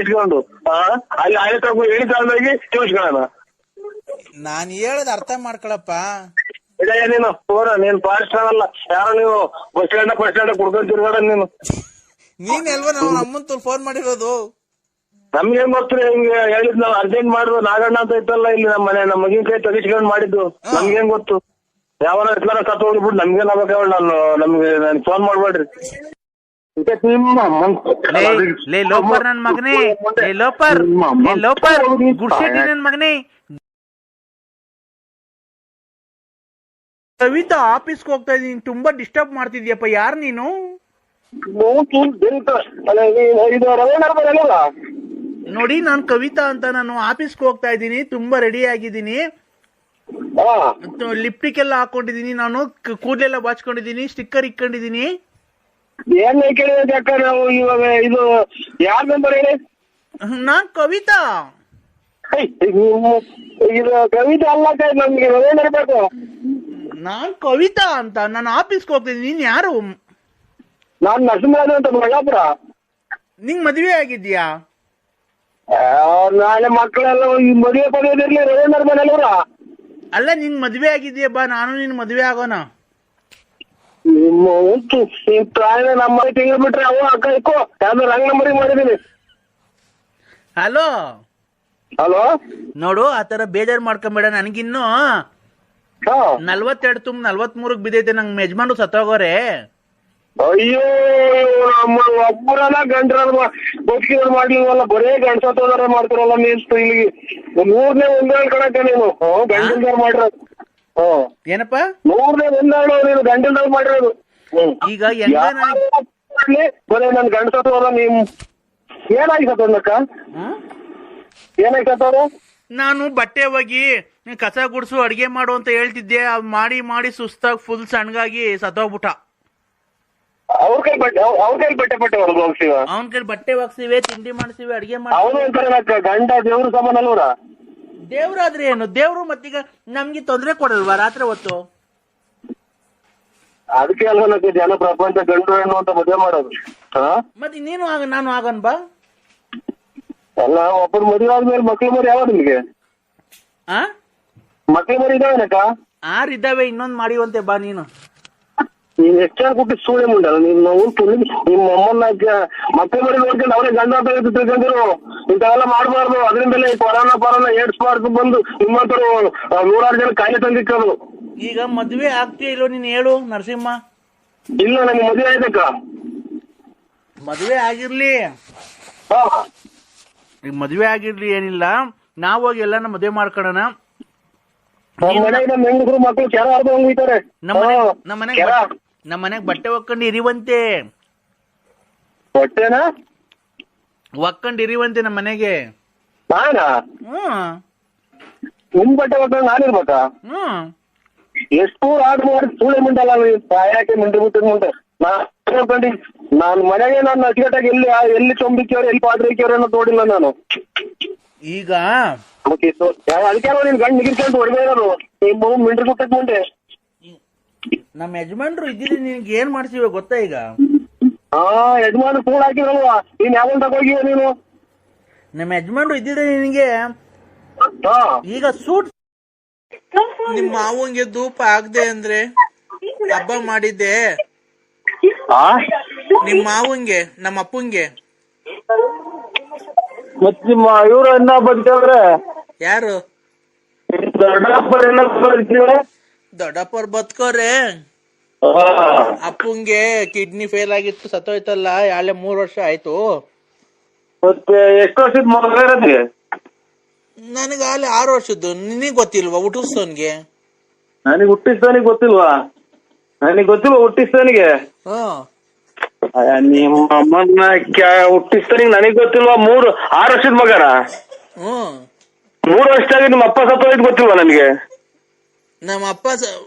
ಕಳಿಸ್ಕೊಂಡು ಅಲ್ಲಿ ಆಯ್ತು ಹೇಳಿ ಕಾಲದಾಗಿ ಕೇಳಿಸ್ಕೊಳ್ಳೋಣ. ನಾನ್ ಹೇಳದ್ ಅರ್ಥ ಮಾಡ್ಕೊಳಪ್ಪ. ಇದಯ್ಯ ನೀನು ನೀನ್ ಪಾಸ್ಟರ್ ಅಲ್ಲ, ಯಾರೋ ನೀವು ಬಸ್ ಸ್ಟ್ಯಾಂಡ್ ಕುಡ್ಕೊಂಡ್ ತಿರ್ಗಾಡ ನೀನು. ನೀನ್ ಎಲ್ವ ನಾವು ಅಮ್ಮನ್ ಫೋನ್ ಮಾಡಿರೋದು. ನಮ್ಗೇನ್ ಗೊತ್ತಿರಿ ಹಿಂಗೆ ಹೇಳಿದ್ ನಾವ್ ಅರ್ಜೆಂಟ್ ಮಾಡಿದ್ರು. ನಾಗಣ್ಣ ಅಂತ ಇತ್ತಲ್ಲ ಇಲ್ಲಿ ನಮ್ಮ ಮಗಿನ ಕೈ ತೆಗಿಸ್ಕೊಂಡ್ ಮಾಡಿದ್ದು. ನಮ್ಗೇನ್ ಗೊತ್ತು? ಯಾವನ ಇಟ್ಲಾರ ಸತ್ತು ಹೋಗ್ಬಿಟ್ಟು ನಮ್ಗೇನ್ ಆಗ್ಬೇಕ? ನಮ್ಗೆ ಫೋನ್ ಮಾಡ್ಬೇಡ್ರಿ. ಲೋಪರ್ ನನ್ ಮಗನೇ, ಲೋಪರ್ ಗುಡ್ಸೆಟ್ಟಿ ನನ್ ಮಗನೇ. ಕವಿತಾ ಆಫೀಸ್ಗೆ ಹೋಗ್ತಾ ಇದೀನಿ, ತುಂಬಾ ಡಿಸ್ಟರ್ಬ್ ಮಾಡ್ತಿದ್ಯಪ್ಪ. ಯಾರು ನೀನು? ನೋಡಿ ನಾನ್ ಕವಿತಾ ಅಂತ, ನಾನು ಆಫೀಸ್ಗೆ ಹೋಗ್ತಾ ಇದ್ದೀನಿ, ತುಂಬಾ ರೆಡಿ ಆಗಿದ್ದೀನಿ, ಲಿಪ್ಟಿಕ್ ಎಲ್ಲ ಹಾಕೊಂಡಿದೀನಿ, ನಾನು ಕೂದಲೆಲ್ಲ ಬಾಚ್ಕೊಂಡಿದೀನಿ, ಸ್ಟಿಕ್ಕರ್ ಇಕ್ಕೊಂಡಿದೀನಿ. ಏನ್ ಕೇಳಿದ್ರೆ ಅಕ್ಕ ನಾವು ಇವಾಗ ಇದು ಯಾರ ನಂಬರ್ ಹೇಳಿ? ನಾನ್ ಕವಿತಾ. ಇದು ಕವಿತಾ ಅಲ್ಲ, ನಮ್ಗೆ ಏನ್ ಇರ್ಬೇಕು? ನಾನ್ ಕವಿತಾ ಅಂತ, ನಾನು ಆಫೀಸ್ಗೆ ಹೋಗ್ತಿದ್ದೀನಿ. ನೀನ್ ಯಾರು? ನಾನ್ ನರಸಿಂಹರಾಜು ಅಂತ, ಮಳ್ಳಾಪುರ. ನಿಂಗ್ ಮದ್ವೆ ಆಗಿದ್ಯಾ? ನಾಳೆ ಮಕ್ಕಳೆಲ್ಲ ಮದುವೆ ಪಡೆಯೋದಿರ್ಲಿ ರವೀಂದ್ರ ಮನೆಯಲ್ವರ. ಅಲ್ಲ ನಿಂಗ್ ಮದ್ವೆ ಆಗಿದ್ಯಾ, ಬಾ ನಾನು ನಿನ್ ಮದ್ವೆ ಆಗೋಣ. ಪ್ರಾಯ ನಮ್ಮ ತಿಂಗಳು ಬಿಟ್ರೆ ಅವ ಅಕ್ಕ ಇಕ್ಕೋ ಯಾವ್ದು ರಂಗ್ ನಂಬರಿಗೆ ಮಾಡಿದೀನಿ. ಹಲೋ ಹಲೋ, ನೋಡು ಆತರ ಬೇಜಾರ್ ಮಾಡ್ಕೊಂಬೇಡ. ನನಗಿನ್ನು 42 ತುಂಬ 43 ಬಿದ್ದೈತೆ. ನಂಗೆ ಯಜಮಾನ್ರು ಸತ್ತೋಗೋರೆ. ಅಯ್ಯೋ, ನಮ್ಮ ಒಬ್ಬರಲ್ಲ ಗಂಡ್ರ ಬದುಕಿದ್ರು ಮಾಡ್ಲಿವಲ್ಲ, ಬರೇ ಗಂಡ್ಸತ್ತೋದಾರ ಮಾಡ್ತಾರಲ್ಲ. ಮೀನ್ಸ್ ಇಲ್ಲಿ 100ನೇ ಒಂದೇಳು ಕಣಕ್ಕ ನೀನು ಗಂಡಲ್ದಾರ್ ಮಾಡಿರೋದು. ಏನಪ್ಪ 100ನೇ ಒಂದೇಳು ನೀನು ಗಂಡಲ್ದಾರ್ ಮಾಡಿರೋದು. ಈಗ ಬರೇ ನನ್ ಗಂಡ್ಸತ್ತೋದ. ನೀವ್ ಏನಾಗಿ ಸತ್ತೋದಕ್ಕ? ಏನಾಗಿ ಸತ್ತೋದ? ನಾನು ಬಟ್ಟೆ ಹೋಗಿ ಕಸ ಗುಡ್ಸು ಅಡಿಗೆ ಮಾಡು ಅಂತ ಹೇಳ್ತಿದ್ದೆ, ಮಾಡಿ ಮಾಡಿ ಸುಸ್ತಾಗಿ ಫುಲ್ ಸಣ್ಣಗಾಗಿ ಸತ್ತೋಗ್ಬಿಟ್ಟ. ಅವ್ರ ಕೈ ಬಟ್ಟೆ ಹೋಗ್ಸಿವ, ಅವನ ಕೈ ಬಟ್ಟೆ ಒಗ್ಸಿವೆ, ತಿಂಡಿ ಮಾಡ್ಸಿವೆ, ಅಡಿಗೆ ಮಾಡಿ. ಅವನು ಅಂತಾರಕ್ಕ ಗಂಡ ದೇವ್ರ ಸಮಾನ ಅಲ್ವರ. ದೇವ್ರಾದ್ರೆ ಏನು? ದೇವ್ರು ಮತ್ತೀಗ ನಮ್ಗೆ ತೊಂದ್ರೆ ಕೊಡಲ್ವಾ ರಾತ್ರಿ ಹೊತ್ತು? ಅದಕ್ಕೆ ಅಲ್ವ ಜನ ಪ್ರಪಂಚ ಗಂಡು ಹೆಣ್ಣು ಅಂತ ಮದುವೆ ಮಾಡೋದು. ಮತ್ತೆ ನೀನು ನಾನು ಆಗೋಣ ಬಾ. ಅಲ್ಲ, ಒಬ್ಬರು ಮದುವೆ ಆದ್ಮೇಲೆ ಮಕ್ಳು ಮರಿ ಯಾವ ನಿಮ್ಗೆ? ಮಕ್ಳು ಮರಿ ಇದಾವೇನಕ್ಕ? 6 ಇದ್ದಾವೆ, ಇನ್ನೊಂದ್ ಮಾಡಿವಂತೆ ಬಾ ನೀನು. ನೀನ್ ಹೆಚ್ಚಾಗಿ ಕೊಟ್ಟು ಸೂಳೆ ಮುಂಡಲ್ಲ ನೀನ್. ನಾವು ನಿಮ್ಮ ಅಮ್ಮನ್ನ ಮಕ್ಳು ಮರಿ ನೋಡ್ಕೊಂಡು ಅವರೇ ಗಂಡ ಅಂತ ತಿಳ್ಕೊಂಡಿರು. ಇಂಥವೆಲ್ಲ ಮಾಡಬಾರ್ದು. ಅದರಿಂದಲೇ ಕೊರೋನಾ ಏಡ್ಸ್ಬಾರ್ದು ಬಂದು ನಿಮ್ಮಂತರು 100 ಜನ ಕಾಯಿಲೆ ತಂದಿಕ್ಕೋದು. ಈಗ ಮದ್ವೆ ಆಗ್ತೀಯ ಇಲ್ಲೋ ನೀನ್ ಹೇಳು ನರಸಿಂಹ? ಇಲ್ಲ, ನಮ್ಗೆ ಮದುವೆ ಆಯ್ತಕ್ಕ. ಮದ್ವೆ ಆಗಿರ್ಲಿ, ಈಗ ಮದ್ವೆ ಆಗಿರ್ಲಿ, ಏನಿಲ್ಲ, ನಾವ್ ಹೋಗಿ ಎಲ್ಲಾನ ಮದ್ವೆ ಮಾಡ್ಕೊಳ್ಳೋಣ. ಹೆಂಗಸರು ಮಕ್ಳು ಕೆರ ಆಡ್ದು ಹೋಗ್ತಾರೆ. ನಮ್ಮ ಮನೆಗ್ ಬಟ್ಟೆ ಒಕ್ಕೊಂಡು ಇರಿವಂತೆ. ಹೊಟ್ಟೆನಾ ಒಕ್ಕೊಂಡು ಇರಿವಂತೆ ನಮ್ಮ ಮನೆಗೆ. ನಾನಾ? ನಿಮ್ ಬಟ್ಟೆ ಒಕ್ಕೊಂಡು ನಾನಿರ್ಬೇಕಾ? ಎಷ್ಟು ಆರ್ಡರ್ ಮಾಡಿ ಸೂಳೆ ಮುಂಡಲ್ಲ ಯಾಕೆ ಮುಂಡೆ ಬಿಟ್ಟು ಮುಂದೆ ನಾನು ಮನೆಗೆ ನಾನು ಅಚ್ಚುಕಟ್ಟಾಗಿ ಎಲ್ಲಿ ಚೊಂಬಿಕ್ಕಿಯವ್ರು ಎಲ್ಲಿ ಪಾತ್ರೆ ಇಕ್ಕಿಯವ್ರು ಅನ್ನೋದು ನೋಡಿಲ್ಲ ನಾನು. ಈಗ ಅದಕ್ಕೆ ನೀನ್ ಗಂಡು ನಿಗಿರ್ಕೊಂಡು ಹೊಡೆದೇ ಇರೋದು ನಿಮ್ಮ ಮಿಂಡ್ರಿ ಬಿಟ್ಟಕ್ ಮುಂದೆ. ನಮ್ಮ ಯಜಮಾನ್ರು ಇದ್ದಿದ್ರೆ ನಿನ್ಗೆ ಏನ್ ಮಾಡ್ತೀವ ಗೊತ್ತಾ? ಈಗ ಯಜಮಾನ್ ಕೂಡ ಹಾಕಿರಲ್ವಾ? ನೀನ್ ಯಾವಾಗ ತಗೋಗಿವ ನೀನು? ನಮ್ಮ ಯಜಮಾನ್ರು ಇದ್ದಿದ್ರೆ ನಿನಗೆ ಈಗ ಸೂಟ್ ನಿಮ್ಮ ಮಾವಂಗೆ ಧೂಪ ಆಗದೆ ಅಂದ್ರೆ ಹಬ್ಬ ಮಾಡಿದ್ದೆ. ನಿಮ್ಮ ಮಾವಂಗೆ, ನಮ್ಮ ಅಪ್ಪಂಗೆ. ಮತ್ ನಿಮ್ಮ ಇವ್ರು ಅನ್ನ ಬರ್ತೇವ್ರೆ ಯಾರು? ದೊಡ್ಡಪ್ಪರ್ ಬದುಕೋರೆ. ಅಪ್ಪಂಗೆ ಕಿಡ್ನಿ ಫೇಲ್ ಆಗಿತ್ತು, ಸತ್ತೋಯ್ತಲ್ಲ, 3 ವರ್ಷ ಆಯ್ತು. ಮತ್ತೆ ಎಷ್ಟು ವರ್ಷದ ಮಗ ಇರೋದ್ರಿ? ನನಗ 6 ವರ್ಷದ್ದು. ನಿನಗ್ ಗೊತ್ತಿಲ್ವಾ ಹುಟ್ಟಿಸ್ತವನ್ಗೆ? ನನಗೆ ಹುಟ್ಟಿಸ್ತವನಿಗೆ ಗೊತ್ತಿಲ್ವಾ? ನನಗೆ ಗೊತ್ತಿಲ್ವಾ ಹುಟ್ಟಿಸ್ತವನಿಗೆ? ನಿಮ್ಮ ಅಮ್ಮನ ಹುಟ್ಟಿಸ್ತವನಿಗೆ ನನಗ್ ಗೊತ್ತಿಲ್ವಾ? 6 ವರ್ಷದ ಮಗನ? 3 ವರ್ಷದಾಗ ನಿಮ್ಮ ಅಪ್ಪ ಸತ್ತೋಯ್ತು ಗೊತ್ತಿಲ್ವಾ ನನಗೆ? ನಮ್ಮ ಅಪ್ಪ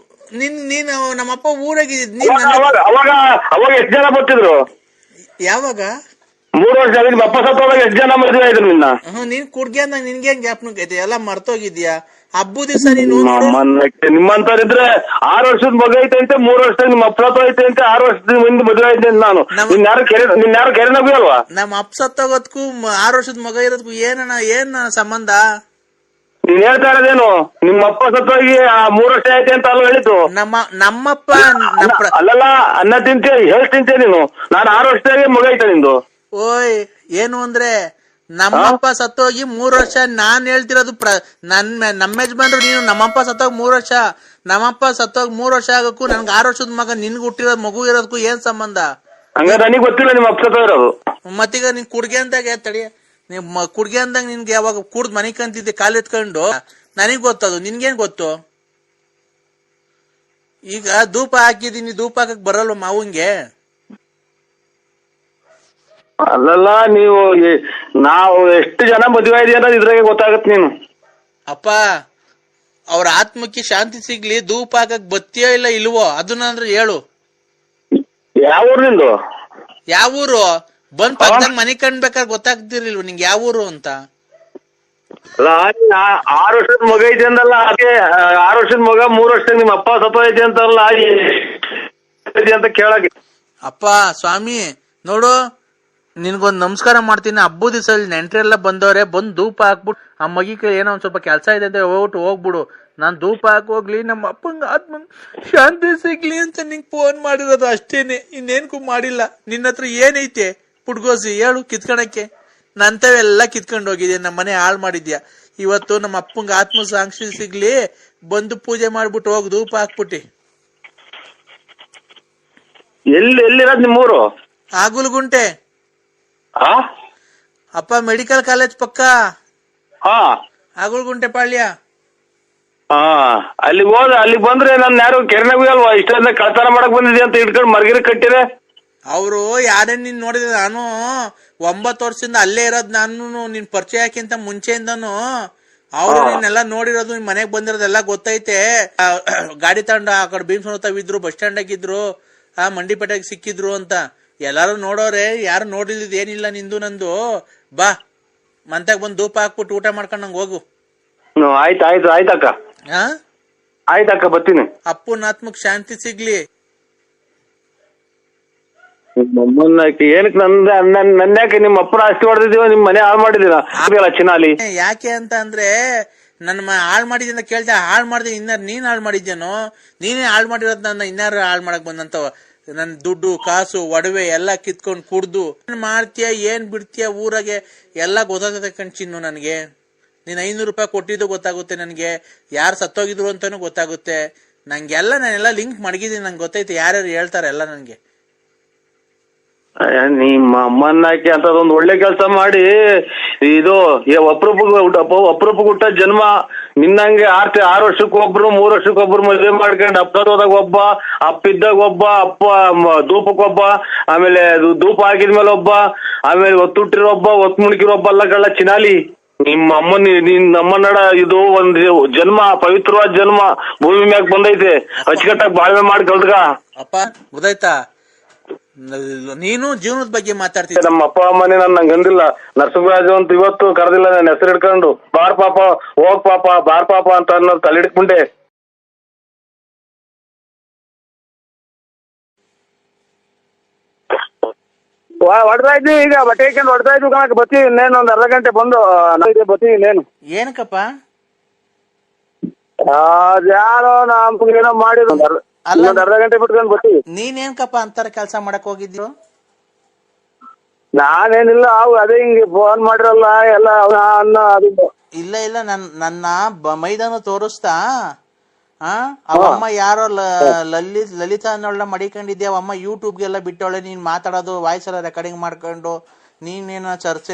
ನೀನು ನಮ್ಮಪ್ಪ ಊರಾಗಿದ್ದ. ಅವಾಗ ಎಷ್ಟು ಜನ ಬರ್ತಿದ್ರು? ಯಾವಾಗ? 3 ವರ್ಷ ಆಗಿ ನಿಮ್ಮ ಅಪ್ಪ ಸತ್ತೋದಾಗ ಎಷ್ಟು ಜನ ಮದುವೆ ಆಯ್ತು ನಿನ್ನ? ನೀನ್ ಕುಡ್ಗೆ ಅಂದಾಗ ನಿನ್ಗೆ ಜ್ಞಾಪನ ಐತೆ ಎಲ್ಲ ಮರ್ತೋಗಿದ್ಯಾ? ಹಬ್ಬ ದಿವಸ ನೀನು ನಿಮ್ಮಂತವ್ರಿದ್ರೆ 6 ವರ್ಷದ ಮಗ ಐತೆ ಅಂತೆ, 3 ವರ್ಷದಾಗ ನಿಮ್ಮ ಅಪ್ಪ ಸತ್ತೋಯ್ತೆ ಅಂತೆ, 6 ವರ್ಷದ ಮುಂದೆ ಮದುವೆ ಆಯ್ತು ಅಂತ ನಾನು. ನಿನ್ಯಾರು ಕೆರೆನಗೂ ಅಲ್ವಾ? ನಮ್ಮ ಅಪ್ಪ ಸತ್ತೋಗೋದಕ್ಕೂ 6 ವರ್ಷದ ಮಗ ಇರೋದಕ್ಕೂ ಏನ್ ಸಂಬಂಧ? ನೀನ್ ಹೇಳ್ತಾ ಇರೋದೇನು? ನಿಮ್ಮ ಅಪ್ಪ ಸತ್ತೋಗಿ 3 ವರ್ಷ ಆಯ್ತು ಅಂತ ಅಲ್ವಾ ಹೇಳಿದ್ದು? ನಮ್ಮಪ್ಪ ಅಲ್ಲಲ್ಲ, ಅನ್ನ ತಿಂತೆ ಹೇಳಿ ತಿಂತೆ ನೀನು. ನಾನು 6 ವರ್ಷದಾಗೆ ಮಗ ಐತೆ ನಿಂದು. ಓಯ್ ಏನು ಅಂದ್ರೆ ನಮ್ಮಪ್ಪ ಸತ್ತೋಗಿ 3 ವರ್ಷ. ನಾನ್ ಹೇಳ್ತಿರೋದು ನಮ್ಮ ಯಜಮಾನ್ರು. ನೀನು ನಮ್ಮಪ್ಪ ಸತ್ತೋಗಿ 3 ವರ್ಷ, ನಮ್ಮಪ್ಪ ಸತ್ತೋಗಿ 3 ವರ್ಷ ಆಗಕ್ಕೂ ನನ್ಗೆ 6 ವರ್ಷದ ಮಗ ನಿನ್ಗೆ ಹುಟ್ಟಿರೋದು ಮಗು ಇರೋದಕ್ಕೂ ಏನ್ ಸಂಬಂಧ? ಹಂಗಾರೆ ನನಗೆ ಗೊತ್ತಿಲ್ಲ ನಿಮ್ಮ ಅಪ್ಪ ಸತ್ತೋಗಿರೋದು. ಮತ್ತೀಗ ನೀನ್ ಕುಡ್ಗೆ ಅಂದಾಗ ತಡಿ, ಕುಡ್ಗೆ ಅಂದಾಗ ನಿನ್ಗೆ ಯಾವಾಗ ಕುಡ್ದ್ ಮನೆ ಕಂತಿದ್ದೆ ಕಾಲು ಎತ್ಕೊಂಡು ನನಗ್ ಗೊತ್ತದು, ನಿನ್ಗೇನ್ ಗೊತ್ತು? ಈಗ ಧೂಪ ಹಾಕಿದೀನಿ, ಧೂಪ ಹಾಕಕ್ ಬರಲ್ವ ಮಾವಂಗೆ? ಅಲ್ಲಲ್ಲ, ನಾವು ಎಷ್ಟು ಜನ ಮದುವೆ ಇದೆಯಾ ಅನ್ನೋದು ಇದ್ರಾಗೆ ಗೊತ್ತಾಗತ್ ನೀನು. ಅಪ್ಪ ಅವ್ರ ಆತ್ಮಕ್ಕೆ ಶಾಂತಿ ಸಿಗ್ಲಿ, ಧೂಪ ಹಾಕಕ್ ಬತ್ತೀಯೋ ಇಲ್ಲ ಇಲ್ವೋ ಅದನ್ನ ಅಂದ್ರೆ ಹೇಳು. ಯಾವ ಊರು ನಿಂದು? ಯಾವ ಊರು? ಬಂದ್ ಪಕ್ಕದಾಗ ಮನೆ ಕಂಡ್ಬೇಕಾದ್ರೆ ಗೊತ್ತಾಗ್ತಿರ್ಲಿಲ್ವ ನಿಂಗೆ ಯಾವ ಊರು ಅಂತ? ಅಲ್ಲ, 6 ವರ್ಷದ ಮಗ ಐತೆ ಅಂದಲ್ಲ, ಹಾಗೆ 6 ವರ್ಷದ ಮಗ 3 ವರ್ಷದಾಗ ನಿಮ್ಮ ಅಪ್ಪ ಸತ್ತೋಯ್ತೆ ಅಂತಲ್ಲ ಅಂತ ಕೇಳಕ್ಕೆ. ಅಪ್ಪ ಸ್ವಾಮಿ ನೋಡು, ನಿನ್ಗೊಂದ್ ನಮಸ್ಕಾರ ಮಾಡ್ತೀನಿ. ಹಬ್ಬದ ದಿವಸ ನೆಂಟ್ರೆಲ್ಲ ಬಂದವ್ರೆ, ಬಂದ್ ಧೂಪ ಹಾಕ್ಬಿಟ್ಟು ಆ ಮಗಿ ಕೈ ಏನೋ ಒಂದ್ ಸ್ವಲ್ಪ ಕೆಲಸ ಇದೆ ಅಂತ ಹೋಗ್ಬಿಡು. ನಾನ್ ಧೂಪ ಹಾಕಿ ಹೋಗ್ಲಿ, ನಮ್ಮ ಅಪ್ಪಂಗ ಆತ್ಮ ಶಾಂತಿ ಸಿಗ್ಲಿ ಅಂತ ನಿಂಗೆ ಫೋನ್ ಮಾಡಿರೋದು ಅಷ್ಟೇನೆ, ಇನ್ನೇನ್ಕು ಮಾಡಿಲ್ಲ. ನಿನ್ನ ಹತ್ರ ಏನೈತೆ ಪುಡ್ಗೋಸಿ ಹೇಳು ಕಿತ್ಕೊಳಕ್ಕೆ? ನಂತವೆಲ್ಲ ಕಿತ್ಕೊಂಡು ಹೋಗಿದ್ಯಾ, ನಮ್ಮ ಮನೆ ಹಾಳು ಮಾಡಿದ್ಯಾ. ಇವತ್ತು ನಮ್ಮ ಅಪ್ಪಂಗ ಆತ್ಮ ಸಾಕ್ಷಿ ಸಿಗ್ಲಿ, ಬಂದು ಪೂಜೆ ಮಾಡ್ಬಿಟ್ಟು ಹೋಗ್ ಧೂಪ ಹಾಕ್ಬಿಟ್ಟಿ. ಎಲ್ಲಿರೋದ್ ನಿಮ್ಮೂರು? ಆಗುಲ್ಗುಂಟೆ ಅಪ್ಪ, ಮೆಡಿಕಲ್ ಕಾಲೇಜ್ ಪಕ್ಕ ಆಗುಲ್ಗುಂಟೆ ಪಾಳ್ಯ. ಅಲ್ಲಿ ಬಂದ್ರೆ ನನ್ ಯಾರು ಕೆರೆನಾಗೂ ಅಲ್ವಾ ಇಷ್ಟೊಂದ ಕಳ್ತನ ಮಾಡಕ್ ಬಂದಿದೆ ಅಂತ ಇಟ್ಕೊಂಡು ಮರ್ಗಿರಿ ಕಟ್ಟಿರೆ? ಅವರು ಯಾರೇ ನೀನ್ ನೋಡಿದ್ರೆ, ನಾನು 9 ವರ್ಷದಿಂದ ಅಲ್ಲೇ ಇರೋದ್. ನಾನು ನಿನ್ ಪರಿಚಯ ಹಾಕಿಂತ ಮುಂಚೆಯಿಂದನು ಅವ್ರು ನಿನ್ನೆಲ್ಲ ನೋಡಿರೋದು, ನಿನ್ ಮನೆಗ್ ಬಂದಿರೋದೆಲ್ಲ ಗೊತ್ತೈತೆ. ಗಾಡಿ ತಗೊಂಡು ಆ ಕಡೆ ಭೀಮ್ಸೋತಾವಿದ್ರು, ಬಸ್ ಸ್ಟ್ಯಾಂಡ್ ಆಗಿದ್ರು, ಮಂಡಿಪೇಟೆಗೆ ಸಿಕ್ಕಿದ್ರು ಅಂತ ಎಲ್ಲಾರು ನೋಡೋರೆ. ಯಾರು ನೋಡಿದ್ ಏನಿಲ್ಲ ನಿಂದು ನಂದು. ಬಾ ಮಂತಾಗ ಬಂದ್ ಧೂಪ ಹಾಕ್ಬಿಟ್ಟು ಊಟ ಮಾಡ್ಕೊಂಡ್ ನಂಗೆ ಹೋಗು. ಆಯ್ತಕ್ಕ, ಆಯ್ತಕ್ಕ, ಬರ್ತೀನಿ. ಅಪ್ಪನ ಆತ್ಮಕ್ ಶಾಂತಿ ಸಿಗ್ಲಿ. ಏನಕ್ಕೆ ನನ್ಯಾಕೆ ನಿಮ್ಮ ಅಪ್ಪನ ಆಸ್ತಿ ಹೊಡೆದಿದೀವ, ನಿಮ್ ಮನೆ ಹಾಳು ಮಾಡಿದೀರ ಚಿನಾಲಿ? ಯಾಕೆ ಅಂತ ಅಂದ್ರೆ ನನ್ನ ಹಾಳು ಮಾಡಿದ್ಯ ಅಂತ ಕೇಳ್ತಾ, ಹಾಳು ಮಾಡಿದೆ ಇನ್ನಾರು ನೀನ್ ಹಾಳು ಮಾಡಿದ್ಯಾನೋ? ನೀನೇ ಹಾಳು ಮಾಡಿರೋದ್ ನನ್ನ ಇನ್ನಾರು ಹಾಳು ಮಾಡಕ್ ಬಂದಂತ ನನ್ ದುಡ್ಡು ಕಾಸು ಒಡವೆ ಎಲ್ಲ ಕಿತ್ಕೊಂಡ್ ಕುಡ್ದು ಏನ್ ಮಾಡ್ತೀಯ ಏನ್ ಬಿಡ್ತೀಯ ಊರಾಗೆ ಎಲ್ಲ ಗೊತ್ತಾಗುತ್ತೆ ಕಣ್ಚಿನ್ನು. ನನ್ಗೆ ನೀನ್ 500 ರೂಪಾಯಿ ಕೊಟ್ಟಿದ್ದು ಗೊತ್ತಾಗುತ್ತೆ, ನನ್ಗೆ ಯಾರು ಸತ್ತೋಗಿದ್ರು ಅಂತಾನು ಗೊತ್ತಾಗುತ್ತೆ. ನಾನೆಲ್ಲ ಲಿಂಕ್ ಮಡಗಿದೀನಿ, ನಂಗೆ ಗೊತ್ತೈತೆ ಯಾರ್ಯಾರು ಹೇಳ್ತಾರೆ ಎಲ್ಲ ನನ್ಗೆ. ನಿಮ್ಮ ಅಮ್ಮನ್ನಾಕಿ ಅಂತದೊಂದು ಒಳ್ಳೆ ಕೆಲಸ ಮಾಡಿ ಇದು ಅಪರೂಪ ಹುಟ್ಟ ಜನ್ಮ. ನಿನ್ನಂಗೆ 6 ವರ್ಷಕ್ಕೊಬ್ರು 3 ವರ್ಷಕ್ಕೊಬ್ರು ಮದುವೆ ಮಾಡ್ಕೊಂಡು ಅಪ್ಪದಾಗ ಒಬ್ಬ, ಅಪ್ಪಿದ್ದಾಗ ಒಬ್ಬ, ಅಪ್ಪ ಧೂಪಕ್ಕೊಬ್ಬ, ಆಮೇಲೆ ಧೂಪ ಹಾಕಿದ್ಮೇಲೆ ಒಬ್ಬ, ಆಮೇಲೆ ಒತ್ತುಟ್ಟಿರೋ ಒಬ್ಬ, ಒತ್ತು ಮುಣಕಿರೋ ಒಬ್ಬ ಅಲ್ಲ ಚಿನಾಲಿ. ನಿನ್ನ ಅಮ್ಮನಡ ಇದು ಒಂದ್ ಜನ್ಮ, ಪವಿತ್ರವಾದ ಜನ್ಮ ಭೂಮಿ ಮ್ಯಾಗ ಬಂದೈತೆ. ಅಚ್ಚುಕಟ್ಟಾಗಿ ಬಾಳ್ವೆ ಮಾಡಿ ಕಲ್ತ್ಗ. ಅಪ್ಪ ಗೊತ್ತಾಯ್ತಾ? ನೀನು ಜೀವನದ ಬಗ್ಗೆ ಮಾತಾಡ್ತೀನಿ. ನಮ್ಮ ಅಪ್ಪ ಅಮ್ಮನೇ ನಂಗೆ ಅಂದಿಲ್ಲ, ನರಸಿಂಹರಾಜು ಅಂತ ಇವತ್ತು ಕರೆದಿಲ್ಲ ನನ್ನ ಹೆಸರು ಹಿಡ್ಕೊಂಡು. ಬಾರ್ ಪಾಪ, ಹೋಗ್ ಪಾಪ, ಬಾರ್ ಪಾಪ ಅಂತ ಅನ್ನೋದು ತಲೆಹಿಡ್ಕೊಂಡೆ. ಹೊಡ್ತಾ ಇದ್ವಿ, ಈಗ ಬಟ್ಟೆ ಹಾಕೊಂಡು ಹೊಡ್ತಾ ಇದ್ವಿ ಕಣಕ್. ಬತ್ತೀವಿ ಇನ್ನೇನು ಒಂದ್ ಅರ್ಧ ಗಂಟೆ ಬಂದು ಬತ್ತೀವಿ. ಇನ್ನೇನು ಏನಕ್ಕಪ್ಪ? ಅದ್ಯಾರೋ ನಮ್ಗೇನೋ ಮಾಡಿದ್ರು, ಒಂದ್ ಅರ್ಧ ಗಂಟೆ ಬಿಟ್ಕೊಂಡು ಬರ್ತೀವಿ. ನೀನೇನ್ಕಪ್ಪ ಅಂತಾರ ಕೆಲ್ಸ ಮಾಡಕ್ ಹೋಗಿದ್ರು? ನಾನೇನಿಲ್ಲ, ಅದೇ ಹಿಂಗೆ ಫೋನ್ ಮಾಡಿರಲ್ಲ ಎಲ್ಲ ಇಲ್ಲ ನನ್ನ ಮೈದಾನ ತೋರಿಸ್ತಾ ಅವಮ್ಮ ಯಾರೋ ಲಲಿತಾ ಅನ್ನೋಳ ಮಡಿಕೊಂಡಿದ್ದೆ. ಅವಮ್ಮ ಯೂಟ್ಯೂಬ್ಗೆಲ್ಲ ಬಿಟ್ಟವಳೆ, ನೀನ್ ಮಾತಾಡೋದು ವಾಯ್ಸ್ ಎಲ್ಲ ರೆಕಾರ್ಡಿಂಗ್ ಮಾಡ್ಕೊಂಡು ನೀನೇನೋ ಚರ್ಚೆ.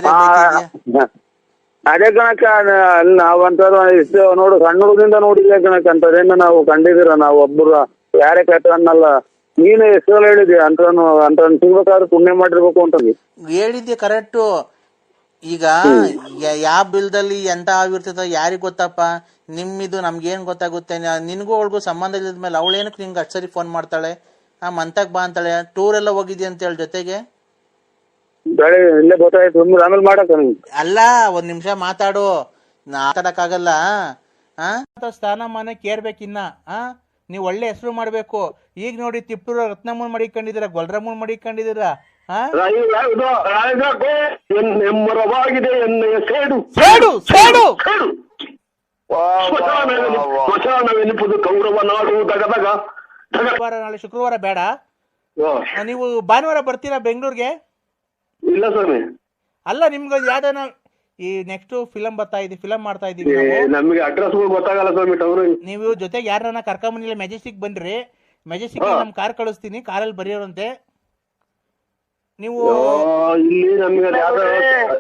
ಅದೇ ಕಣಕ್ಕ, ನಾವಂತ ಇಷ್ಟು ನೋಡು ಸಣ್ಣ ಹುಡುಗದಿಂದ ನೋಡಿದ್ದೆ ಕಣಕ್ಕ. ಅಂತದೇನ ನಾವು ಕಂಡಿದ್ದೀರ, ನಾವು ಒಬ್ಬರು ಯಾರೇ ಕೆಟ್ಟ ಅನ್ನಲ್ಲ. ನೀನು ಎಷ್ಟು ಸಲ ಹೇಳಿದ್ಯ ಅಂತ ಸಿಗ್ಬೇಕಾದ್ರೆ ಪುಣ್ಯ ಮಾಡಿರ್ಬೇಕು ಅಂತ ಹೇಳಿದ್ದೆ. ಕರೆಕ್ಟು. ಈಗ ಯಾವ ಬಿಲ್ದಲ್ಲಿ ಎಂತ ಆಗಿರ್ತದ ಯಾರಿಗ್ ಗೊತ್ತಪ್ಪ? ನಿಮ್ಮಿದು ನಮ್ಗೇನ್ ಗೊತ್ತಾಗುತ್ತೆ? ನಿನ್ಗೂ ಅವಳಿಗೂ ಸಂಬಂಧ ಇಲ್ಲದ್ಮೇಲೆ ಅವಳೇನಕ್ಕೆ ನಿಂಗೆ ಅಷ್ಟು ಸರಿ ಫೋನ್ ಮಾಡ್ತಾಳೆ? ಮಂತಾಗ್ ಬಾ ಅಂತಾಳೆ. ಟೂರ್ ಎಲ್ಲ ಹೋಗಿದ್ಯ ಅಂತ ಹೇಳಿ ಜೊತೆಗೆ ಬೆಳೆ ಇಲ್ಲೇ ಗೊತ್ತಾಯ್ತು ಆಮೇಲೆ ಮಾಡಕ್ಕ ಅಲ್ಲ ಒಂದ್ ನಿಮಿಷ ಮಾತಾಡು, ಮಾತಾಡಕ್ಕಾಗಲ್ಲ. ಸ್ಥಾನಮಾನ ಕೇರ್ಬೇಕಿನ್ನ. ನೀವು ಒಳ್ಳೆ ಹೆಸರು ಮಾಡ್ಬೇಕು. ಈಗ ನೋಡಿ ತಿಪ್ಪೂರು ರತ್ನಮ್ಮನ್ ಮಡಿಕೊಂಡಿದ್ದೀರಾ, ಗೊಲ್ರಮ್ಮನ್ ಮಡಿಕೊಂಡಿದ್ದೀರಾ. ಎಮ್ಮರವಾಗಿದೆ ಎಣ್ಣೆಯ ಸೇಡು ಸೇಡು ಸೇಡು ಸ್ಮಶಾನವೆನಿಪುದು ಕೌರವ ನಾಡು ದಗದಗ. ನಾಳೆ ಶುಕ್ರವಾರ ಬೇಡ, ನೀವು ಭಾನುವಾರ ಬರ್ತೀರಾ ಬೆಂಗಳೂರಿಗೆ? ಇಲ್ಲ ಸ್ವಾಮಿ. ಅಲ್ಲ ನಿಮ್ಗೆ ಯಾವ್ದಾನ ಈ ನೆಕ್ಸ್ಟ್ ಫಿಲಂ ಫಿಲಂ ಮಾಡ್ತಾ ಇದೀವಿ. ನಮಗೆ ಅಡ್ರೆಸ್ ಗೊತ್ತಾಗಲ್ಲ ಸ್ವಾಮಿ. ನೀವು ಜೊತೆಗೆ ಯಾರನ್ನ ಕರ್ಕೊಂಬಂದಿಲ್ಲ, ಮೆಜೆಸ್ಟಿಕ್ ಬನ್ರಿ. ಮೆಜೆಸ್ಟಿಕ್ ನಮ್ ಕಾರ್ ಕಳಿಸ್ತೀನಿ, ಕಾರಲ್ಲಿ ಬರೆಯೋರಂತೆ ನೀವು. ಇಲ್ಲಿ ನಮ್ಗೆ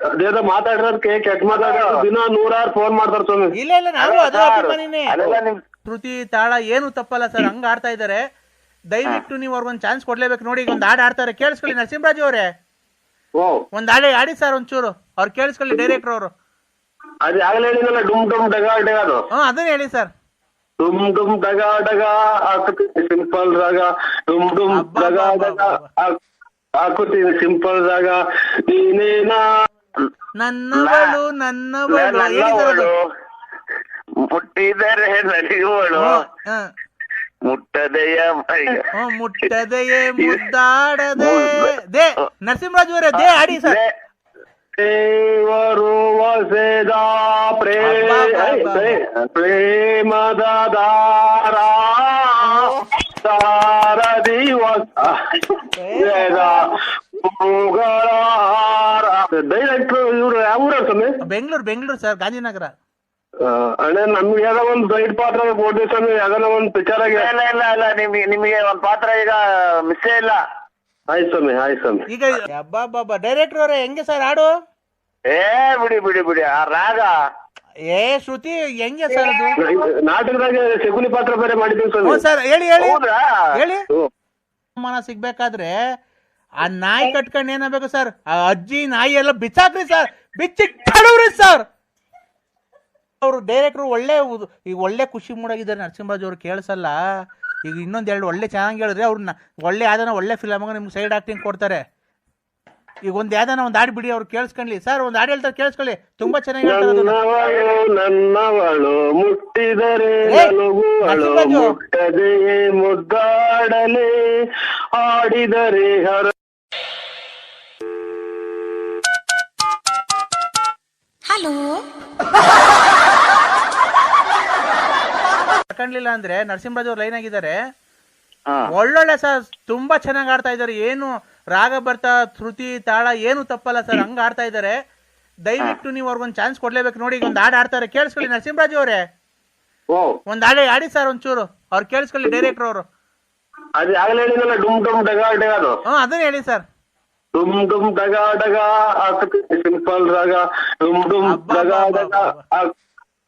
ಅದೇನೋ ಮಾತಾಡಿರೋದಕ್ಕೆ ಕೆಟ್ಟ ಮಾತಾಡೋ ದಿನ 100 ಫೋನ್ ಮಾಡ್ತಾರ ಸ್ವಾಮಿ. ಇಲ್ಲ ಇಲ್ಲ, ನಾವು ಅದೇ ಅಭಿಮಾನಿನೇ. ಶ್ರುತಿ ತಾಳ ಏನು ತಪ್ಪಲ್ಲ ಸರ್, ಹಂಗ ಆಡ್ತಾ ಇದಾರೆ. ದಯವಿಟ್ಟು ನೀವು ಅವ್ರಿಗೊಂದು ಚಾನ್ಸ್ ಕೊಡ್ಲೇಬೇಕು. ನೋಡಿ ಈಗ ಒಂದ್ ಹಾಡು ಆಡ್ತಾರೆ, ಕೇಳಿಸ್ಕೊಳ್ಳಿ ನರಸಿಂಹರಾಜು ಅವರೇ. ಒಂದ್ ಹಾಡು ಆಡಿ ಸರ್ ಒಂಚೂರು, ಅವ್ರು ಕೇಳಿಸ್ಕೊಳ್ಳಿ ಡೈರೆಕ್ಟರ್ ಅವರು. ಅದು ಆಗಲೇ ಹೇಳಿನಲ್ಲ, ಡುಮ್ ಡುಮ್ ಡಗಾ ಡಗಾದು. ಅದನ್ನ ಹೇಳಿ ಸರ್. ಡುಮ್ ಡುಮ್ ಡಗಾ ಡಗಾ ಹಾಕುತ್ತೀನಿ ಸಿಂಪಲ್ ರಾಗ, ಡುಮ್ ಡುಮ್ ಡಗಾ ಡಗಾ ಹಾಕುತ್ತೀನಿ ಸಿಂಪಲ್ ರಾಗ. ನೀನೇನಾ ನನ್ನವಳು ನನ್ನವಳು ಹೇಳಿ ಸರ್ ಅದು. ಮುಟ್ಟಿದರೆ ನಲಿವಳು ಮುಟ್ಟದೆಯ ಮುಟ್ಟದೆಯೇ ಮುದ್ದಾಡದೆ. ದೇ ನರಸಿಂಹರಾಜು ಅವರೇ, ದೇ ಆಡಿ ಸರ್. ದೇವರು ವಸೆದ ಪ್ರೇಮದ ದಾರ ತಾರ ದಿವಸ ಡೈರೆಕ್ಟರ್ ಇವ್ರು ಯಾವ ಊರ ಸ್ವಾಮಿ? ಬೆಂಗಳೂರು ಸರ್, ಗಾಂಧಿನಗರ. ಅಣ್ಣ ನಮ್ಗೆ ಯಾವ್ದೋ ಒಂದು ಸೈಡ್ ಪಾತ್ರ ಕೊಡ್ತೀವಿ ಸ್ವಾಮಿ, ಯಾವ್ದೋ ಒಂದು ಪಿಕ್ಚರ್ ಆಗಿ. ಇಲ್ಲ ನಿಮಗೆ ಒಂದ್ ಪಾತ್ರ ಈಗ ಮಿಸ್ಸೇ ಇಲ್ಲ. ಆಯ್ತು ಸ್ವಾಮಿ. ಈಗ ಬಾಬಾ ಡೈರೆಕ್ಟರ್ ಅವರೇ ಹೆಂಗೆ ಸರ್ ಹಾಡು? ಬಿಡಿ ಆ ರಾಗ. ಶ್ರುತಿ ಹೆಂಗೆ ಸರ್ ಅದು? ನಾಟಕದಾಗ ಶಕುನಿ ಪಾತ್ರ ಬೇರೆ ಮಾಡಿದ್ದೀವಿ ಸ್ವಾಮಿ. ಸರ್ ಹೇಳಿ ಮನ ಸಿಗ್ಬೇಕಾದ್ರೆ ಆ ನಾಯಿ ಕಟ್ಕೊಂಡು ಏನಾಗಬೇಕು ಸರ್? ಆ ಅಜ್ಜಿ ನಾಯಿ ಎಲ್ಲ ಬಿಚ್ಚಾಕ್ರಿ ಸರ್, ಬಿಚ್ಚಿ ಕಡವ್ರಿ ಸರ್. ಅವ್ರು ಡೈರೆಕ್ಟ್ರು ಒಳ್ಳೆ ಖುಷಿ ಮೂಡಾಗಿದ್ದಾರೆ ನರಸಿಂಹರಾಜ್ ಅವ್ರು, ಕೇಳಿಸಲ್ಲ. ಈಗ ಇನ್ನೊಂದೆರಡು ಒಳ್ಳೆ ಚೆನ್ನಾಗಿ ಹೇಳಿದ್ರೆ ಅವ್ರನ್ನ ಒಳ್ಳೆ ಯಾವ್ದಾನ ಒಳ್ಳೆ ಫಿಲಮ್ ನಿಮ್ಗೆ ಸೈಡ್ ಆಕ್ಟಿಂಗ್ ಕೊಡ್ತಾರೆ. ಈಗ ಒಂದ್ ಯಾವ್ದಾನ ಒಂದ್ ಹಾಡು ಬಿಡಿ, ಅವ್ರು ಕೇಳಿಸ್ಕೊಳ್ಳಿ ಸರ್. ಒಂದ್ ಹಾಡು ಹೇಳ್ತಾರೆ, ಕೇಳಿಸ್ಕೊಳ್ಳಿ, ತುಂಬಾ ಚೆನ್ನಾಗಿ ಹೇಳ್ತಾರೆ. ನನ್ನವಳು ಮುಟ್ಟಿದರೆ ಮುಟ್ಟದೆಯೇ ಮುದ್ದಾಡಲೆ ಆಡಿದರೆ ಹರ. ಹಲೋ ತಕೊಂಡ್ಲಿಲ್ಲ ಅಂದ್ರೆ ನರಸಿಂಹರಾಜ್ ಅವ್ರು ಲೈನ್ ಆಗಿದ್ದಾರೆ. ಒಳ್ಳೊಳ್ಳೆ ಸರ್, ತುಂಬಾ ಚೆನ್ನಾಗಿ ಆಡ್ತಾ ಇದಾರೆ. ಏನು ರಾಗ ಬರ್ತಾ ಶ್ರುತಿ ತಾಳ ಏನು ತಪ್ಪಲ್ಲ ಸರ್, ಹಂಗ ಆಡ್ತಾ ಇದಾರೆ. ದಯವಿಟ್ಟು ನೀವು ಅವ್ರಿಗೊಂದು ಚಾನ್ಸ್ ಕೊಡ್ಲೇಬೇಕು. ನೋಡಿ ಈಗ ಒಂದ್ ಹಾಡು ಆಡ್ತಾರೆ, ಕೇಳಿಸ್ಕೊಳ್ಳಿ ನರಸಿಂಹರಾಜು ಅವರೇ. ಒಂದ್ ಹಾಡು ಆಡಿ ಸರ್ ಒಂಚೂರು, ಅವ್ರು ಕೇಳಿಸ್ಕೊಳ್ಳಿ ಡೈರೆಕ್ಟರ್ ಅವರು. ಅದು ಆಗಲೇ ಹೇಳಿನಲ್ಲ, ಡುಮ್ ಡುಮ್ ಡಗಾ ಡಗಾದು. ಅದನ್ನ ಹೇಳಿ ಸರ್. ಡುಮ್ ಡುಮ್ ಡಗಾ ಡಗಾ ಹಾಕುತ್ತೀನಿ ಸಿಂಪಲ್ ರಾಗ, ಡುಮ್ ಡುಮ್ ಡಗಾ ಡಗಾ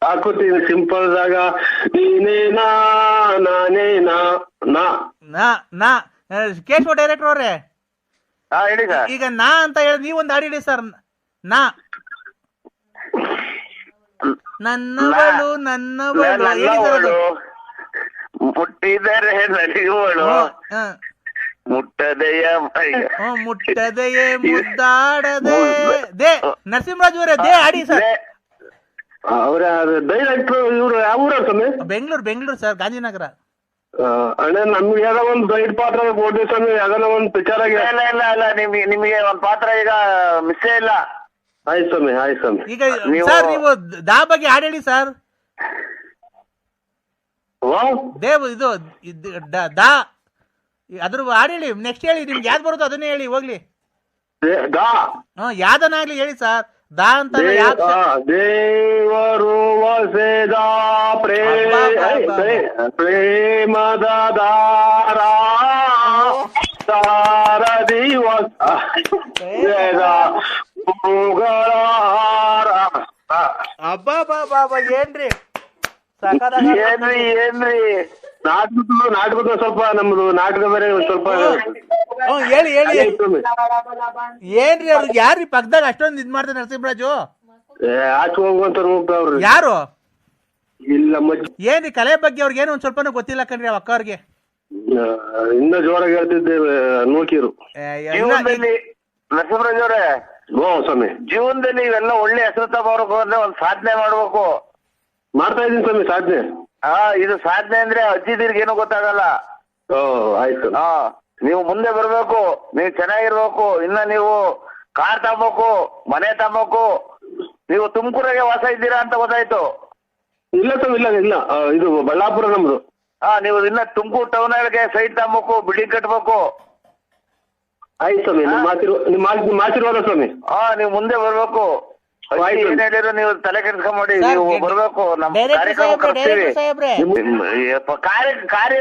ಹಾಕುತ್ತೀನಿ ಸಿಂಪಲ್ ರಾಗ. ನೀನೇನಾ ನಾನೇನಾ ನಾ ಕೇಶವ ಡೈರೆಕ್ಟರ್ ಅವ್ರೆ, ಹೇಳಿ ಸರ್. ಈಗ ನಾ ಅಂತ ಹೇಳಿ ನೀವೊಂದು ಹಾಡು ಹೇಳಿ ಸರ್. ನನ್ನವಳು ಹೇಳಿ ಸರ್ ಅದು. ಮುಟ್ಟಿದರೆ ನಲಿವಳು ಮುಟ್ಟದೆಯ ಮುಟ್ಟದೆಯೇ ಮುದ್ದಾಡದೆ. ದೇ ನರಸಿಂಹರಾಜು ಅವರೇ, ದೇ ಆಡಿ ಸರ್. ಅವ್ರ ಡೈರೆಕ್ಟರ್ ಇವ್ರು ಯಾವ ಊರ ಸ್ವಾಮಿ? ಬೆಂಗಳೂರು ಸರ್, ಗಾಂಧಿನಗರ. ಅಣ್ಣ ನಮ್ಗೆ ಯಾವ್ದೋ ಒಂದು ಸೈಡ್ ಪಾತ್ರ ಕೊಡ್ತೀವಿ ಸ್ವಾಮಿ, ಯಾವ್ದಾನ ಒಂದು ಪಿಕ್ಚರ್ ಆಗಿ. ಇಲ್ಲ ನಿಮಗೆ ಒಂದ್ ಪಾತ್ರ ಈಗ ಮಿಸ್ಸೇ ಇಲ್ಲ. ಆಯ್ತು ಸ್ವಾಮಿ. ಈಗ ಸರ್ ನೀವು ದಾ ಬಗ್ಗೆ ಹಾಡು ಹೇಳಿ ಸರ್. ದೇವ್ ಇದು ದಾ ಅದ್ರ ಹಾಡು ಹೇಳಿ. ನೆಕ್ಸ್ಟ್ ಹೇಳಿ, ನಿಮ್ಗೆ ಯಾವ್ದು ಬರುತ್ತೋ ಅದನ್ನೇ ಹೇಳಿ ಹೋಗ್ಲಿ. ಯಾವ್ದನ್ನಾಗ್ಲಿ ಹೇಳಿ ಸರ್. ದಾ ಅಂತ ದೇವರು ವಸೆದ ಪ್ರೇಮದ ದಾರ ತಾರ ದಿವಸ ಅಬ್ಬಾ ಏನ್ರಿ ನಾಟಕದ ಸ್ವಲ್ಪ ನಮ್ದು ನಾಟಕ ಬೇರೆ ಸ್ವಲ್ಪ ಹೇಳಿ ಏನ್ರಿ ಅವ್ರಿಗೆ ಯಾರ್ರಿ ಪಕ್ಕದಾಗ ಅಷ್ಟೊಂದು ಇದ್ ಮಾಡ್ತಾರೆ ನರಸಿಂಹರಾಜು? ಆಚೆ ಹೋಗುವಂತ ಹೋಗ್ತಾವ್ರಿ. ಯಾರು? ಇಲ್ಲ ಏನ್ರಿ ಕಲೆ ಬಗ್ಗೆ ಅವ್ರಿಗೆ ಏನು ಒಂದ್ ಸ್ವಲ್ಪನೂ ಗೊತ್ತಿಲ್ಲ ಕಣ್ರಿ ಅಕ್ಕ ಅವ್ರಿಗೆ. ಇನ್ನ ಜೋರಾಗಿ ಹೇಳ್ತಿದ್ದೇವೆ ನೂಕಿರು. ನರಸಿಂಹರಾಜ್ ಅವ್ರೆ, ಓ ಸ್ವಾಮಿ. ಜೀವನದಲ್ಲಿ ಇವೆಲ್ಲ ಒಳ್ಳೆ ಹೆಸರು ತಗೋಬೇಕು ಅಂದ್ರೆ ಒಂದ್ ಸಾಧನೆ ಮಾಡ್ಬೇಕು. ಮಾಡ್ತಾ ಇದೀನಿ ಸ್ವಾಮಿ ಸಾಧನೆ. ಇದು ಸಾಧನೆ ಅಂದ್ರೆ ಅಜ್ಜಿದಿರ್ಗೇನು ಗೊತ್ತಾಗಲ್ಲ. ಓ ಆಯ್ತು. ನೀವು ಮುಂದೆ ಬರ್ಬೇಕು, ನೀವು ಚೆನ್ನಾಗಿರ್ಬೇಕು. ಇನ್ನ ನೀವು ಕಾರ್ ತಗೋಬೇಕು, ಮನೆ ತಗೋಬೇಕು. ನೀವು ತುಮಕೂರಿಗೆ ವಾಸ ಇದ್ದೀರಾ ಅಂತ ಗೊತ್ತಾಯ್ತು. ಇಲ್ಲ ಸ್ವಾಮಿ, ಇಲ್ಲ ಇಲ್ಲ, ಇದು ಬಳ್ಳಾಪುರ ನಮ್ದು. ನೀವು ಇನ್ನ ತುಮಕೂರು ಟೌನ್ ಒಳಗೆ ಸೈಟ್ ತಗೋಬೇಕು, ಬಿಲ್ಡಿಂಗ್ ಕಟ್ಬೇಕು. ಆಯ್ತು ಸ್ವಾಮಿ, ನಿಮ್ಮ ಆಶೀರ್ವಾದ ಸ್ವಾಮಿ. ನೀವು ಮುಂದೆ ಬರ್ಬೇಕು. ಏನ್ ಹೇಳಿದ್ರು ನೀವು ತಲೆ ಕೆಡ್ಸ್ಕೊಂಬೇಡಿ, ಸರ್, ನೀವು ಬರ್ಬೇಕು. ನಮ್ಮ ಕಾರ್ಯಕ್ರಮ ಕಳಿಸ್ತೀವಿ. ಕಾರ್ಯ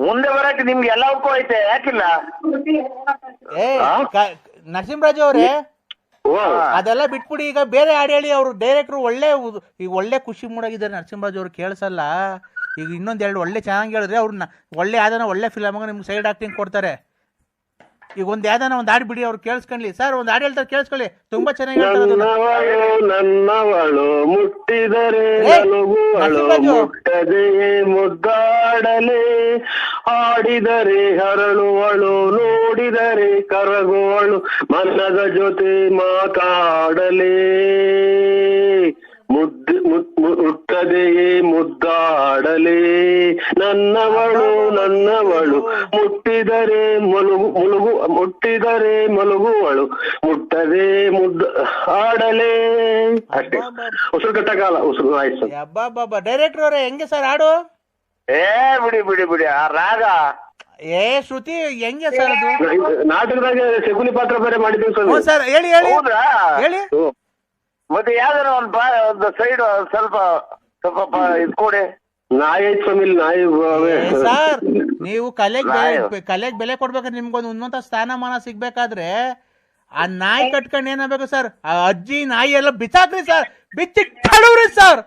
ಮುಂದೆ ಬರಕ್ಕೆ ನಿಮ್ಗೆ ಎಲ್ಲವಕ್ಕೂ ಐತೆ, ಯಾಕಿಲ್ಲ? ನರಸಿಂಹರಾಜ್ ಅವ್ರೆ, ಅದೆಲ್ಲ ಬಿಟ್ಬಿಡಿ. ಈಗ ಬೇರೆ ಹಾಡು ಹೇಳಿ. ಅವ್ರು ಡೈರೆಕ್ಟ್ರು ಈಗ ಒಳ್ಳೆ ಖುಷಿ ಮೂಡಾಗಿದ್ದಾರೆ ನರಸಿಂಹರಾಜ್ ಅವ್ರು, ಕೇಳಿಸಲ್ಲ. ಈಗ ಇನ್ನೊಂದೆರಡು ಒಳ್ಳೆ ಚೆನ್ನಾಗಿ ಹೇಳಿದ್ರೆ ಅವ್ರನ್ನ ಒಳ್ಳೆ ಯಾವ್ದಾನ ಒಳ್ಳೆ ಫಿಲಮ್ ನಿಮ್ಗೆ ಸೈಡ್ ಆಕ್ಟಿಂಗ್ ಕೊಡ್ತಾರೆ. ಈಗ ಒಂದ್ ಯಾವ್ದಾನ ಒಂದ್ ಹಾಡು ಬಿಡಿ, ಅವ್ರು ಕೇಳಿಸ್ಕೊಳ್ಳಿ. ಸರ್ ಒಂದ್ ಹಾಡು ಹೇಳ್ತಾರೆ, ಕೇಳಿಸ್ಕೊಳ್ಳಿ. ತುಂಬಾ ಚೆನ್ನಾಗಿ ನನ್ನವಳು ಮುಟ್ಟಿದರೆ ಮುಟ್ಟದೆ ಮುದ್ದಾಡಲೆ, ಆಡಿದರೆ ಹರಳುವಳು, ನೋಡಿದರೆ ಕರಗುವಳು, ಮನದ ಜೊತೆ ಮಾತಾಡಲೇ, ಮುಟ್ಟದೆಯೇ ಮುದ್ದಾಡಲೇ, ನನ್ನವಳು ನನ್ನವಳು, ಮುಟ್ಟಿದರೆ ಮುಟ್ಟಿದರೆ ಮಲಗುವಳು, ಮುಟ್ಟದೆ ಆಡಲೇ. ಅಷ್ಟೇ, ಉಸಿರು ಕಟ್ಟಕಾಲ ಉಸಿರು. ಆಯ್ತು ಅಬ್ಬಾ ಡೈರೆಕ್ಟರ್ ಅವರೇ, ಹೆಂಗೆ ಸರ್ ಹಾಡು? ಬಿಡಿ ಆ ರಾಗ ಶ್ರುತಿ ಹೆಂಗೆ ಸರ್ ಅದು? ನಾಟಕದಾಗ ಶಕುನಿ ಪಾತ್ರ ಬೇರೆ ಮಾಡಿದ್ದೀವಿ ಸರ್. ಹೇಳಿ ಹೇಳಿ ಹೇಳಿ. ಮತ್ತೆ ಯಾವ್ದಾರ ಒಂದು ಸೈಡ್ ಸ್ವಲ್ಪ ಇದು ಕೊಡಿ. ನಾಯಿ ಐತ್ ಸ್ವಾಮಿ, ನಾಯಿ. ಸರ್, ನೀವು ಕಲೆಗ್ ಬೆಲೆ ಕೊಡ್ಬೇಕಾದ್ರೆ ನಿಮ್ಗೊಂದು ಉನ್ನತ ಸ್ಥಾನಮಾನ ಸಿಗ್ಬೇಕಾದ್ರೆ ಆ ನಾಯಿ ಕಟ್ಕೊಂಡು ಏನಾಗಬೇಕು ಸರ್? ಆ ಅಜ್ಜಿ ನಾಯಿ ಎಲ್ಲ ಬಿಸಾಕ್ರಿ ಸರ್, ಬಿಚ್ಚಿ ಕಡವ್ರಿ ಸರ್.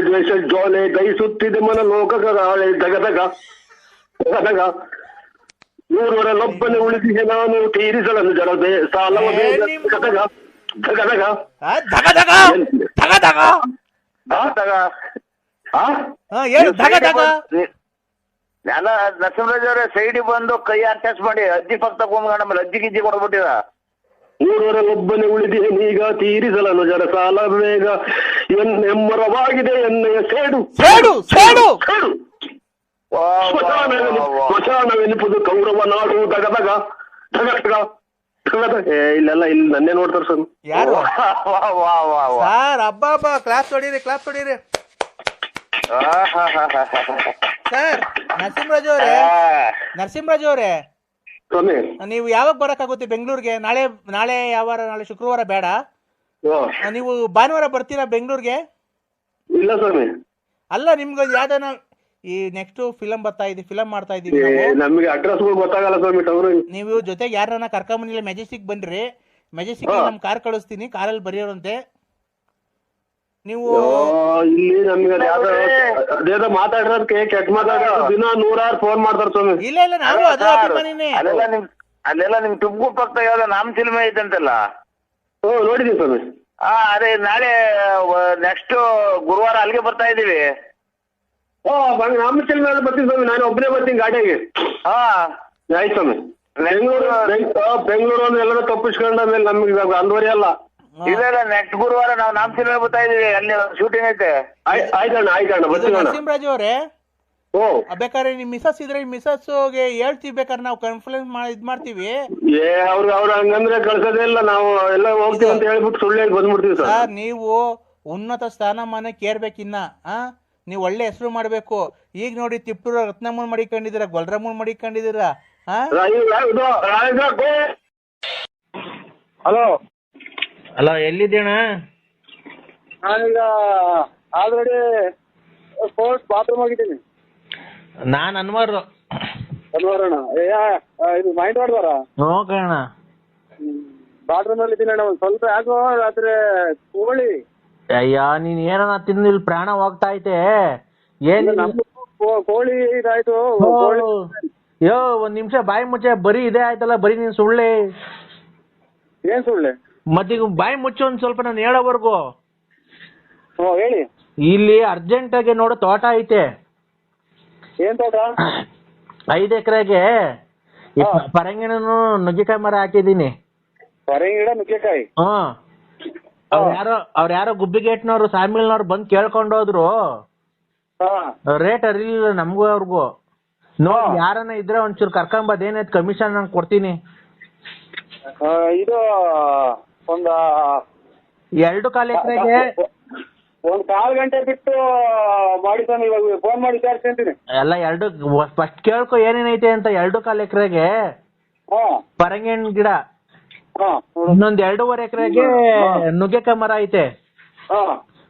ದ್ವೇಷ ಜೋಲೆ ದಯಿಸುತ್ತಿದೆ ಮನ ಲೋಕಗಾಳೆ, ದಗದಗ ದಗದಗ, ನೂರರಲ್ಲೊಬ್ಬನೇ ಉಳಿಸಿದೆ ನಾನು ತೀರಿಸಲನ್ನು ಜನತೆ ಸಾಲವೇ, ದಗದಗ ದಗದಗ ಧಗಧಗ ಧಗಧಗ ಎಲ್ಲ ನರಸಿಂಹರಾಜ್ ಅವರೇ ಸೈಡಿಗೆ ಬಂದು ಕೈ ಅಟ್ಯಾಚ್ ಮಾಡಿ ಅಜ್ಜಿ ಪಕ್ಕ ತಗೊಂಡ್ ಆಮೇಲೆ ಅಜ್ಜಿ ಗಿಜ್ಜಿ ಕೊಡ್ಬಿಟ್ಟಿದ. ನೂರರಲ್ಲೊಬ್ಬನೇ ಉಳಿದಿದೆನೀಗ ತೀರಿಸಲನ್ನು ಜನ ಸಾಲ ಬೇಗ, ಎಮ್ಮರವಾಗಿದೆ ಎಣ್ಣೆಯ ಸೇಡು ಸೇಡು ಸೇಡು ಸೇಡು, ಸ್ಮಶಾನವೆನಿಪುದು ಕೌರವ ನಾಡು, ದಗದಗ ಧಗಧಗ ಧಗಧಗ. ಇಲ್ಲೆಲ್ಲ ಇಲ್ಲಿ ನನ್ನೇ ನೋಡ್ತಾರೆ ಸರ್. ಯಾರು ಸರ್? ಹಬ್ಬ ಕ್ಲಾಸ್ ಹೊಡೀರಿ, ಕ್ಲಾಸ್ ಹೊಡೀರಿ ಸರ್. ನರಸಿಂಹರಾಜ್ ಅವರೇ ಸ್ವಾಮಿ, ನೀವು ಯಾವಾಗ ಬರಕ್ಕಾಗುತ್ತೆ ಬೆಂಗಳೂರಿಗೆ? ನಾಳೆ ಯಾವ ವಾರ? ನಾಳೆ ಶುಕ್ರವಾರ ಬೇಡ, ನೀವು ಭಾನುವಾರ ಬರ್ತೀರಾ ಬೆಂಗಳೂರಿಗೆ? ಇಲ್ಲ ಸ್ವಾಮಿ. ಅಲ್ಲ, ನಿಮ್ಗೆ ಯಾವ್ದಾನ ಈ ನೆಕ್ಸ್ಟ್ ಫಿಲಂ ಫಿಲಂ ಮಾಡ್ತಾ ಇದೀವಿ. ನಮಗೆ ಅಡ್ರೆಸ್ ಗೊತ್ತಾಗಲ್ಲ ಸ್ವಾಮಿ. ನೀವು ಜೊತೆಗೆ ಯಾರನ್ನ ಕರ್ಕೊಂಬಂದಿಲ್ಲ, ಮೆಜೆಸ್ಟಿಕ್ ಬನ್ರಿ. ಮೆಜೆಸ್ಟಿಕ್ ನಮ್ ಕಾರ್ ಕಳಿಸ್ತೀನಿ, ಕಾರಲ್ಲಿ ಬರೆಯೋರಂತೆ ನೀವು. ಇಲ್ಲಿ ನಮ್ಗೆ ಅದೇನೋ ಮಾತಾಡ್ರದಕ್ಕೆ ಕೆಟ್ಟ ಮಾತಾಡೋದು ದಿನ 100 ಫೋನ್ ಮಾಡ್ತಾರ ಸ್ವಾಮಿ. ಇಲ್ಲ ನಾವು ಅದೇ ಅಭಿಮಾನಿನೇ. ಅಲ್ಲೆಲ್ಲ ನಿಮ್ ತುಮಕೂರು ಪಕ್ಕ ಯಾವ್ದೋ ನಾಮ ಸಿನಿಮಾ ಐತಂತಲ್ಲ? ನೋಡಿದೀನಿ ಸ್ವಾಮಿ. ಅದೇ ನಾಳೆ ನೆಕ್ಸ್ಟ್ ಗುರುವಾರ ಅಲ್ಲಿಗೆ ಬರ್ತಾ ಇದೀವಿ. ನಮ್ಮ ಸಿನಿಮಾ ಬರ್ತೀನಿ ಸ್ವಾಮಿ, ನಾನು ಒಬ್ಬನೇ ಬರ್ತೀನಿ ಗಾಡಿಯಾಗೆ. ಆಯ್ತು ಸ್ವಾಮಿ. ಬೆಂಗಳೂರು ಅಂದ್ರೆ ಎಲ್ಲರೂ ತಪ್ಪಿಸ್ಕೊಂಡ ಮೇಲೆ ನಮ್ಗೆ ಅಂದ್ವರಿ ಅಲ್ಲ. ಇಲ್ಲ ನೆಕ್ಸ್ಟ್ ಗುರುವಾರ ನಾವು ನಾಮ ಸಿನಿಮಾ ಬರ್ತಾ ಇದೀವಿ, ಅಲ್ಲಿ ಶೂಟಿಂಗ್ ಐತೆ. ಆಯ್ತಣ್ಣ ಬರ್ತೀವಿ. ನರಸಿಂಹರಾಜ್ ಅವರೇ, ಬೇಕಾದ್ರೆ ನಿಮ್ ಮಿಸಸ್ ಇದ್ರೆ ಮಿಸಸ್ಗೆ ಹೇಳ್ತೀವಿ, ಬೇಕಾದ್ರೆ ನಾವು ಕಾನ್ಫರೆನ್ಸ್ ಇದ್ ಮಾಡ್ತೀವಿ. ಅವ್ರು ಹಂಗಂದ್ರೆ ಕಳ್ಸೋದೇ ಇಲ್ಲ, ನಾವು ಎಲ್ಲ ಹೋಗ್ತೀವಿ ಅಂತ ಹೇಳ್ಬಿಟ್ಟು ಸುಳ್ಳು ಹೇಳಿ ಬಂದ್ಬಿಡ್ತೀವಿ ಸರ್. ನೀವು ಉನ್ನತ ಸ್ಥಾನಮಾನಕ್ಕೆ ಏರ್ಬೇಕಿನ್ನ. ನೀವು ಒಳ್ಳೆ ಹೆಸರು ಮಾಡ್ಬೇಕು. ಈಗ ನೋಡಿ ತಿಪ್ಪೂರ ರತ್ನಮ್ಮನ್ ಮಡಿಕೊಂಡಿದ್ದೀರಾ, ಗೊಲ್ರಮ್ಮನ್ ಮಡಿಕೊಂಡಿದ್ದೀರಾ. ಹಲೋ, ಎಲ್ಲಿದ್ದೀಣ? ನಾನೀಗ ಆಲ್ರೆಡಿ ಬಾತ್ರೂಮ್ ಆಗಿದ್ದೀನಿ. ನಾನ್ ಅನ್ವಾರ ಇದು ಮೈಂಡ್ ಮಾಡ್ದಾರ ನೋಡೋಣ. ಬಾತ್ರೂಮ್ ಅಲ್ಲಿ ಇದ್ದೀನಿ ಅಣ್ಣ. ಒಂದ್ ಸ್ವಲ್ಪ ಯಾಕೋ ರಾತ್ರಿ ಕೋಳಿ. ಅಯ್ಯ, ನೀನ್ ಏನನ ತಿಂದು ಇಲ್ಲಿ ಪ್ರಾಣ ಹೋಗ್ತಾ ಐತೆ. ಏನ್ ಕೋಳಿ ಇದಾಯ್ತು. ಯೋ, ಒಂದ್ ನಿಮಿಷ ಬಾಯಿ ಮುಚ್ಚೆ. ಬರೀ ಇದೇ ಆಯ್ತಲ್ಲ, ಬರೀ ನೀನ್ ಸುಳ್ಳೆ. ಏನ್ ಸುಳ್ಳೆ? ಮತ್ತೀಗ ಬಾಯಿ ಮುಚ್ಚು ಒಂದ್ ಸ್ವಲ್ಪ, ನಾನು ಹೇಳೋವರೆಗೂ. ಹೇಳಿ. ಇಲ್ಲಿ ಅರ್ಜೆಂಟ್ ಆಗಿ ನೋಡು ತೋಟ ಐತೆ. ಏನ್ ತೋಟ? 5 ಎಕರೆಗೆ ಪರಂಗಿಣನು ನುಗ್ಗೆಕಾಯಿ ಮರ ಹಾಕಿದೀನಿ. ಪರಂಗಿ ಗಿಡ ನುಗ್ಗೆಕಾಯಿ. ಹ್ಮ್. ಅವ್ರ್ಯಾರೋ ಗುಬ್ಬಿಗೇಟ್ನವ್ರು ಸಾಮಿಲ್ನವ್ರು ಬಂದ್ ಕೇಳ್ಕೊಂಡು ಹೋದ್ರು. ರೇಟ್ ಅರಿಲಿಲ್ಲ ನಮ್ಗೂ ಅವ್ರಿಗೂ. ನೋಡಿ ಯಾರನ್ನ ಇದ್ರೆ ಒಂಚೂರು ಕರ್ಕೊಂಬದ್ ಏನಾಯ್ತು ಕಮಿಷನ್ ನಂಗೆ ಕೊಡ್ತೀನಿ. ಇದು ಒಂದ 2.25 ಎಕರೆಗೆ ಒಂದ್ 1/4 ಗಂಟೆ ಬಿಟ್ಟು ಮಾಡಿ ಸ್ವಾಮಿ, ಇವಾಗ ಫೋನ್ ಮಾಡಿ ವಿಚಾರಿಸ್ಕೊಂತೀನಿ. ಎಲ್ಲ ಫಸ್ಟ್ ಕೇಳ್ಕೊ ಏನೇನೈತೆ ಅಂತ. 2.25 ಎಕರೆಗೆ ಪರಂಗಿಣ್ ಗಿಡ, ಇನ್ನೊಂದ್ 2.5 ಎಕರೆಗೆ ನುಗ್ಗೆಕಾಯಿ ಮರ ಐತೆ.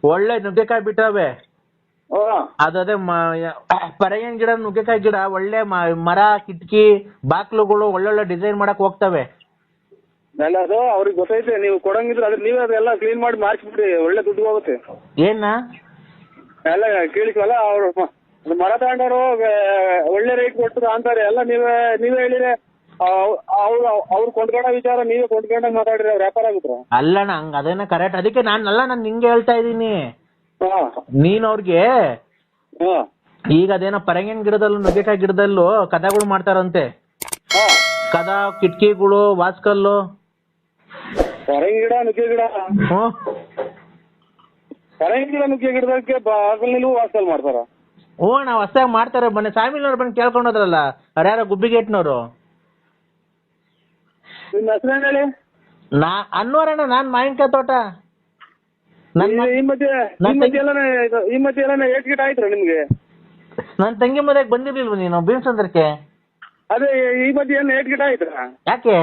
ಒಳ್ಳೆ ನುಗ್ಗೆಕಾಯಿ ಬಿಟ್ಟವೆ. ಅದೇ ಪರಂಗಿಣ್ ಗಿಡ ನುಗ್ಗೆಕಾಯಿ ಗಿಡ ಒಳ್ಳೆ ಮರ, ಕಿಟಕಿ, ಬಾಕ್ಲುಗಳು ಒಳ್ಳೊಳ್ಳೆ ಡಿಸೈನ್ ಮಾಡಕ್ ಹೋಗ್ತವೆ. ಎಲ್ಲ ಅದು ಅವ್ರಿಗೆ ಗೊತ್ತೈತೆ, ನೀವು ಕೊಡಂಗಿದ್ರೆ ಅದ್ರ ನೀವೇ ಅದೆಲ್ಲ ಕ್ಲೀನ್ ಮಾಡಿ ಮಾಡಿಸ್ಬಿಟ್ರಿ, ಒಳ್ಳೆ ದುಡ್ಡು ಹೋಗುತ್ತೆ. ಏನ ಎಲ್ಲ ಕೇಳಿದ್ವಲ್ಲ, ಅವ್ರು ಮರ ತಗೊಂಡವ್ರು ಒಳ್ಳೆ ರೇಟ್ ಕೊಡ್ತಾರೆ ಅಂತಾರೆ. ಎಲ್ಲ ನೀವೇ ಹೇಳಿದ್ರೆ ಅವ್ರು ಕೊಂಡ್ಕೊಂಡ ವಿಚಾರ ನೀವೇ ಕೊಂಡ್ಕೊಂಡ ಮಾತಾಡಿದ್ರೆ ಅವ್ರು ವ್ಯಾಪಾರ ಆಗುತ್ತರ? ಅಲ್ಲಣ್ಣ, ಹಂಗ ಅದೇನ ಕರೆಕ್ಟ್. ಅದಕ್ಕೆ ನಾನು ನಿಂಗೆ ಹೇಳ್ತಾ ಇದೀನಿ. ನೀನ್ ಅವ್ರಿಗೆ ಈಗ ಅದೇನೋ ಪರಂಗಿಣ್ ಗಿಡದಲ್ಲೂ ನುಗ್ಗೆಕಾಯಿ ಗಿಡದಲ್ಲೂ ಕದಗಳು ಮಾಡ್ತಾರಂತೆ. ಕದ, ಕಿಟಕಿಗಳು, ವಾಸ್ಕಲ್ಲು. ಪರಂಗಿ ಗಿಡ ನುಗ್ಗೆ ಗಿಡ ಪರಂಗಿ ಗಿಡ ನುಗ್ಗೆ ಗಿಡದಕ್ಕೆ ಬಾಗಲ್ನಲ್ಲೂ ವಾಸಲ್ ಮಾಡ್ತಾರ. ನಾವು ಹೊಸದಾಗಿ ಮಾಡ್ತಾರೆ. ಮೊನ್ನೆ ಸಾಮಿಲ್ನವ್ರು ಬಂದು ಕೇಳ್ಕೊಂಡೋದ್ರಲ್ಲ, ಅವ್ರ್ಯಾರೋ ಗುಬ್ಬಿಗೇಟ್ನವ್ರು. ನಿಮ್ಮ ಹೆಸರೇನು ಹೇಳಿ? ಅನ್ನೋರಣ್ಣ, ನಾನ್ ಮಾವಿನಕಾಯಿ ತೋಟ. ಈ ಮಧ್ಯೆ ಎಲ್ಲ ಏಟ್ ಗಿಟ ಆಯ್ತು ನಿಮ್ಗೆ? ನನ್ ತಂಗಿ ಮನೆಗೆ ಬಂದಿರ್ಲಿಲ್ವ ನೀನು ಭೀಮಸಂದ್ರಕ್ಕೆ? ಅದೇ ಈ ಮಧ್ಯೆ ಏನು ಏಟ್ ಗಿಟ ಆಯ್ತಾ? ಯಾಕೆ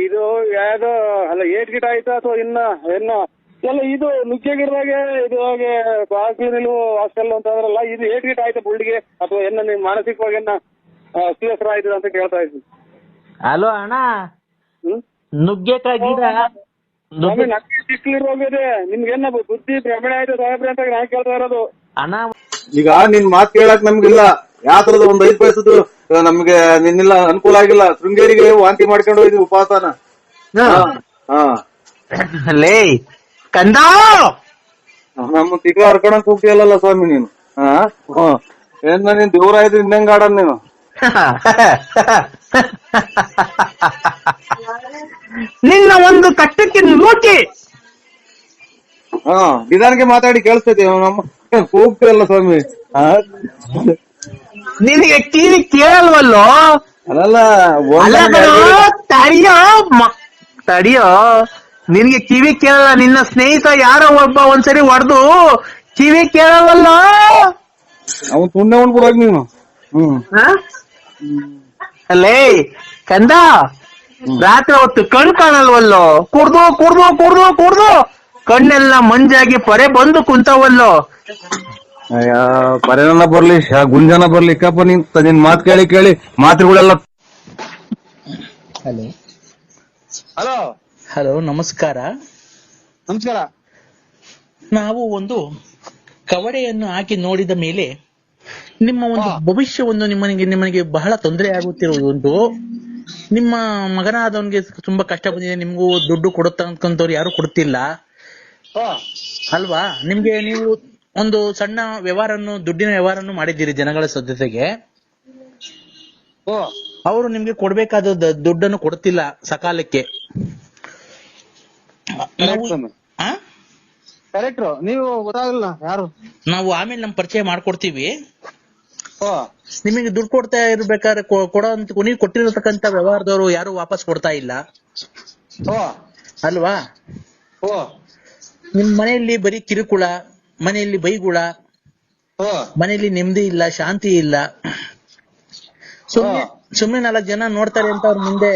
ಇದು ಯಾವ್ದೋ ಅಲ್ಲ, ಏಟ್ ಗಿಟ ಆಯ್ತಾ ಅಥವಾ ಇನ್ನ ಎಲ್ಲ ಇದು ನುಗ್ಗೆ ಗಿಡದಾಗೆ ಇದು ಹಾಗೆ ಬಾಗಿಲು ಹಾಸ್ಟೆಲ್ ಅಂತ ಅಂದ್ರಲ್ಲ, ಇದು ಏಟ್ ಗಿಟ ಆಯ್ತಾ ಬುಳ್ಳಿಗೆ ಅಥವಾ ನಿಮ್ ಮಾನಸಿಕವಾಗಿ ಸೀರಿಯಸ್ ಆಯ್ತದ ಅಂತ ಕೇಳ್ತಾ ಇದ್ದೀನಿ. ಹಲೋ ಅಣ್ಣ, ನುಗ್ಗೆಕಾಯಿ ಗಿಡ ಹೋಗಿದೆ ನಿಮ್ಗೇನ ಬುದ್ಧಿ ಭ್ರಮಣ ಆಯ್ತು ಸಾಹೇಬ್ರೆ ಅಂತ ನಾನು ಕೇಳ್ತಾ ಇರೋದು. ಅಣ್ಣ ಈಗ ನಿನ್ ಮಾತು ಕೇಳಕ್ ನಮ್ಗಿಲ್ಲ. ಯಾವ ತರದ ಒಂದ್ 5 ಪೈಸದ್ದು ನಮ್ಗೆ ನಿನ್ನೆಲ್ಲ ಅನುಕೂಲ ಆಗಿಲ್ಲ. ಶೃಂಗೇರಿಗೆ ವಾಂತಿ ಮಾಡ್ಕೊಂಡು ಹೋಗಿದ್ವಿ ಉಪವಾಸನ. ಲೇ ಕಂದ, ನಮ್ಮ ತಿಕ್ಕ ಹರ್ಕೊಳಕ್ ಹೋಗ್ತೀಯಲ್ಲ ಸ್ವಾಮಿ ನೀನು. ಏನ್ ನೀನ್ ದೇವ್ರ ಆಯ್ತು ಇನ್ನಂಗ ಆಡಲ್ ನೀನು. ನಿನ್ನ ಒಂದು ಕಟ್ಟಕ್ಕೆ ನೋಟಿ ನಿಧಾನಕ್ಕೆ ಮಾತಾಡಿ ಕೇಳಿಸ್ತೈತಿ. ನಮ್ಮ ಹೋಗ್ತೀಯಲ್ಲ ಸ್ವಾಮಿ. ನಿನಗೆ ಕಿವಿ ಕೇಳಲ್ವಲ್ಲೋ? ಅಲ್ಲ ತಡಿಯೋ, ನಿನ್ಗೆ ಕಿವಿ ಕೇಳಲ್ಲ. ನಿನ್ನ ಸ್ನೇಹಿತ ಯಾರೋ ಒಬ್ಬ ಒಂದ್ಸರಿ ಹೊಡೆದು ಕಿವಿ ಕೇಳಲ್ವಲ್ಲ. ಅವನ್ ತುಂಡೆ ಉಂಡ್ಬಿಡೋಕ್ ನೀನು. ಅಲ್ಲೇ ಕಂದ, ರಾತ್ರಿ ಹೊತ್ತು ಕಣ್ ಕಾಣಲ್ವಲ್ಲೋ? ಕುಡ್ದು ಕಣ್ಣೆಲ್ಲ ಮಂಜಾಗಿ ಪರೆ ಬಂದು ಕುಂತವಲ್ಲೋ. ಪರೇನ ಬರ್ಲಿ, ಗುಂಜನ ಬರ್ಲಿ, ಕಪ್ಪ ನಿನ್ ಮಾತ್ ಕೇಳಿ ಮಾತುಗಳೆಲ್ಲ. ಹಲೋ, ನಮಸ್ಕಾರ. ನಾವು ಒಂದು ಕವಡೆಯನ್ನು ಹಾಕಿ ನೋಡಿದ ಮೇಲೆ ನಿಮ್ಮ ಒಂದು ಭವಿಷ್ಯವನ್ನು ನಿಮ್ಮನಿಗೆ ಬಹಳ ತೊಂದರೆ ಆಗುತ್ತಿರುವುದು. ನಿಮ್ಮ ಮಗನಾದವನಿಗೆ ತುಂಬಾ ಕಷ್ಟ ಬಂದಿದೆ, ನಿಮ್ಗೂ ದುಡ್ಡು ಕೊಡುತ್ತಂತವ್ರು ಯಾರು ಕೊಡ್ತಿಲ್ಲ ಅಲ್ವಾ? ನಿಮ್ಗೆ ನೀವು ಒಂದು ಸಣ್ಣ ದುಡ್ಡಿನ ವ್ಯವಹಾರನ್ನು ಮಾಡಿದ್ದೀರಿ ಜನಗಳ ಜೊತೆಗೆ. ಅವರು ನಿಮ್ಗೆ ಕೊಡ್ಬೇಕಾದ ದುಡ್ಡನ್ನು ಕೊಡ್ತಿಲ್ಲ ಸಕಾಲಕ್ಕೆ. ನೀವು ಗೊತ್ತಾಗಲ್ಲ ಯಾರು? ನಾವು ಆಮೇಲೆ ನಮ್ ಪರಿಚಯ ಮಾಡ್ಕೊಡ್ತೀವಿ. ನಿಮಗೆ ದುಡ್ಡು ಕೊಡ್ತಾ ಇರ್ಬೇಕಾದ್ರೆ ನೀವು ಕೊಟ್ಟಿರತಕ್ಕಂತ ವ್ಯವಹಾರದವರು ಯಾರು ವಾಪಸ್ ಕೊಡ್ತಾ ಇಲ್ಲ ಅಲ್ವಾ? ನಿಮ್ ಮನೆಯಲ್ಲಿ ಬರೀ ಕಿರುಕುಳ, ಮನೆಯಲ್ಲಿ ಬೈಗುಳ, ಮನೆಯಲ್ಲಿ ನೆಮ್ಮದಿ ಇಲ್ಲ, ಶಾಂತಿ ಇಲ್ಲ. ಸುಮ್ಮನೆ 4 ಜನ ನೋಡ್ತಾರೆ ಅಂತ ಅವ್ರ ಮುಂದೆ